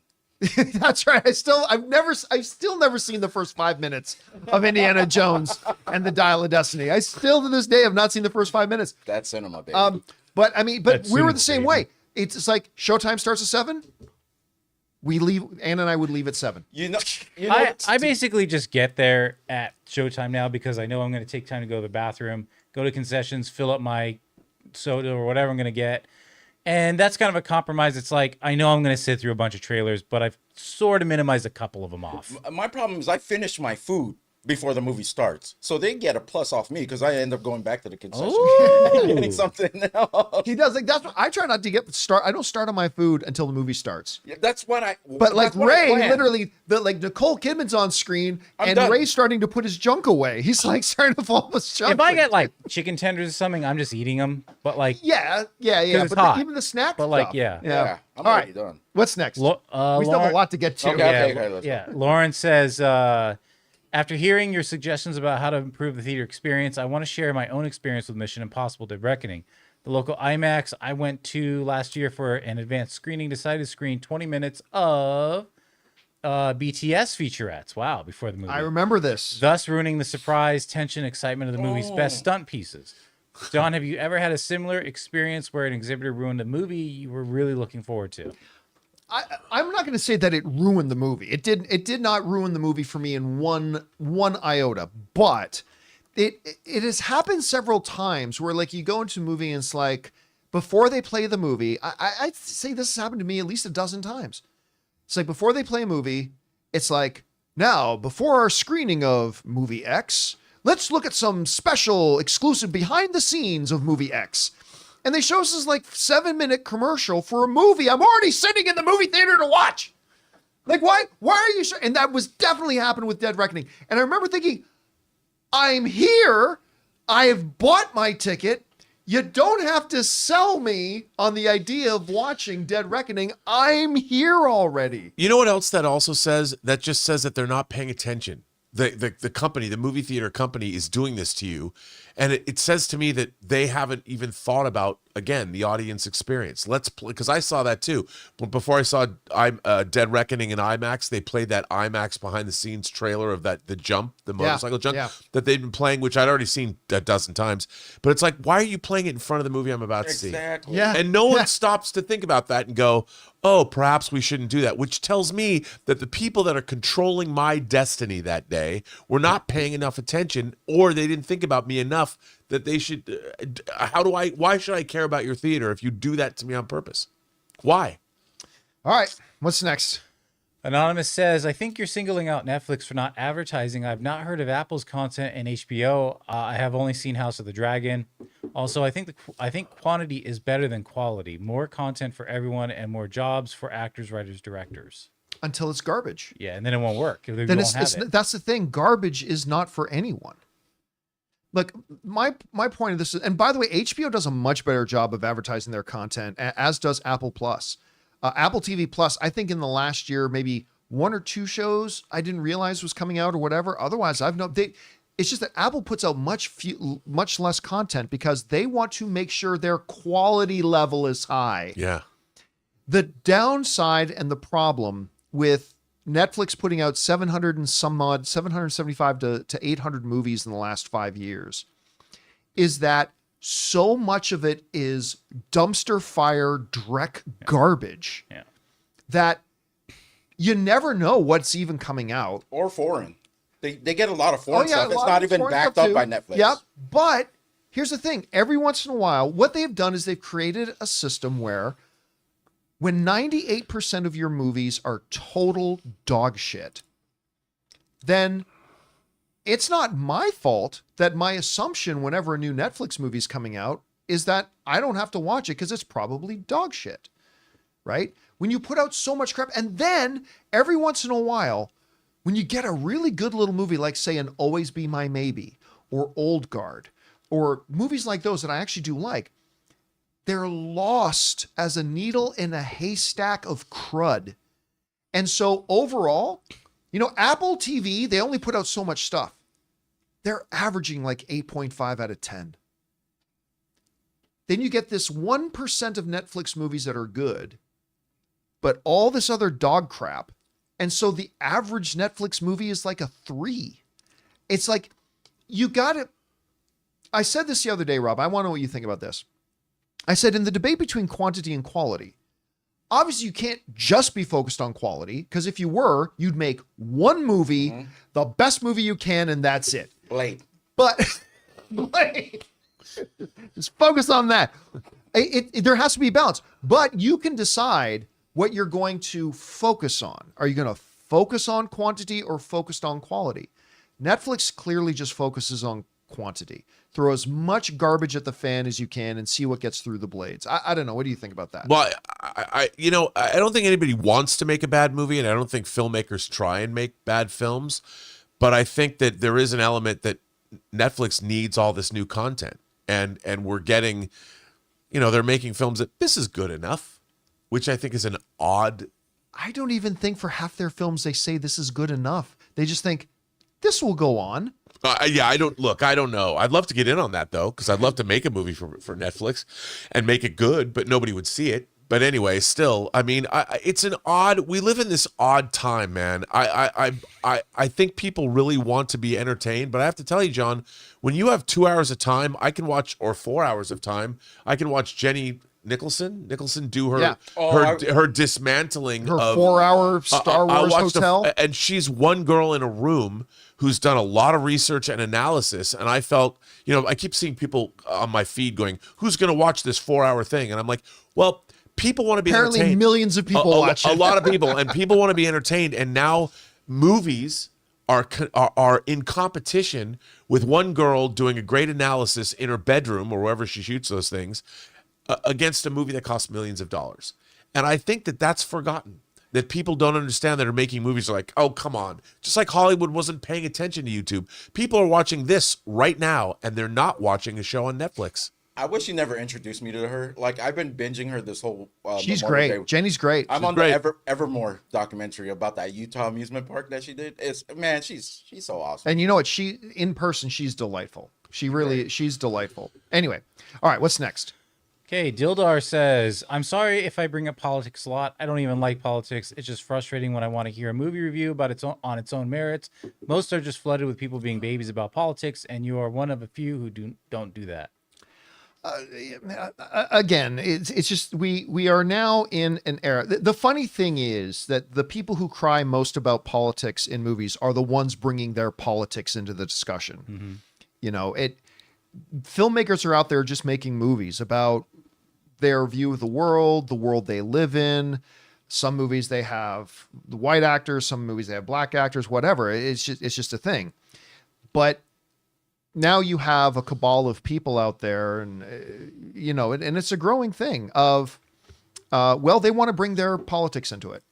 That's right. I've still never seen the first 5 minutes of Indiana Jones and the Dial of Destiny. I still to this day have not seen the first 5 minutes. That's cinema, baby. But I mean, That's we were cinema, the same baby. way. It's like showtime starts at 7. We leave. Ann and I would leave at 7. I basically just get there at showtime now because I know I'm going to take time to go to the bathroom, go to concessions, fill up my soda or whatever I'm going to get. And that's kind of a compromise. It's like, I know I'm going to sit through a bunch of trailers, but I've sort of minimized a couple of them off. My problem is I finish my food before the movie starts, so they get a plus off me because I end up going back to the concession and getting something else. He does like that's what I try not to get start. I don't start on my food until the movie starts. Yeah, that's what I. But like that's what I Ray, plan. literally, like Nicole Kidman's on screen, I'm and done. Ray's starting to put his junk away. He's like starting to fall his junk. If I get like chicken tenders or something, I'm just eating them. But like, yeah. it's But hot. even the snack. But, like, stuff. yeah. I'm All already right. done. What's next? We still have a Lauren- lot to get to. Okay. Yeah, let's yeah. Lauren says, after hearing your suggestions about how to improve the theater experience, I want to share my own experience with Mission Impossible: Dead Reckoning. The local IMAX I went to last year for an advanced screening decided to screen 20 minutes of BTS featurettes. Wow, before the movie. I remember this. Thus ruining the surprise, tension, excitement of the movie's best stunt pieces. John, have you ever had a similar experience where an exhibitor ruined a movie you were really looking forward to? I'm not going to say that it ruined the movie. It did not ruin the movie for me in one iota, but it has happened several times where like you go into a movie and it's like before they play the movie, I'd say this has happened to me at least a dozen times. It's like before they play a movie, it's like, now before our screening of movie X, let's look at some special exclusive behind the scenes of movie X. And they show us this like 7-minute commercial for a movie I'm already sitting in the movie theater to watch. Like, why are you and that was definitely happened with Dead Reckoning. And I remember thinking, I'm here. I've bought my ticket. You don't have to sell me on the idea of watching Dead Reckoning. I'm here already. You know what else that also says? That just says that they're not paying attention. The company, the movie theater company is doing this to you. And it says to me that they haven't even thought about, again, the audience experience. Let's play, because I saw that too. But before I saw Dead Reckoning in IMAX, they played that IMAX behind the scenes trailer of the motorcycle jump that they'd been playing, which I'd already seen a dozen times. But it's like, why are you playing it in front of the movie I'm about to see? Exactly. Yeah. And no one stops to think about that and go, oh, perhaps we shouldn't do that, which tells me that the people that are controlling my destiny that day were not paying enough attention, or they didn't think about me enough that they should. Why should I care about your theater if you do that to me on purpose? Why? All right. What's next? Anonymous says, I think you're singling out Netflix for not advertising. I've not heard of Apple's content in HBO. I have only seen House of the Dragon. Also, I think quantity is better than quality. More content for everyone and more jobs for actors, writers, directors. Until it's garbage. Yeah, and then it won't work. Then That's the thing. Garbage is not for anyone. Look, my point of this is, and by the way, HBO does a much better job of advertising their content, as does Apple Plus. Apple TV Plus, I think in the last year, maybe 1 or 2 shows I didn't realize was coming out or whatever. Otherwise, it's just that Apple puts out much less content because they want to make sure their quality level is high. Yeah. The downside and the problem with Netflix putting out 775 to 800 movies in the last 5 years is that so much of it is dumpster fire dreck garbage that you never know what's even coming out. Or foreign. They get a lot of foreign stuff. It's not even backed up by Netflix. Yeah, but here's the thing. Every once in a while, what they've done is they've created a system where When 98% of your movies are total dog shit, then it's not my fault that my assumption whenever a new Netflix movie is coming out is that I don't have to watch it because it's probably dog shit, right? When you put out so much crap, and then every once in a while, when you get a really good little movie like, say, an Always Be My Maybe or Old Guard or movies like those that I actually do like, they're lost as a needle in a haystack of crud. And so overall, Apple TV, they only put out so much stuff. They're averaging like 8.5 out of 10. Then you get this 1% of Netflix movies that are good, but all this other dog crap. And so the average Netflix movie is like a 3. It's like, you got to, I said this the other day, Rob, I want to know what you think about this. I said in the debate between quantity and quality, obviously you can't just be focused on quality, because if you were, you'd make one movie, the best movie you can, and that's it. Blade. But just focus on that. There has to be balance, but you can decide what you're going to focus on. Are you going to focus on quantity or focused on quality? Netflix clearly just focuses on quantity. Throw as much garbage at the fan as you can and see what gets through the blades. I don't know. What do you think about that? Well, I don't think anybody wants to make a bad movie, and I don't think filmmakers try and make bad films. But I think that there is an element that Netflix needs all this new content, and we're getting, they're making films that this is good enough, which I think is an odd. I don't even think for half their films they say this is good enough. They just think this will go on. I don't know. I'd love to get in on that though, because I'd love to make a movie for Netflix and make it good, but nobody would see it. But anyway, still, I mean, we live in this odd time, man. I think people really want to be entertained, but I have to tell you, John, when you have 2 hours of time, or 4 hours of time, I can watch Jenny Nicholson do her dismantling her of 4-hour Star Wars hotel, and she's one girl in a room who's done a lot of research and analysis. And I felt, I keep seeing people on my feed going, "Who's going to watch this 4-hour thing?" And I'm like, well, people want to be apparently entertained. Millions of people watch it. A lot of people, and people want to be entertained. And now movies are in competition with one girl doing a great analysis in her bedroom or wherever she shoots those things, against a movie that costs millions of dollars. And I think that that's forgotten, that people don't understand that are making movies are like, oh, come on. Just like Hollywood wasn't paying attention to YouTube. People are watching this right now, and they're not watching a show on Netflix. I wish you never introduced me to her. Like, I've been binging her this whole she's great. Day. Jenny's great. I'm she's on great. the Evermore documentary about that Utah amusement park that she did. She's so awesome. And you know what? She in person, she's delightful. She's delightful. Anyway, all right, what's next? Okay, Dildar says, I'm sorry if I bring up politics a lot. I don't even like politics. It's just frustrating when I want to hear a movie review about on its own merits. Most are just flooded with people being babies about politics, and you are one of a few who don't do that. Again, it's just we are now in an era. The funny thing is that the people who cry most about politics in movies are the ones bringing their politics into the discussion. Mm-hmm. Filmmakers are out there just making movies about their view of the world they live in. Some movies they have the white actors, some movies they have black actors, whatever. It's just a thing. But now you have a cabal of people out there, and and it's a growing thing of, they want to bring their politics into it.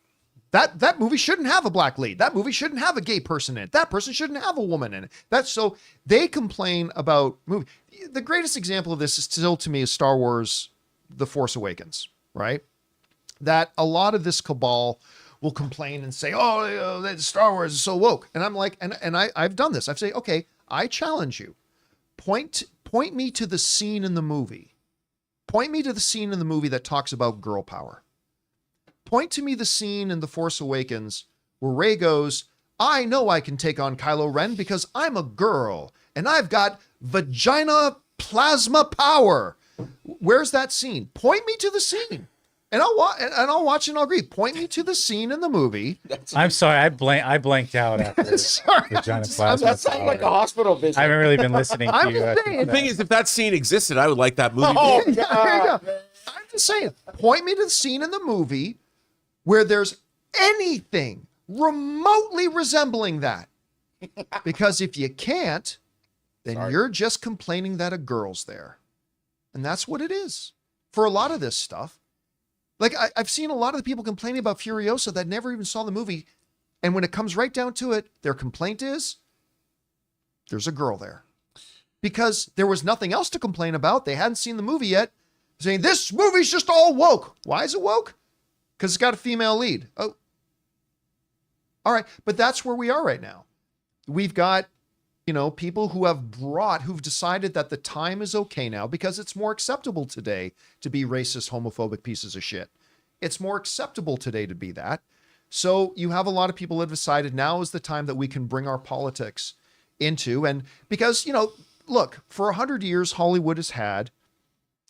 That movie shouldn't have a black lead. That movie shouldn't have a gay person in it. That person shouldn't have a woman in it. So they complain about movie. The greatest example of this is still to me is Star Wars, The Force Awakens, right? That a lot of this cabal will complain and say, that Star Wars is so woke. And I'm like, and I've done this. I've said, okay, I challenge you. Point me to the scene in the movie. Point me to the scene in the movie that talks about girl power. Point to me the scene in The Force Awakens where Rey goes, I know I can take on Kylo Ren because I'm a girl and I've got vagina plasma power. Where's that scene? Point me to the scene. And I'll watch and I'll agree. Point me to the scene in the movie. I'm sorry, I blanked out after sorry, vagina plasma. That sounds like a hospital visit. I haven't really been listening to you. Saying, The thing is, if that scene existed, I would like that movie. Oh, there you go. I'm Just saying, point me to the scene in the movie where there's anything remotely resembling that. Because if you can't, then you're just complaining that a girl's there. And that's what it is for a lot of this stuff. Like, I've seen a lot of the people complaining about Furiosa that never even saw the movie. And when it comes right down to it, their complaint is there's a girl there. Because there was nothing else to complain about. They hadn't seen the movie yet. Saying, this movie's just all woke. Why is it woke? Because it's got a female lead. Oh. All right. But that's where we are right now. We've got, people who've decided that the time is okay now because it's more acceptable today to be racist, homophobic pieces of shit. It's more acceptable today to be that. So you have a lot of people that have decided now is the time that we can bring our politics into. And because, look, for 100 years, Hollywood has had,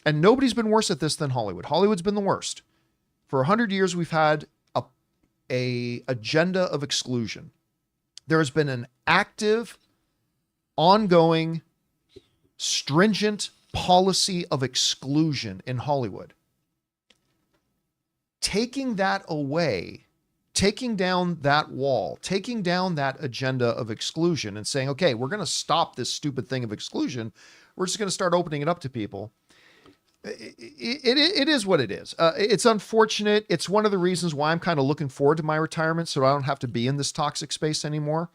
and nobody's been worse at this than Hollywood. Hollywood's been the worst. For 100 years, we've had a agenda of exclusion. There has been an active, ongoing, stringent policy of exclusion in Hollywood. Taking that away, taking down that wall, taking down that agenda of exclusion and saying, okay, we're going to stop this stupid thing of exclusion. We're just going to start opening it up to people. It is what it is. It's unfortunate. It's one of the reasons why I'm kind of looking forward to my retirement so I don't have to be in this toxic space anymore.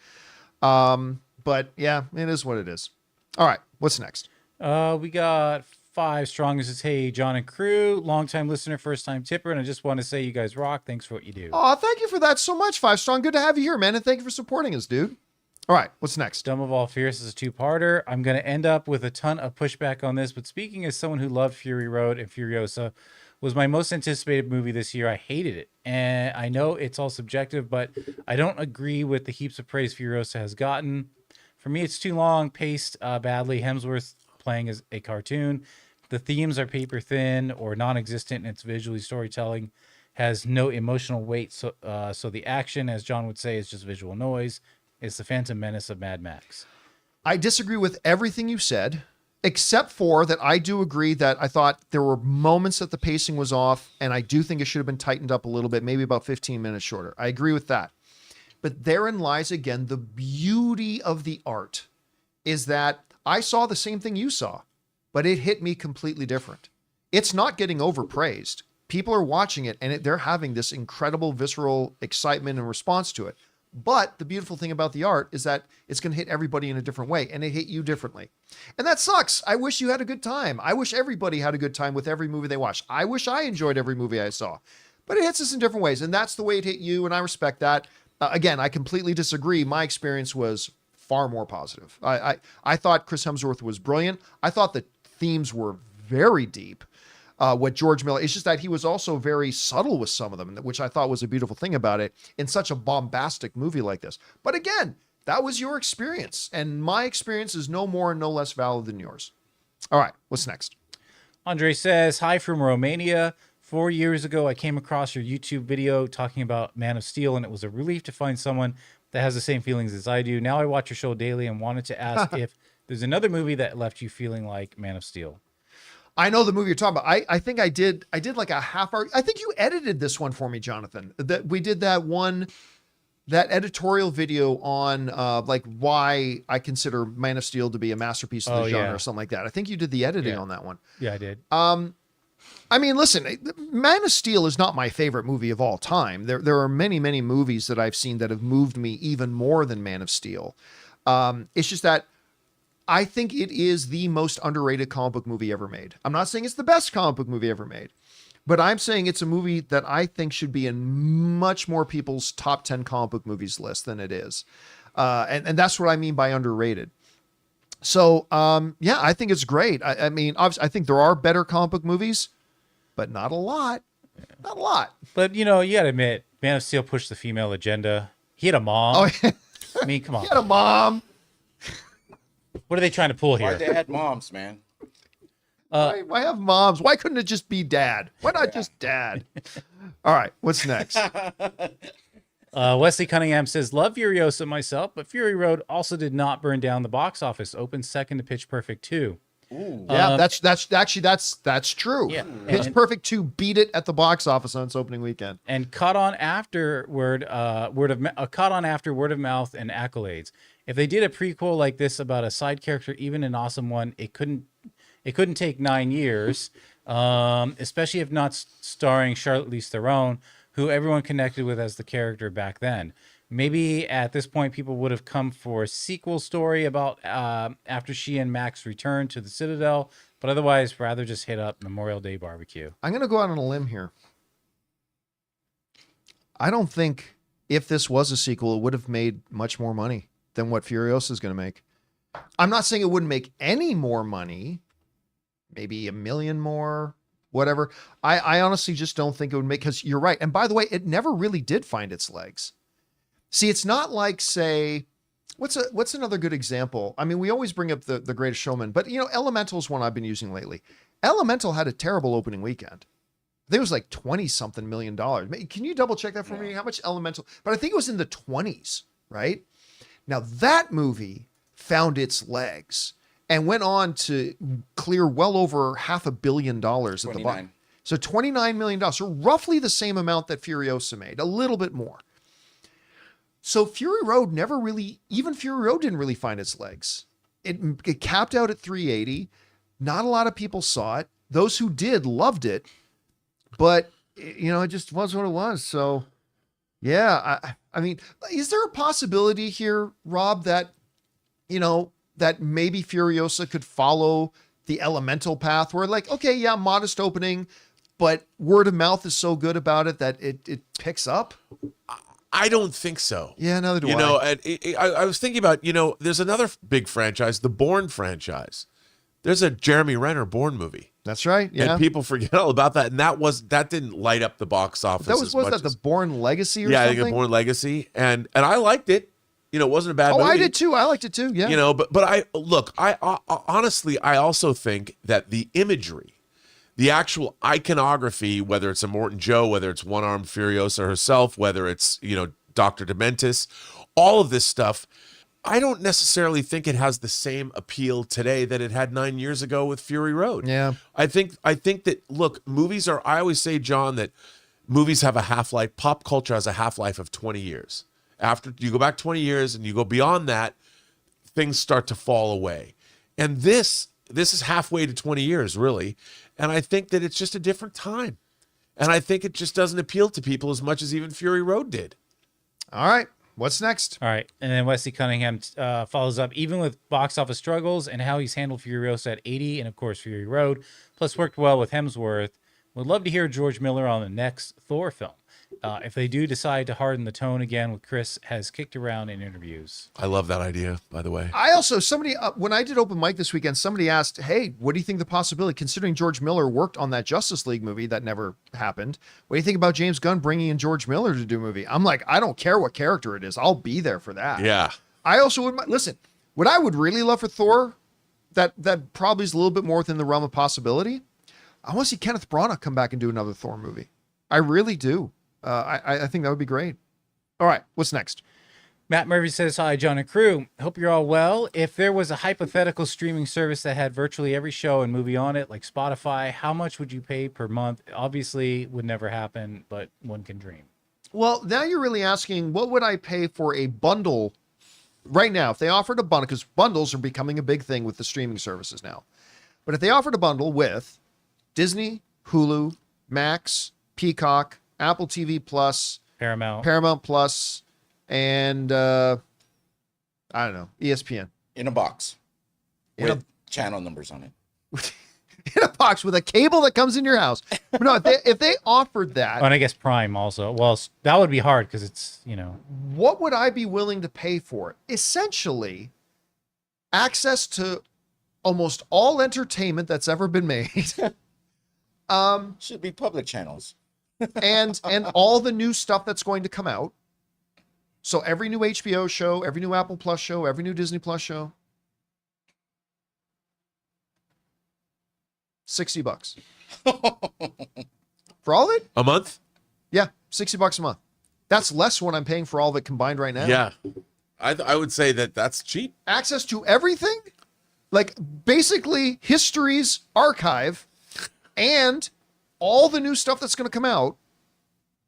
But yeah, it is what it is. All right. What's next? We got 5 strong. This is, hey, John and crew, longtime listener, first time tipper. And I just want to say you guys rock. Thanks for what you do. Oh, thank you for that so much, 5 strong. Good to have you here, man. And thank you for supporting us, dude. All right, what's next? Dumb of All Fierce is a 2-parter. I'm going to end up with a ton of pushback on this, but speaking as someone who loved Fury Road and Furiosa, was my most anticipated movie this year. I hated it. And I know it's all subjective, but I don't agree with the heaps of praise Furiosa has gotten. For me, it's too long, paced badly. Hemsworth playing as a cartoon. The themes are paper thin or non-existent, and its visually storytelling has no emotional weight. So the action, as John would say, is just visual noise. It's the Phantom Menace of Mad Max. I disagree with everything you said, except for that I do agree that I thought there were moments that the pacing was off, and I do think it should have been tightened up a little bit, maybe about 15 minutes shorter. I agree with that. But therein lies, again, the beauty of the art is that I saw the same thing you saw, but it hit me completely different. It's not getting overpraised. People are watching it, and they're having this incredible visceral excitement and response to it. But the beautiful thing about the art is that it's going to hit everybody in a different way, and it hit you differently. And that sucks. I wish you had a good time. I wish everybody had a good time with every movie they watched. I wish I enjoyed every movie I saw. But it hits us in different ways, and that's the way it hit you, and I respect that. Again, I completely disagree. My experience was far more positive. I thought Chris Hemsworth was brilliant. I thought the themes were very deep. What George Miller, it's just that he was also very subtle with some of them, which I thought was a beautiful thing about it in such a bombastic movie like this. But again, that was your experience, and my experience is no more and no less valid than yours. All right, what's next? Andre says, hi from Romania. 4 years ago, I came across your YouTube video talking about Man of Steel, and it was a relief to find someone that has the same feelings as I do. Now I watch your show daily and wanted to ask if there's another movie that left you feeling like Man of Steel. I know the movie you're talking about. I think I did like a half hour. I think you edited this one for me, Jonathan. That we did that editorial video on like why I consider Man of Steel to be a masterpiece of the genre or something like that. I think you did the editing on that one. Yeah, I did. I mean, listen, Man of Steel is not my favorite movie of all time. There are many, many movies that I've seen that have moved me even more than Man of Steel. It's just that I think it is the most underrated comic book movie ever made. I'm not saying it's the best comic book movie ever made, but I'm saying it's a movie that I think should be in much more people's top 10 comic book movies list than it is. And that's what I mean by underrated. So, yeah, I think it's great. I mean, obviously, I think there are better comic book movies, but not a lot. Not a lot. But, you got to admit, Man of Steel pushed the female agenda. He had a mom. Oh, yeah. I mean, come on. He had a mom. What are they trying to pull here? Why they had moms, man? Why have moms? Why couldn't it just be dad? Why not just dad? All right, what's next? Wesley Cunningham says, love Furiosa myself, but Fury Road also did not burn down the box office. Opened second to Pitch Perfect 2. Yeah, that's true. Yeah. Pitch Perfect 2 beat it at the box office on its opening weekend. And caught on afterward, word of mouth and accolades. If they did a prequel like this about a side character, even an awesome one, it couldn't take 9 years, especially if not starring Charlize Theron, who everyone connected with as the character back then. Maybe at this point, people would have come for a sequel story about after she and Max returned to the Citadel, but otherwise, rather just hit up Memorial Day barbecue. I'm going to go out on a limb here. I don't think if this was a sequel, it would have made much more money than what Furiosa is going to make. I'm not saying it wouldn't make any more money, maybe $1 million more, whatever. I honestly just don't think it would make, because you're right. And by the way, it never really did find its legs. See, it's not like, say, what's another good example? I mean, we always bring up the Greatest Showman, but Elemental is one I've been using lately. Elemental had a terrible opening weekend. I think it was like 20-something $20 million. Can you double check that for me? How much Elemental? But I think it was in the 20s, right? Now that movie found its legs and went on to clear well over $500 million at the bottom. So $29 million. So roughly the same amount that Furiosa made, a little bit more. So Fury Road Fury Road didn't really find its legs. It capped out at 380. Not a lot of people saw it. Those who did loved it, but it just was what it was. So yeah, I mean, is there a possibility here, Rob, that, that maybe Furiosa could follow the Elemental path where modest opening, but word of mouth is so good about it that it picks up? I don't think so. Yeah, neither do I. I was thinking about, there's another big franchise, the Bourne franchise. There's a Jeremy Renner Bourne movie. That's right. Yeah. And people forget all about that. And that didn't light up the box office. Was that the Bourne Legacy or something? Yeah, I think the Bourne Legacy. And I liked it. It wasn't a bad movie. Oh, I did too. I liked it too. Yeah. But I honestly, I also think that the imagery, the actual iconography, whether it's a Morton Joe, whether it's One-Armed Furiosa herself, whether it's, Dr. Dementis, all of this stuff, I don't necessarily think it has the same appeal today that it had 9 years ago with Fury Road. Yeah. I think that, look, I always say, John, that movies have a half-life, pop culture has a half-life of 20 years. After you go back 20 years and you go beyond that, things start to fall away. And this is halfway to 20 years, really. And I think that it's just a different time. And I think it just doesn't appeal to people as much as even Fury Road did. All right. What's next? All right. And then Wesley Cunningham follows up, even with box office struggles and how he's handled Furiosa at 80 and, of course, Fury Road, plus worked well with Hemsworth. Would love to hear George Miller on the next Thor film. If they do decide to harden the tone again, what Chris has kicked around in interviews. I love that idea, by the way. I also, when I did open mic this weekend, somebody asked, hey, what do you think the possibility, considering George Miller worked on that Justice League movie that never happened, what do you think about James Gunn bringing in George Miller to do a movie? I'm like, I don't care what character it is. I'll be there for that. Yeah. I also would, listen, what I would really love for Thor, that probably is a little bit more within the realm of possibility. I want to see Kenneth Branagh come back and do another Thor movie. I really do. I think that would be great. All right, what's next? Matt Murphy says, hi, John and crew. Hope you're all well. If there was a hypothetical streaming service that had virtually every show and movie on it, like Spotify, how much would you pay per month? Obviously, would never happen, but one can dream. Well, now you're really asking, what would I pay for a bundle right now? If they offered a bundle, because bundles are becoming a big thing with the streaming services now. But if they offered a bundle with Disney, Hulu, Max, Peacock, Apple TV Plus, Paramount Plus, and I don't know, ESPN. In a box. With channel numbers on it. In a box with a cable that comes in your house. But no, if they offered that. Oh, and I guess Prime also. Well, that would be hard because it's, What would I be willing to pay for it? Essentially, access to almost all entertainment that's ever been made. Should be public channels. and all the new stuff that's going to come out. So every new HBO show, every new Apple Plus show, every new Disney Plus show. $60. For all of it? A month? Yeah, $60 a month. That's less what I'm paying for all of it combined right now. Yeah. I would say that's cheap. Access to everything? Like basically history's archive and all the new stuff that's going to come out,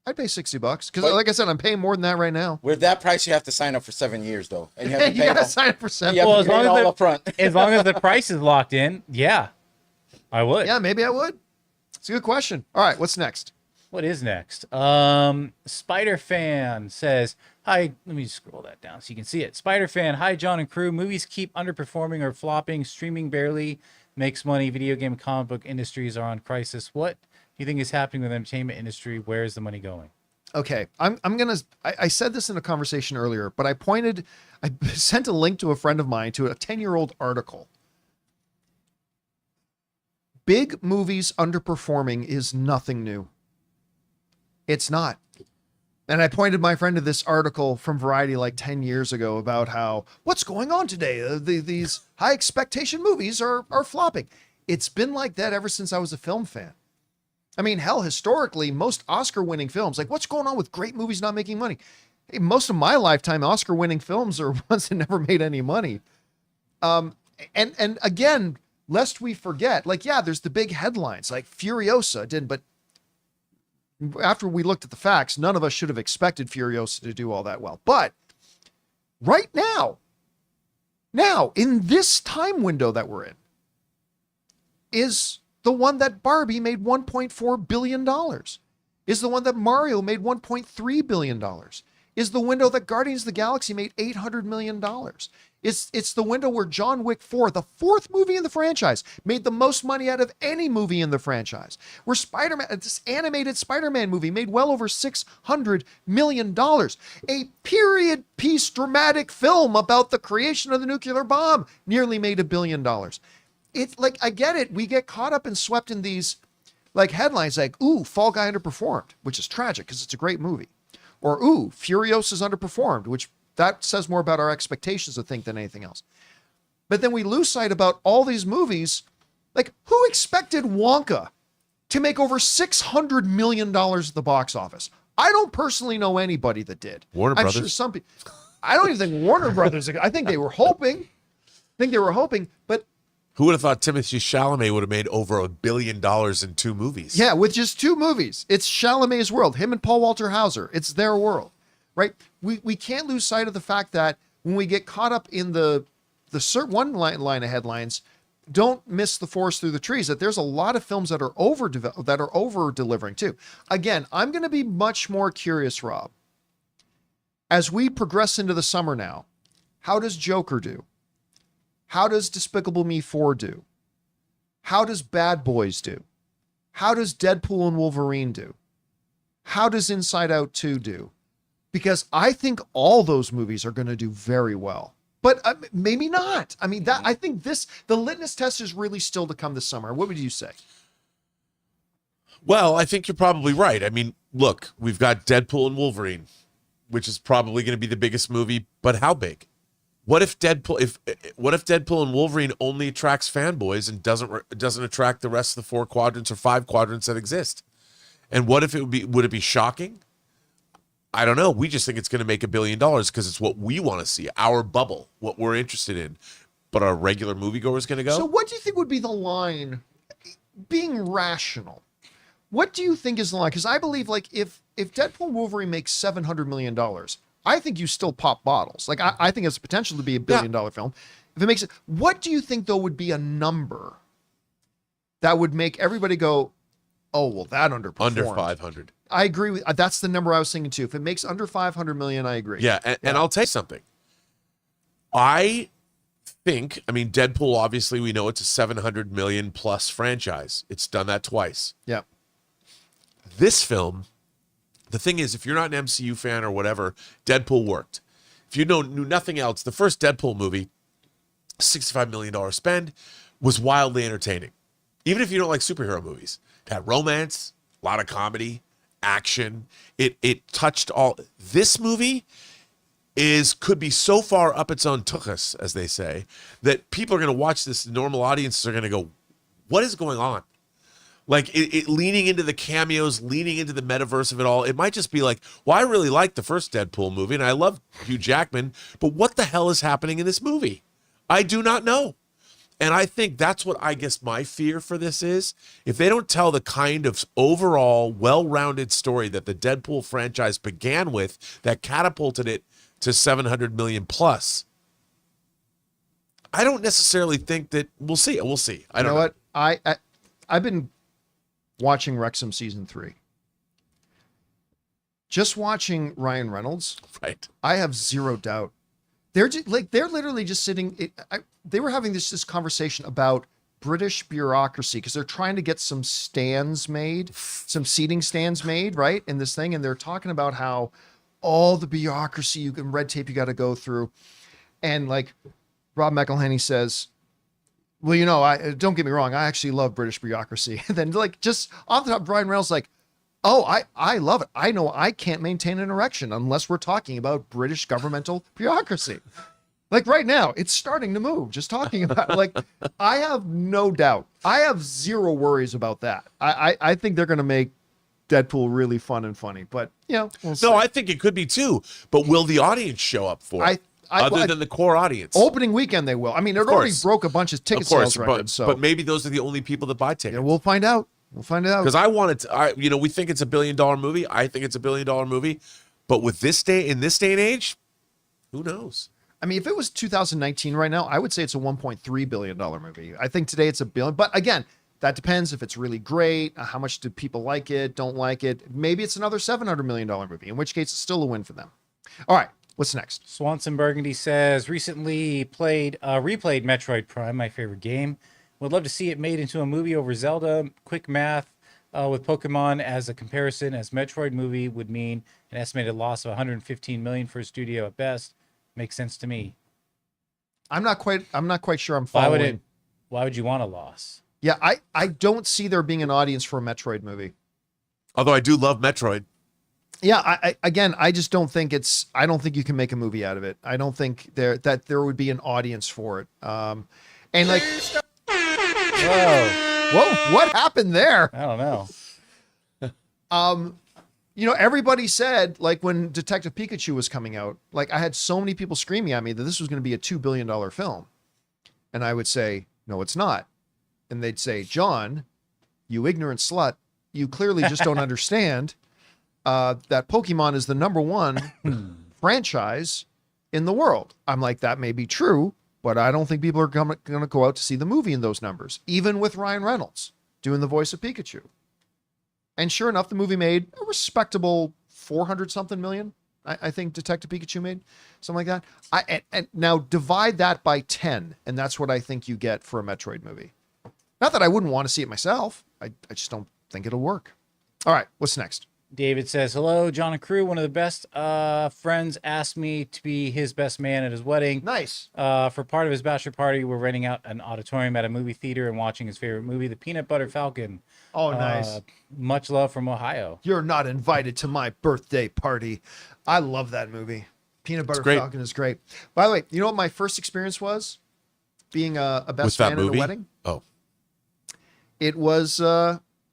I'd pay $60 because, like I said, I'm paying more than that right now. With that price, you have to sign up for 7 years, though, and you have to You pay gotta sign up for 7. You have Well, to pay it all up front. as long as the price is locked in, yeah, I would. Yeah, maybe I would. It's a good question. All right, what's next? What is next? Spider Fan says, "Hi." Let me scroll that down so you can see it. Spider Fan, hi John and crew. Movies keep underperforming or flopping. Streaming barely makes money. Video game and comic book industries are on crisis. What do you think is happening with the entertainment industry? Where is the money going? Okay, I said this in a conversation earlier, but I sent a link to a friend of mine to a 10-year-old article. Big movies underperforming is nothing new. It's not. And I pointed my friend to this article from Variety like 10 years ago about how, what's going on today? These high expectation movies are flopping. It's been like that ever since I was a film fan. I mean, hell, historically, most Oscar-winning films, like what's going on with great movies not making money? Hey, most of my lifetime, Oscar-winning films are ones that never made any money. And again, lest we forget, like, yeah, there's the big headlines, like Furiosa didn't, but after we looked at the facts, none of us should have expected Furiosa to do all that well. But right now, in this time window that we're in, is the one that Barbie made $1.4 billion, is the one that Mario made $1.3 billion, is the window that Guardians of the Galaxy made $800 million. It's the window where John Wick 4, the 4th movie in the franchise, made the most money out of any movie in the franchise. Where Spider-Man, this animated Spider-Man movie made well over $600 million. A period piece dramatic film about the creation of the nuclear bomb nearly made $1 billion. It's like, I get it. We get caught up and swept in these like headlines like, ooh, Fall Guy underperformed, which is tragic because it's a great movie. Or, ooh, Furiosa's underperformed, which that says more about our expectations, I think, than anything else. But then we lose sight about all these movies. Like, who expected Wonka to make over $600 million at the box office? I don't personally know anybody that did. Warner I'm Brothers. sure some people. I don't even think Warner Brothers. I think they were hoping. But Who would have thought Timothée Chalamet would have made over $1 billion in 2 movies? yeah, with just 2 movies, it's Chalamet's world. Him and Paul Walter Hauser. It's their world, right? We can't lose sight of the fact that when we get caught up in the one line of headlines, don't miss the forest through the trees. That there's a lot of films that are over delivering too. Again, I'm going to be much more curious, Rob, as we progress into the summer now. How does Joker do? How does Despicable Me 4 do? How does Bad Boys do? How does Deadpool and Wolverine do? How does Inside Out 2 do? Because I think all those movies are going to do very well. But maybe not. I mean, I think the litmus test is really still to come this summer. What would you say? Well, I think you're probably right. I mean, look, we've got Deadpool and Wolverine, which is probably going to be the biggest movie, but how big? What if Deadpool and Wolverine only attracts fanboys and doesn't attract the rest of the 4 quadrants or 5 quadrants that exist? And what if would it be shocking? I don't know. We just think it's going to make $1 billion because it's what we want to see, our bubble, what we're interested in. But our regular moviegoer is going to go. So what do you think would be the line, being rational? What do you think is the line? Because I believe, like, if Deadpool and Wolverine makes $700 million, I think you still pop bottles. Like, I think it's potential to be $1 billion film. If it makes it, what do you think, though, would be a number that would make everybody go, oh, well, that underperformed? Under 500. I agree with that's the number I was thinking too. If it makes under 500 million, I agree. Yeah, and I'll tell you something. I think, I mean, Deadpool, obviously, we know it's a 700 million plus franchise. It's done that twice. Yeah. This film, the thing is, if you're not an MCU fan or whatever, Deadpool worked. If you knew nothing else, the first Deadpool movie, $65 million spend, was wildly entertaining. Even if you don't like superhero movies. It had romance, a lot of comedy, action. It touched all. This movie could be so far up its own tuchus, as they say, that people are going to watch this. Normal audiences are going to go, what is going on? Like it leaning into the cameos, leaning into the metaverse of it all. It might just be like, well, I really liked the first Deadpool movie and I love Hugh Jackman, but what the hell is happening in this movie? I do not know. And I think that's what I guess my fear for this is. If they don't tell the kind of overall well-rounded story that the Deadpool franchise began with that catapulted it to 700 million plus, I don't necessarily think that we'll see. We'll see. I don't know what? I've been watching Wrexham season 3. Just watching Ryan Reynolds, right? I have zero doubt. They're literally just sitting. They were having this conversation about British bureaucracy because they're trying to get some stands made, some seating stands made, right, in this thing, and they're talking about how all the bureaucracy and red tape you got to go through, and like Rob McElhenney says, well, you know, I don't get me wrong, I actually love British bureaucracy. And then like just off the top, Brian Reynolds like, oh, I love it. I know I can't maintain an erection unless we're talking about British governmental bureaucracy. Like right now, it's starting to move. Just talking about like, I have no doubt. I have zero worries about that. I think they're going to make Deadpool really fun and funny. But you know, we'll see. No, I think it could be too. But will the audience show up for it? Other than the core audience, opening weekend they will. I mean, it already broke a bunch of ticket sales records. But maybe those are the only people that buy tickets. Yeah, we'll find out. We'll find it out. Because I wanted to, we think it's $1 billion movie. I think it's $1 billion movie. But with in this day and age, who knows? I mean, if it was 2019 right now, I would say it's a $1.3 billion movie. I think today it's $1 billion. But again, that depends if it's really great. How much do people like it, don't like it? Maybe it's another $700 million movie, in which case it's still a win for them. All right, what's next? Swanson Burgundy says, recently replayed Metroid Prime, my favorite game. Would love to see it made into a movie over Zelda. Quick math with Pokemon as a comparison, as Metroid movie would mean an estimated loss of 115 million for a studio at best. Makes sense to me. I'm not quite sure I'm following. Why would you want a loss? Yeah, I don't see there being an audience for a Metroid movie. Although I do love Metroid. Yeah, I just don't think I don't think you can make a movie out of it. I don't think there would be an audience for it. And like, whoa, what happened there? I don't know. You know, everybody said like when Detective Pikachu was coming out, like I had so many people screaming at me that this was going to be a $2 billion film. And I would say, no, it's not. And they'd say, John, you ignorant slut, you clearly just don't understand that Pokemon is the #1 franchise in the world. I'm like, that may be true, but I don't think people are going to go out to see the movie in those numbers, even with Ryan Reynolds doing the voice of Pikachu. And sure enough, the movie made a respectable 400-something million. I think Detective Pikachu made something like that. And now divide that by 10, and that's what I think you get for a Metroid movie. Not that I wouldn't want to see it myself. I just don't think it'll work. All right, what's next? David says, hello, John and crew. One of the best friends asked me to be his best man at his wedding. Nice. For part of his bachelor party, we're renting out an auditorium at a movie theater and watching his favorite movie, The Peanut Butter Falcon. Oh, nice. Much love from Ohio. You're not invited to my birthday party. I love that movie. Peanut Butter Falcon is great. By the way, you know what my first experience was? Being a best man at a wedding? Oh. It was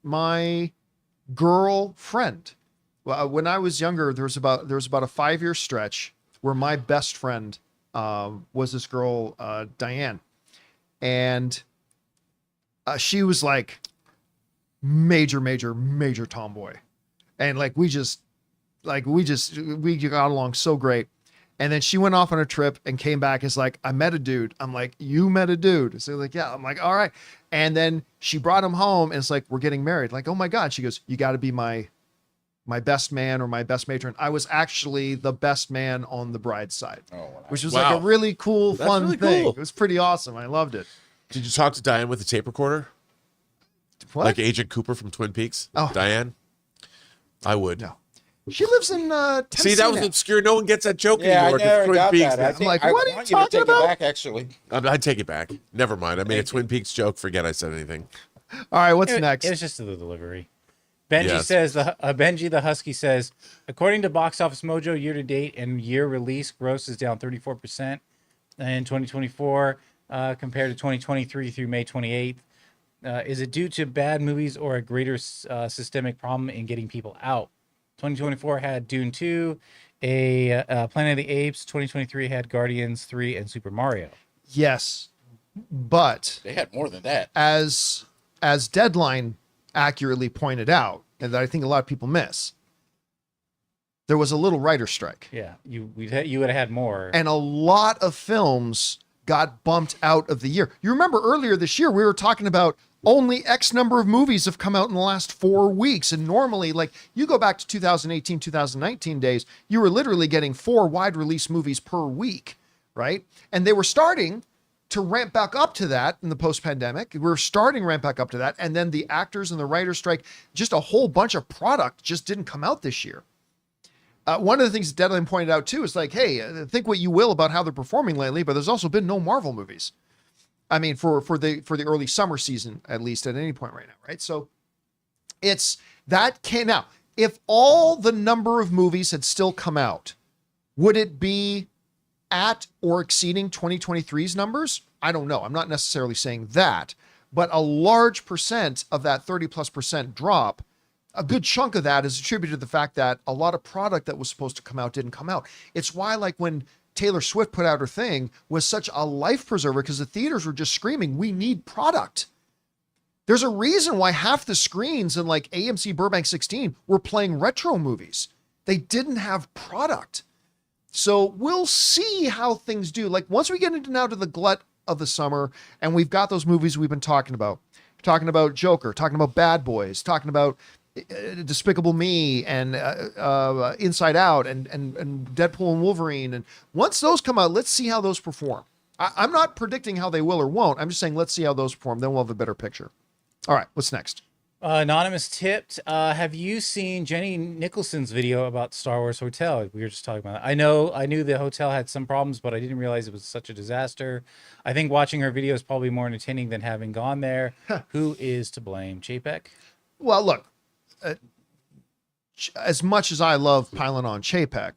my girlfriend. Well, when I was younger, there was about a 5-year stretch where my best friend was this girl, Diane, and she was like major tomboy, and like we got along so great. And then she went off on a trip and came back. It's like, I met a dude. I'm like, you met a dude? So like, yeah. I'm like, all right. And then she brought him home and it's like, we're getting married. Like, oh my God. She goes, you got to be my best man or my best matron. I was actually the best man on the bride's side, which was like a really cool, fun thing. Cool. It was pretty awesome. I loved it. Did you talk to Diane with a tape recorder? What? Like Agent Cooper from Twin Peaks? Oh. Diane? I would. No. She lives in Tennessee. See, that was obscure. No one gets that joke anymore. I never got that. I'm like, what are you talking about? It back, actually. I'd take it back. Never mind. I made a Twin Peaks joke. Forget I said anything. All right, what's next? It was just the delivery. Benji says, Benji the Husky says, according to Box Office Mojo, year to date and year release gross is down 34% in 2024 compared to 2023 through May 28th. Is it due to bad movies or a greater systemic problem in getting people out? 2024 had Dune 2, Planet of the Apes. 2023 had Guardians 3 and Super Mario. Yes. But They had more than that. as Deadline accurately pointed out, and that I think a lot of people miss, there was a little writer strike. Yeah, you would have had more. And a lot of films got bumped out of the year. You remember earlier this year, we were talking about only X number of movies have come out in the last 4 weeks. And normally, like, you go back to 2018, 2019 days, you were literally getting 4 wide release movies per week, right? And they were starting to ramp back up to that in the post-pandemic. We're starting to ramp back up to that. And then the actors and the writer's strike, just a whole bunch of product just didn't come out this year. One of the things Deadline pointed out too is like, hey, think what you will about how they're performing lately, but there's also been no Marvel movies. I mean, for the early summer season, at least at any point right now, right? So it's that came now. If all the number of movies had still come out, would it be at or exceeding 2023's numbers? I don't know. I'm not necessarily saying that, but a large percent of that 30+% drop, a good chunk of that is attributed to the fact that a lot of product that was supposed to come out didn't come out. It's why, like, when Taylor Swift put out her thing, was such a life preserver, because the theaters were just screaming, we need product. There's a reason why half the screens in like AMC Burbank 16 were playing retro movies. They didn't have product. So we'll see how things do. Like, once we get into now to the glut of the summer and we've got those movies we've been talking about Joker, talking about Bad Boys, talking about Despicable Me and Inside Out and Deadpool and Wolverine. And once those come out, let's see how those perform. I'm not predicting how they will or won't. I'm just saying, let's see how those perform. Then we'll have a better picture. All right, what's next? Anonymous tipped, have you seen Jenny Nicholson's video about Star Wars Hotel? We were just talking about that. I knew the hotel had some problems, but I didn't realize it was such a disaster. I think watching her video is probably more entertaining than having gone there. Who is to blame? Chapek? Well, look, as much as I love piling on Chapek,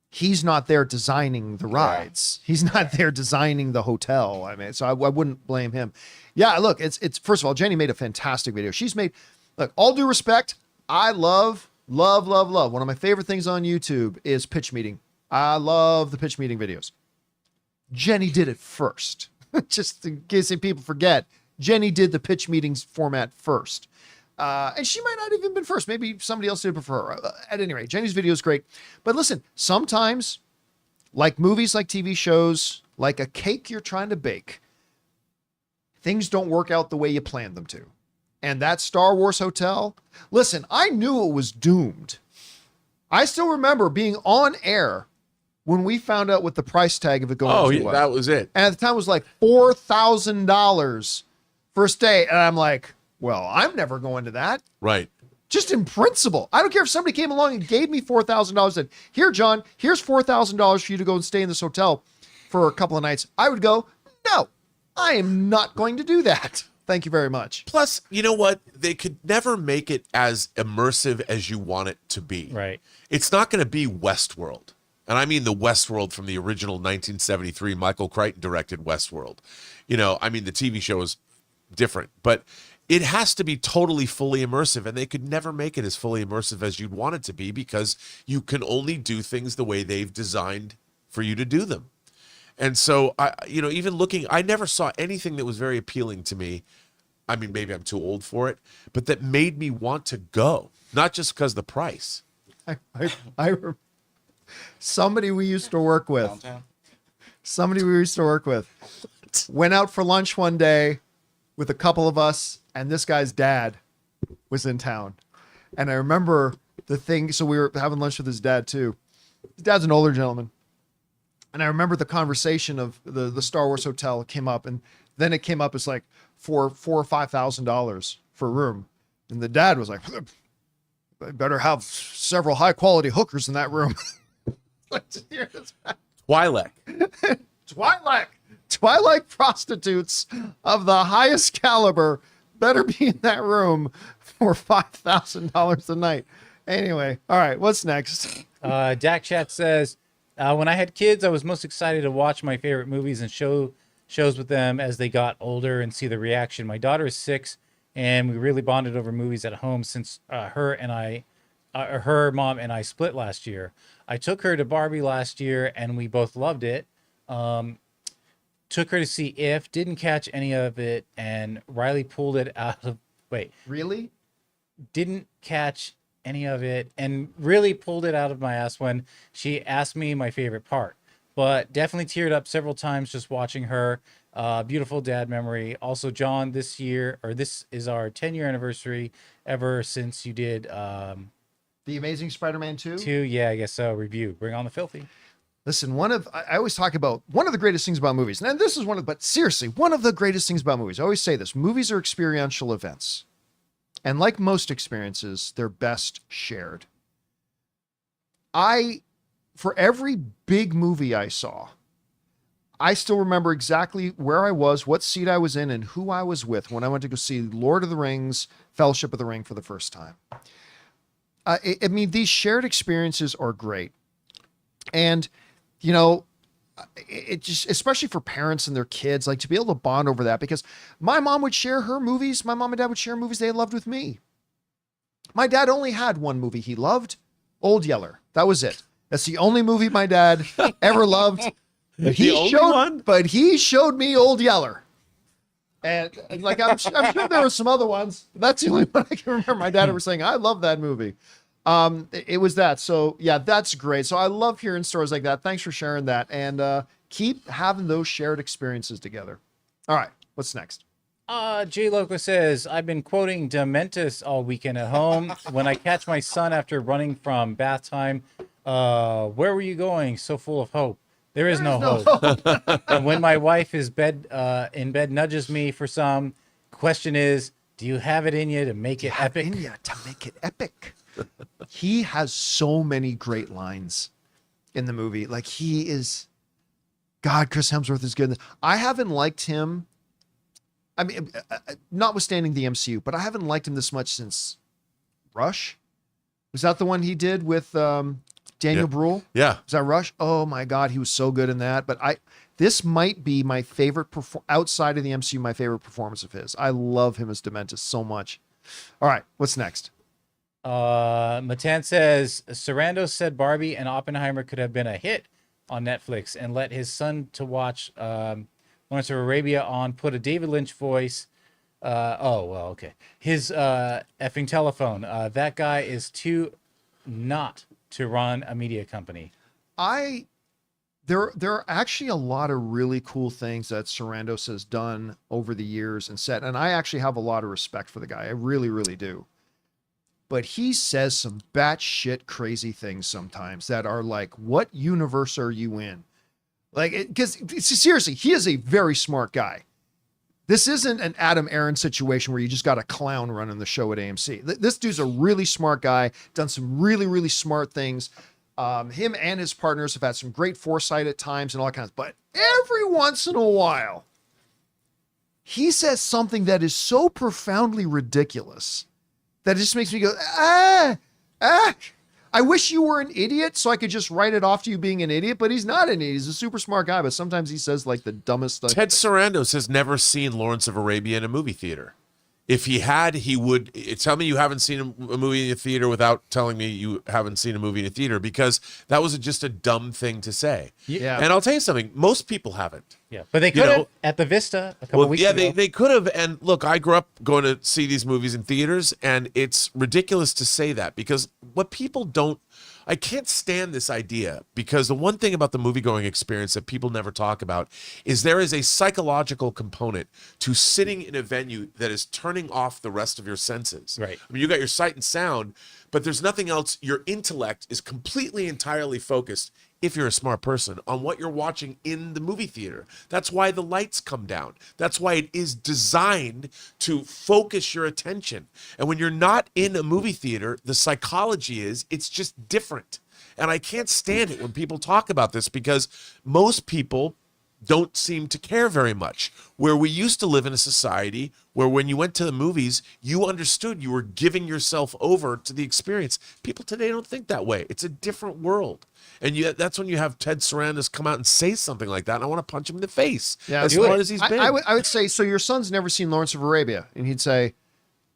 he's not there designing the rides. He's not there designing the hotel. I mean, so I wouldn't blame him. Yeah, look, it's first of all, Jenny made a fantastic video. She's made, look, all due respect, I love. One of my favorite things on YouTube is pitch meeting. I love the pitch meeting videos. Jenny did it first. Just in case people forget, Jenny did the pitch meetings format first. And she might not have even been first. Maybe somebody else did before her. At any rate, Jenny's video is great. But listen, sometimes, like movies, like TV shows, like a cake you're trying to bake, things don't work out the way you planned them to. And that Star Wars hotel, listen, I knew it was doomed. I still remember being on air when we found out what the price tag of it going to was. That was it. And at the time it was like $4,000 for a stay. And I'm like, well, I'm never going to that. Right. Just in principle. I don't care if somebody came along and gave me $4,000 and said, here, John, here's $4,000 for you to go and stay in this hotel for a couple of nights. I would go, no, I am not going to do that. Thank you very much. Plus, you know what? They could never make it as immersive as you want it to be. Right. It's not going to be Westworld. And I mean the Westworld from the original 1973 Michael Crichton directed Westworld. You know, I mean, the TV show is different, but it has to be totally fully immersive, and they could never make it as fully immersive as you'd want it to be, because you can only do things the way they've designed for you to do them. And so, even looking, I never saw anything that was very appealing to me. I mean, maybe I'm too old for it, but that made me want to go, not just because of the price. I somebody we used to work with, went out for lunch one day with a couple of us, and this guy's dad was in town. And I remember the thing, so we were having lunch with his dad too. His dad's an older gentleman. And I remember the conversation of the Star Wars hotel came up, and then it came up as like $4,000 or $5,000 for a room. And the dad was like, I better have several high quality hookers in that room. Twilight prostitutes of the highest caliber better be in that room for $5,000 a night. Anyway, all right, what's next? Dak Chat says, when I had kids, I was most excited to watch my favorite movies and shows with them as they got older and see the reaction. My daughter is 6, and we really bonded over movies at home since her mom and I split last year. I took her to Barbie last year, and we both loved it. took her to see If, didn't catch any of it, and Riley pulled it out of. Wait, Really? didn't catch any of it, and really pulled it out of my ass when she asked me my favorite part. But definitely teared up several times just watching her. Beautiful dad memory. Also, John, this is our 10-year anniversary ever since you did The Amazing Spider-Man 2? yeah, I guess so. Review. Bring on the filthy. Listen, I always talk about one of the greatest things about movies, and this is but seriously, one of the greatest things about movies. I always say this: movies are experiential events. And like most experiences, they're best shared. For every big movie I saw, I still remember exactly where I was, what seat I was in, and who I was with when I went to go see Lord of the Rings, Fellowship of the Ring for the first time. I mean, these shared experiences are great. And, you know, it just, especially for parents and their kids, like to be able to bond over that, because my mom would share her movies. My mom and dad would share movies they loved with me. My dad only had one movie he loved, Old Yeller. That was it. That's the only movie my dad ever loved. But he showed me Old Yeller. And like, I'm sure there were some other ones. But that's the only one I can remember my dad ever saying, I love that movie. It was that. So yeah, that's great. So I love hearing stories like that. Thanks for sharing that. And keep having those shared experiences together. All right, what's next? J Loco says, I've been quoting Dementis all weekend at home. When I catch my son after running from bath time, where were you going? So full of hope. There is no hope. And when my wife is in bed nudges me for some, question is, do you have it in you to make it epic? He has so many great lines in the movie. Like Chris Hemsworth is good. I haven't liked him. I mean, notwithstanding the MCU, but I haven't liked him this much since Rush. Was that the one he did with Daniel Bruhl? Yeah. Was that Rush? Oh my God, he was so good in that. But this might be my favorite outside of the MCU, my favorite performance of his. I love him as Dementis so much. All right, what's next? Matan says Sarando said Barbie and Oppenheimer could have been a hit on Netflix and let his son to watch Lawrence of Arabia on, put a David Lynch voice. Okay. His effing telephone. That guy is too not to run a media company. There are actually a lot of really cool things that Sarandos has done over the years and said, and I actually have a lot of respect for the guy. I really, really do. But he says some batshit crazy things sometimes that are like, what universe are you in? Like, because seriously, he is a very smart guy. This isn't an Adam Aaron situation where you just got a clown running the show at AMC. This dude's a really smart guy, done some really, really smart things. Him and his partners have had some great foresight at times and all kinds. But every once in a while, he says something that is so profoundly ridiculous that it just makes me go, I wish you were an idiot so I could just write it off to you being an idiot, but he's not an idiot. He's a super smart guy, but sometimes he says like the dumbest stuff. Ted Sarandos has never seen Lawrence of Arabia in a movie theater. If he had, he would tell me you haven't seen a movie in a theater without telling me you haven't seen a movie in a theater, because that was just a dumb thing to say. Yeah. And I'll tell you something, most people haven't. Yeah, but they could have at the Vista a couple weeks ago. Yeah, they could have. And look, I grew up going to see these movies in theaters, and it's ridiculous to say that, because what people don't, I can't stand this idea, because the one thing about the movie-going experience that people never talk about is there is a psychological component to sitting in a venue that is turning off the rest of your senses. Right. I mean, you got your sight and sound, but there's nothing else. Your intellect is completely, entirely focused, if you're a smart person, on what you're watching in the movie theater. That's why the lights come down. That's why it is designed to focus your attention. And when you're not in a movie theater, the psychology is, it's just different. And I can't stand it when people talk about this, because most people don't seem to care very much. Where we used to live in a society where when you went to the movies, you understood you were giving yourself over to the experience. People today don't think that way. It's a different world. And that's when you have Ted Sarandos come out and say something like that, and I want to punch him in the face. Yeah, as smart as he's been. I would say, so your son's never seen Lawrence of Arabia? And he'd say,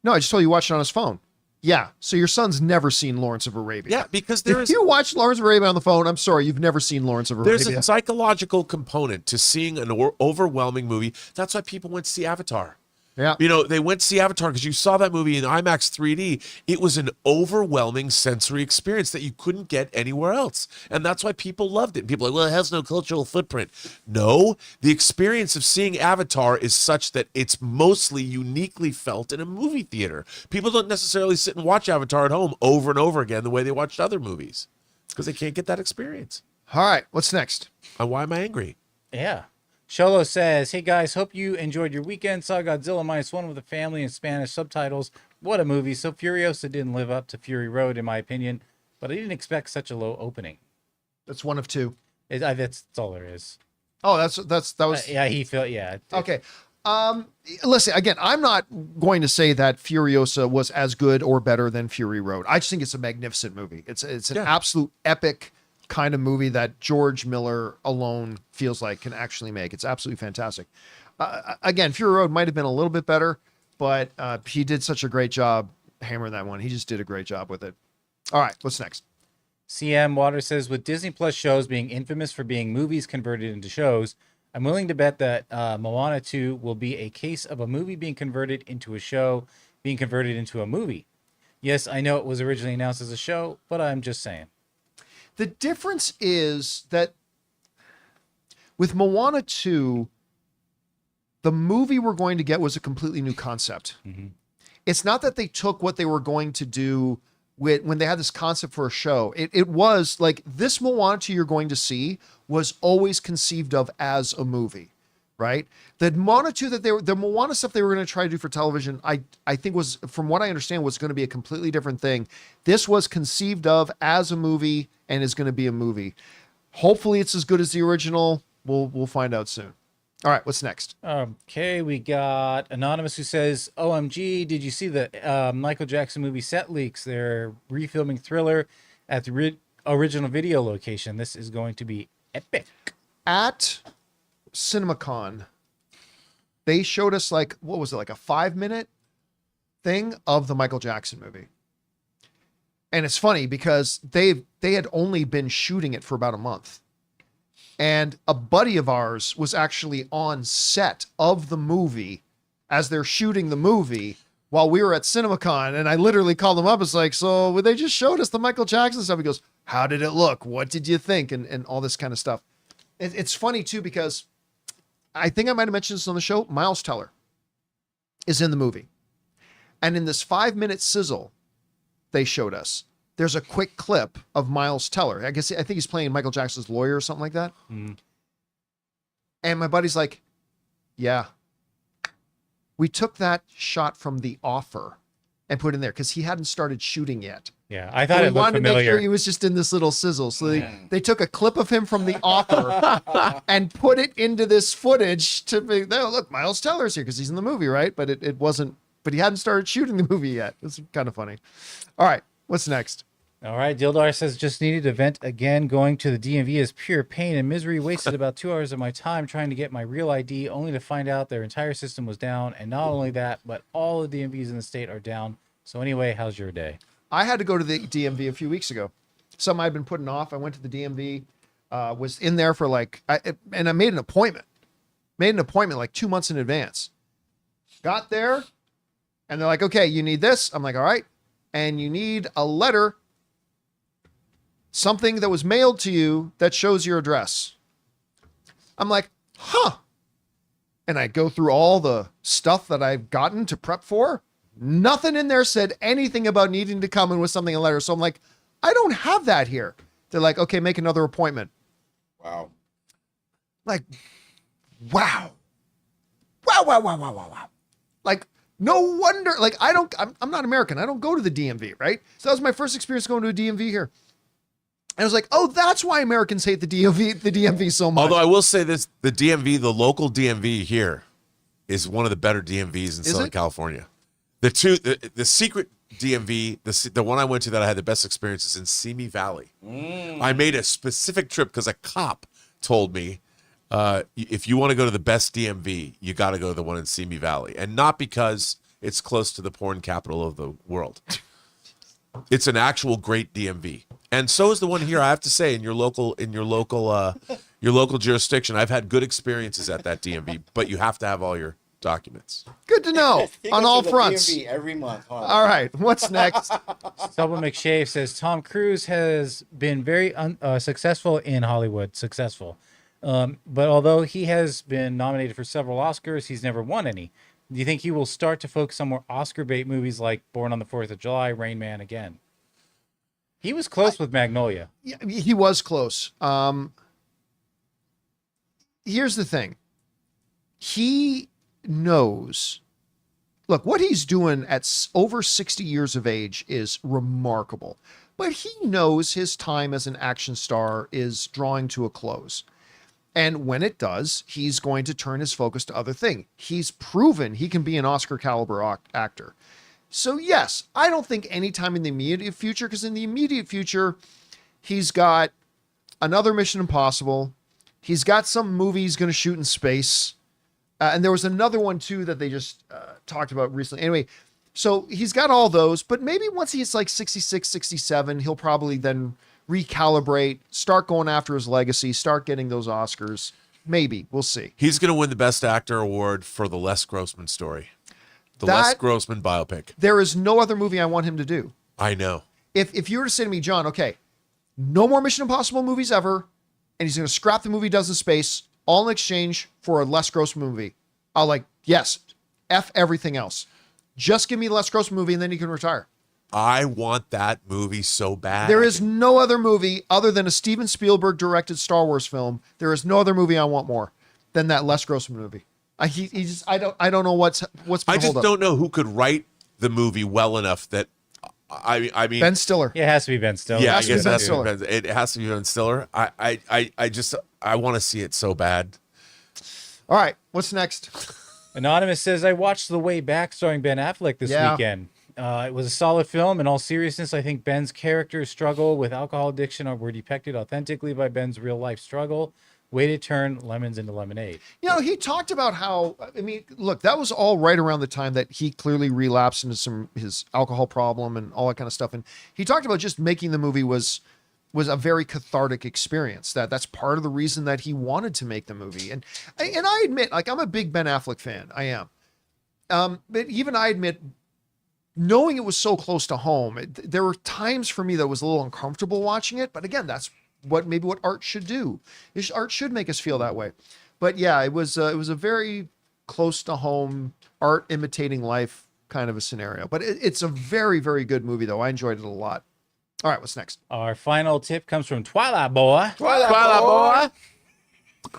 no, I just told you to watch it on his phone. Yeah, so your son's never seen Lawrence of Arabia. Yeah, because if you watch Lawrence of Arabia on the phone, I'm sorry, you've never seen Lawrence of Arabia. there's a psychological component to seeing an overwhelming movie. That's why people went to see Avatar. Yeah. You know, they went to see Avatar because you saw that movie in IMAX 3D. It was an overwhelming sensory experience that you couldn't get anywhere else. And that's why people loved it. People are like, well, it has no cultural footprint. No, the experience of seeing Avatar is such that it's mostly uniquely felt in a movie theater. People don't necessarily sit and watch Avatar at home over and over again the way they watched other movies because they can't get that experience. All right, what's next? And why am I angry? Yeah. Sholo says, hey guys, hope you enjoyed your weekend. Saw Godzilla -1 with the family in Spanish subtitles. What a movie. So Furiosa didn't live up to Fury Road, in my opinion, but I didn't expect such a low opening. That's one of two. That's all there is. Oh, that was... yeah, he felt, yeah. Okay. Listen, again, I'm not going to say that Furiosa was as good or better than Fury Road. I just think it's a magnificent movie. It's an absolute epic kind of movie that George Miller alone feels like can actually make. It's absolutely fantastic. Again, Fury Road might have been a little bit better, but he did such a great job hammering that one. He just did a great job with it. All right, what's next? CM Water says, with Disney Plus shows being infamous for being movies converted into shows, I'm willing to bet that Moana 2 will be a case of a movie being converted into a show, being converted into a movie. Yes, I know it was originally announced as a show, but I'm just saying. The difference is that with Moana 2, the movie we're going to get was a completely new concept. Mm-hmm. It's not that they took what they were going to do when they had this concept for a show. It was like this Moana 2 you're going to see was always conceived of as a movie, right? The Moana 2 the Moana stuff they were going to try to do for television, I think was, from what I understand, was going to be a completely different thing. This was conceived of as a movie and is going to be a movie. Hopefully it's as good as the original. We'll find out soon. All right, what's next? Okay, we got Anonymous who says, OMG, did you see the Michael Jackson movie set leaks? They're refilming Thriller at the original video location. This is going to be epic. At CinemaCon, they showed us like, what was it, like a 5-minute thing of the Michael Jackson movie. And it's funny because they had only been shooting it for about a month. And a buddy of ours was actually on set of the movie as they're shooting the movie while we were at CinemaCon. And I literally called him up. It's like, so they just showed us the Michael Jackson stuff. He goes, how did it look? What did you think? And all this kind of stuff. It's funny too, because I think I might've mentioned this on the show. Miles Teller is in the movie. And in this 5-minute sizzle they showed us, there's a quick clip of Miles Teller. I think he's playing Michael Jackson's lawyer or something like that. Mm. And my buddy's like, yeah, we took that shot from The Offer and put in there because he hadn't started shooting yet. Yeah, I thought it looked familiar. To make sure he was just in this little sizzle. So they took a clip of him from The Offer and put it into this footage to be, oh, look, Miles Teller's here because he's in the movie, right? But it wasn't, but he hadn't started shooting the movie yet. It's kind of funny. All right, what's next? All right, Dildar says, just needed to vent again. Going to the DMV is pure pain and misery. Wasted about 2 hours of my time trying to get my real ID, only to find out their entire system was down. And not only that, but all the DMVs in the state are down. So anyway, how's your day? I had to go to the DMV a few weeks ago. Something I'd been putting off. I went to the DMV, was in there for and I made an appointment. Made an appointment like 2 months in advance. Got there, and they're like, okay, you need this. I'm like, all right. And you need a letter, something that was mailed to you that shows your address. I'm like, huh. And I go through all the stuff that I've gotten to prep for. Nothing in there said anything about needing to come in with something in a letter. So I'm like, I don't have that here. They're like, okay, make another appointment. Wow. Like, wow. Wow. Like, no wonder, like, I'm not American. I don't go to the DMV, right? So that was my first experience going to a DMV here. And I was like, oh, that's why Americans hate the DMV so much. Although I will say this, the DMV, the local DMV here is one of the better DMVs in Southern California. The secret DMV, the one I went to that I had the best experience is in Simi Valley. I made a specific trip because a cop told me, if you want to go to the best DMV, you got to go to the one in Simi Valley. And not because it's close to the porn capital of the world. It's an actual great DMV. And so is the one here, I have to say, in your local jurisdiction. I've had good experiences at that DMV, but you have to have all your documents. Good to know on all fronts. DMV every month, huh? All right, what's next? Stubble McShave says Tom Cruise has been very successful in Hollywood. Successful. But although he has been nominated for several Oscars, he's never won any. Do you think he will start to focus on more Oscar bait movies like Born on the 4th of July, Rain Man again? He was close with Magnolia. Yeah, he was close. Here's the thing. He knows. Look, what he's doing at over 60 years of age is remarkable. But he knows his time as an action star is drawing to a close. And when it does, he's going to turn his focus to other things. He's proven he can be an Oscar caliber actor. So yes, I don't think anytime in the immediate future, because in the immediate future, he's got another Mission Impossible. He's got some movie he's going to shoot in space. And there was another one too that they just talked about recently. Anyway, so he's got all those, but maybe once he's like 66, 67, he'll probably then recalibrate, start going after his legacy, start getting those Oscars. Maybe. We'll see. He's going to win the Best Actor award for the Les Grossman story. The Les Grossman biopic. There is no other movie I want him to do. I know. If you were to say to me, John, okay, no more Mission Impossible movies ever, and he's going to scrap the movie he does in space, all in exchange for a Les Grossman movie, I'll like, yes, F everything else. Just give me a Les Grossman movie and then he can retire. I want that movie so bad. There is no other movie other than a Steven Spielberg directed Star Wars film. There is no other movie I want more than that Les Grossman movie. I don't know what's I just don't know who could write the movie well enough that I mean Ben Stiller. Yeah, it has to be Ben Stiller. Yeah, I has to be guess Ben it has to Stiller. be it has to be Ben Stiller. I want to see it so bad. All right, what's next? Anonymous says, I watched The Way Back starring Ben Affleck this weekend. It was a solid film. In all seriousness, I think Ben's character's struggle with alcohol addiction were depicted authentically by Ben's real life struggle. Way to turn lemons into lemonade. You know, he talked about how, I mean, look, that was all right around the time that he clearly relapsed into his alcohol problem and all that kind of stuff. And he talked about just making the movie was a very cathartic experience. That's part of the reason that he wanted to make the movie. And I admit, like, I'm a big Ben Affleck fan. I am. But even I admit, knowing it was so close to home, there were times for me that was a little uncomfortable watching it. But again, that's what art should do. Art should make us feel that way. But yeah, it was a very close to home, art imitating life kind of a scenario. But it's a very, very good movie, though. I enjoyed it a lot. All right, what's next? Our final tip comes from Twilight Boy. Twilight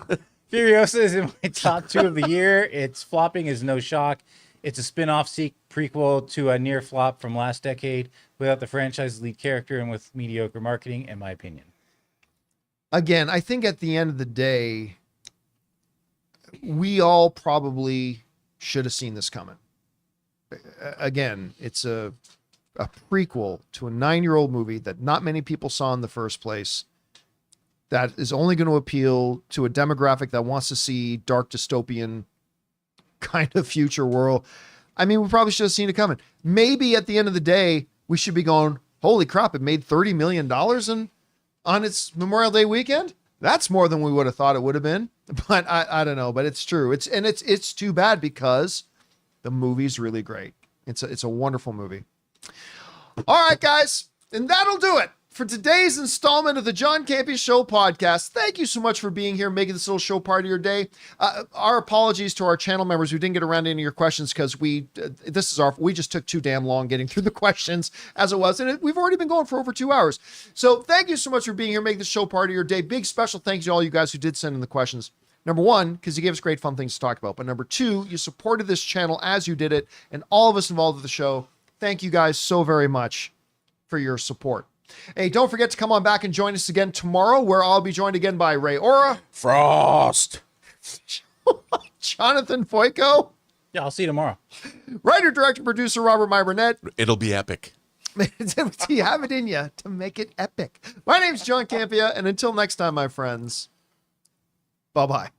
Boy. Furiosa is in my top 2 of the year. Its flopping is no shock. It's a spin-off prequel to a near flop from last decade without the franchise's lead character and with mediocre marketing, in my opinion. Again, I think at the end of the day, we all probably should have seen this coming. Again, it's a prequel to a 9-year-old movie that not many people saw in the first place. That is only going to appeal to a demographic that wants to see dark dystopian kind of future world. I mean, we probably should have seen it coming. Maybe at the end of the day, we should be going, holy crap, it made $30 million on its Memorial Day weekend. That's more than we would have thought it would have been. But I don't know, but it's true. It's too bad because the movie's really great. It's a wonderful movie. All right, guys, and that'll do it for today's installment of the John Campea Show podcast. Thank you so much for being here, making this little show part of your day. Our apologies to our channel members who didn't get around to any of your questions because we just took too damn long getting through the questions as it was, and we've already been going for over 2 hours. So thank you so much for being here, making this show part of your day. Big special thanks to all you guys who did send in the questions. Number one, because you gave us great fun things to talk about. But number two, you supported this channel as you did it, and all of us involved with the show. Thank you guys so very much for your support. Hey, don't forget to come on back and join us again tomorrow, where I'll be joined again by Ray Ora, Frost, Jonathan Foyko, Yeah, I'll see you tomorrow. writer, director, producer Robert My Burnett. It'll be epic. Do you have it in you to make it epic? My name's John Campea, and until next time, my friends, bye-bye.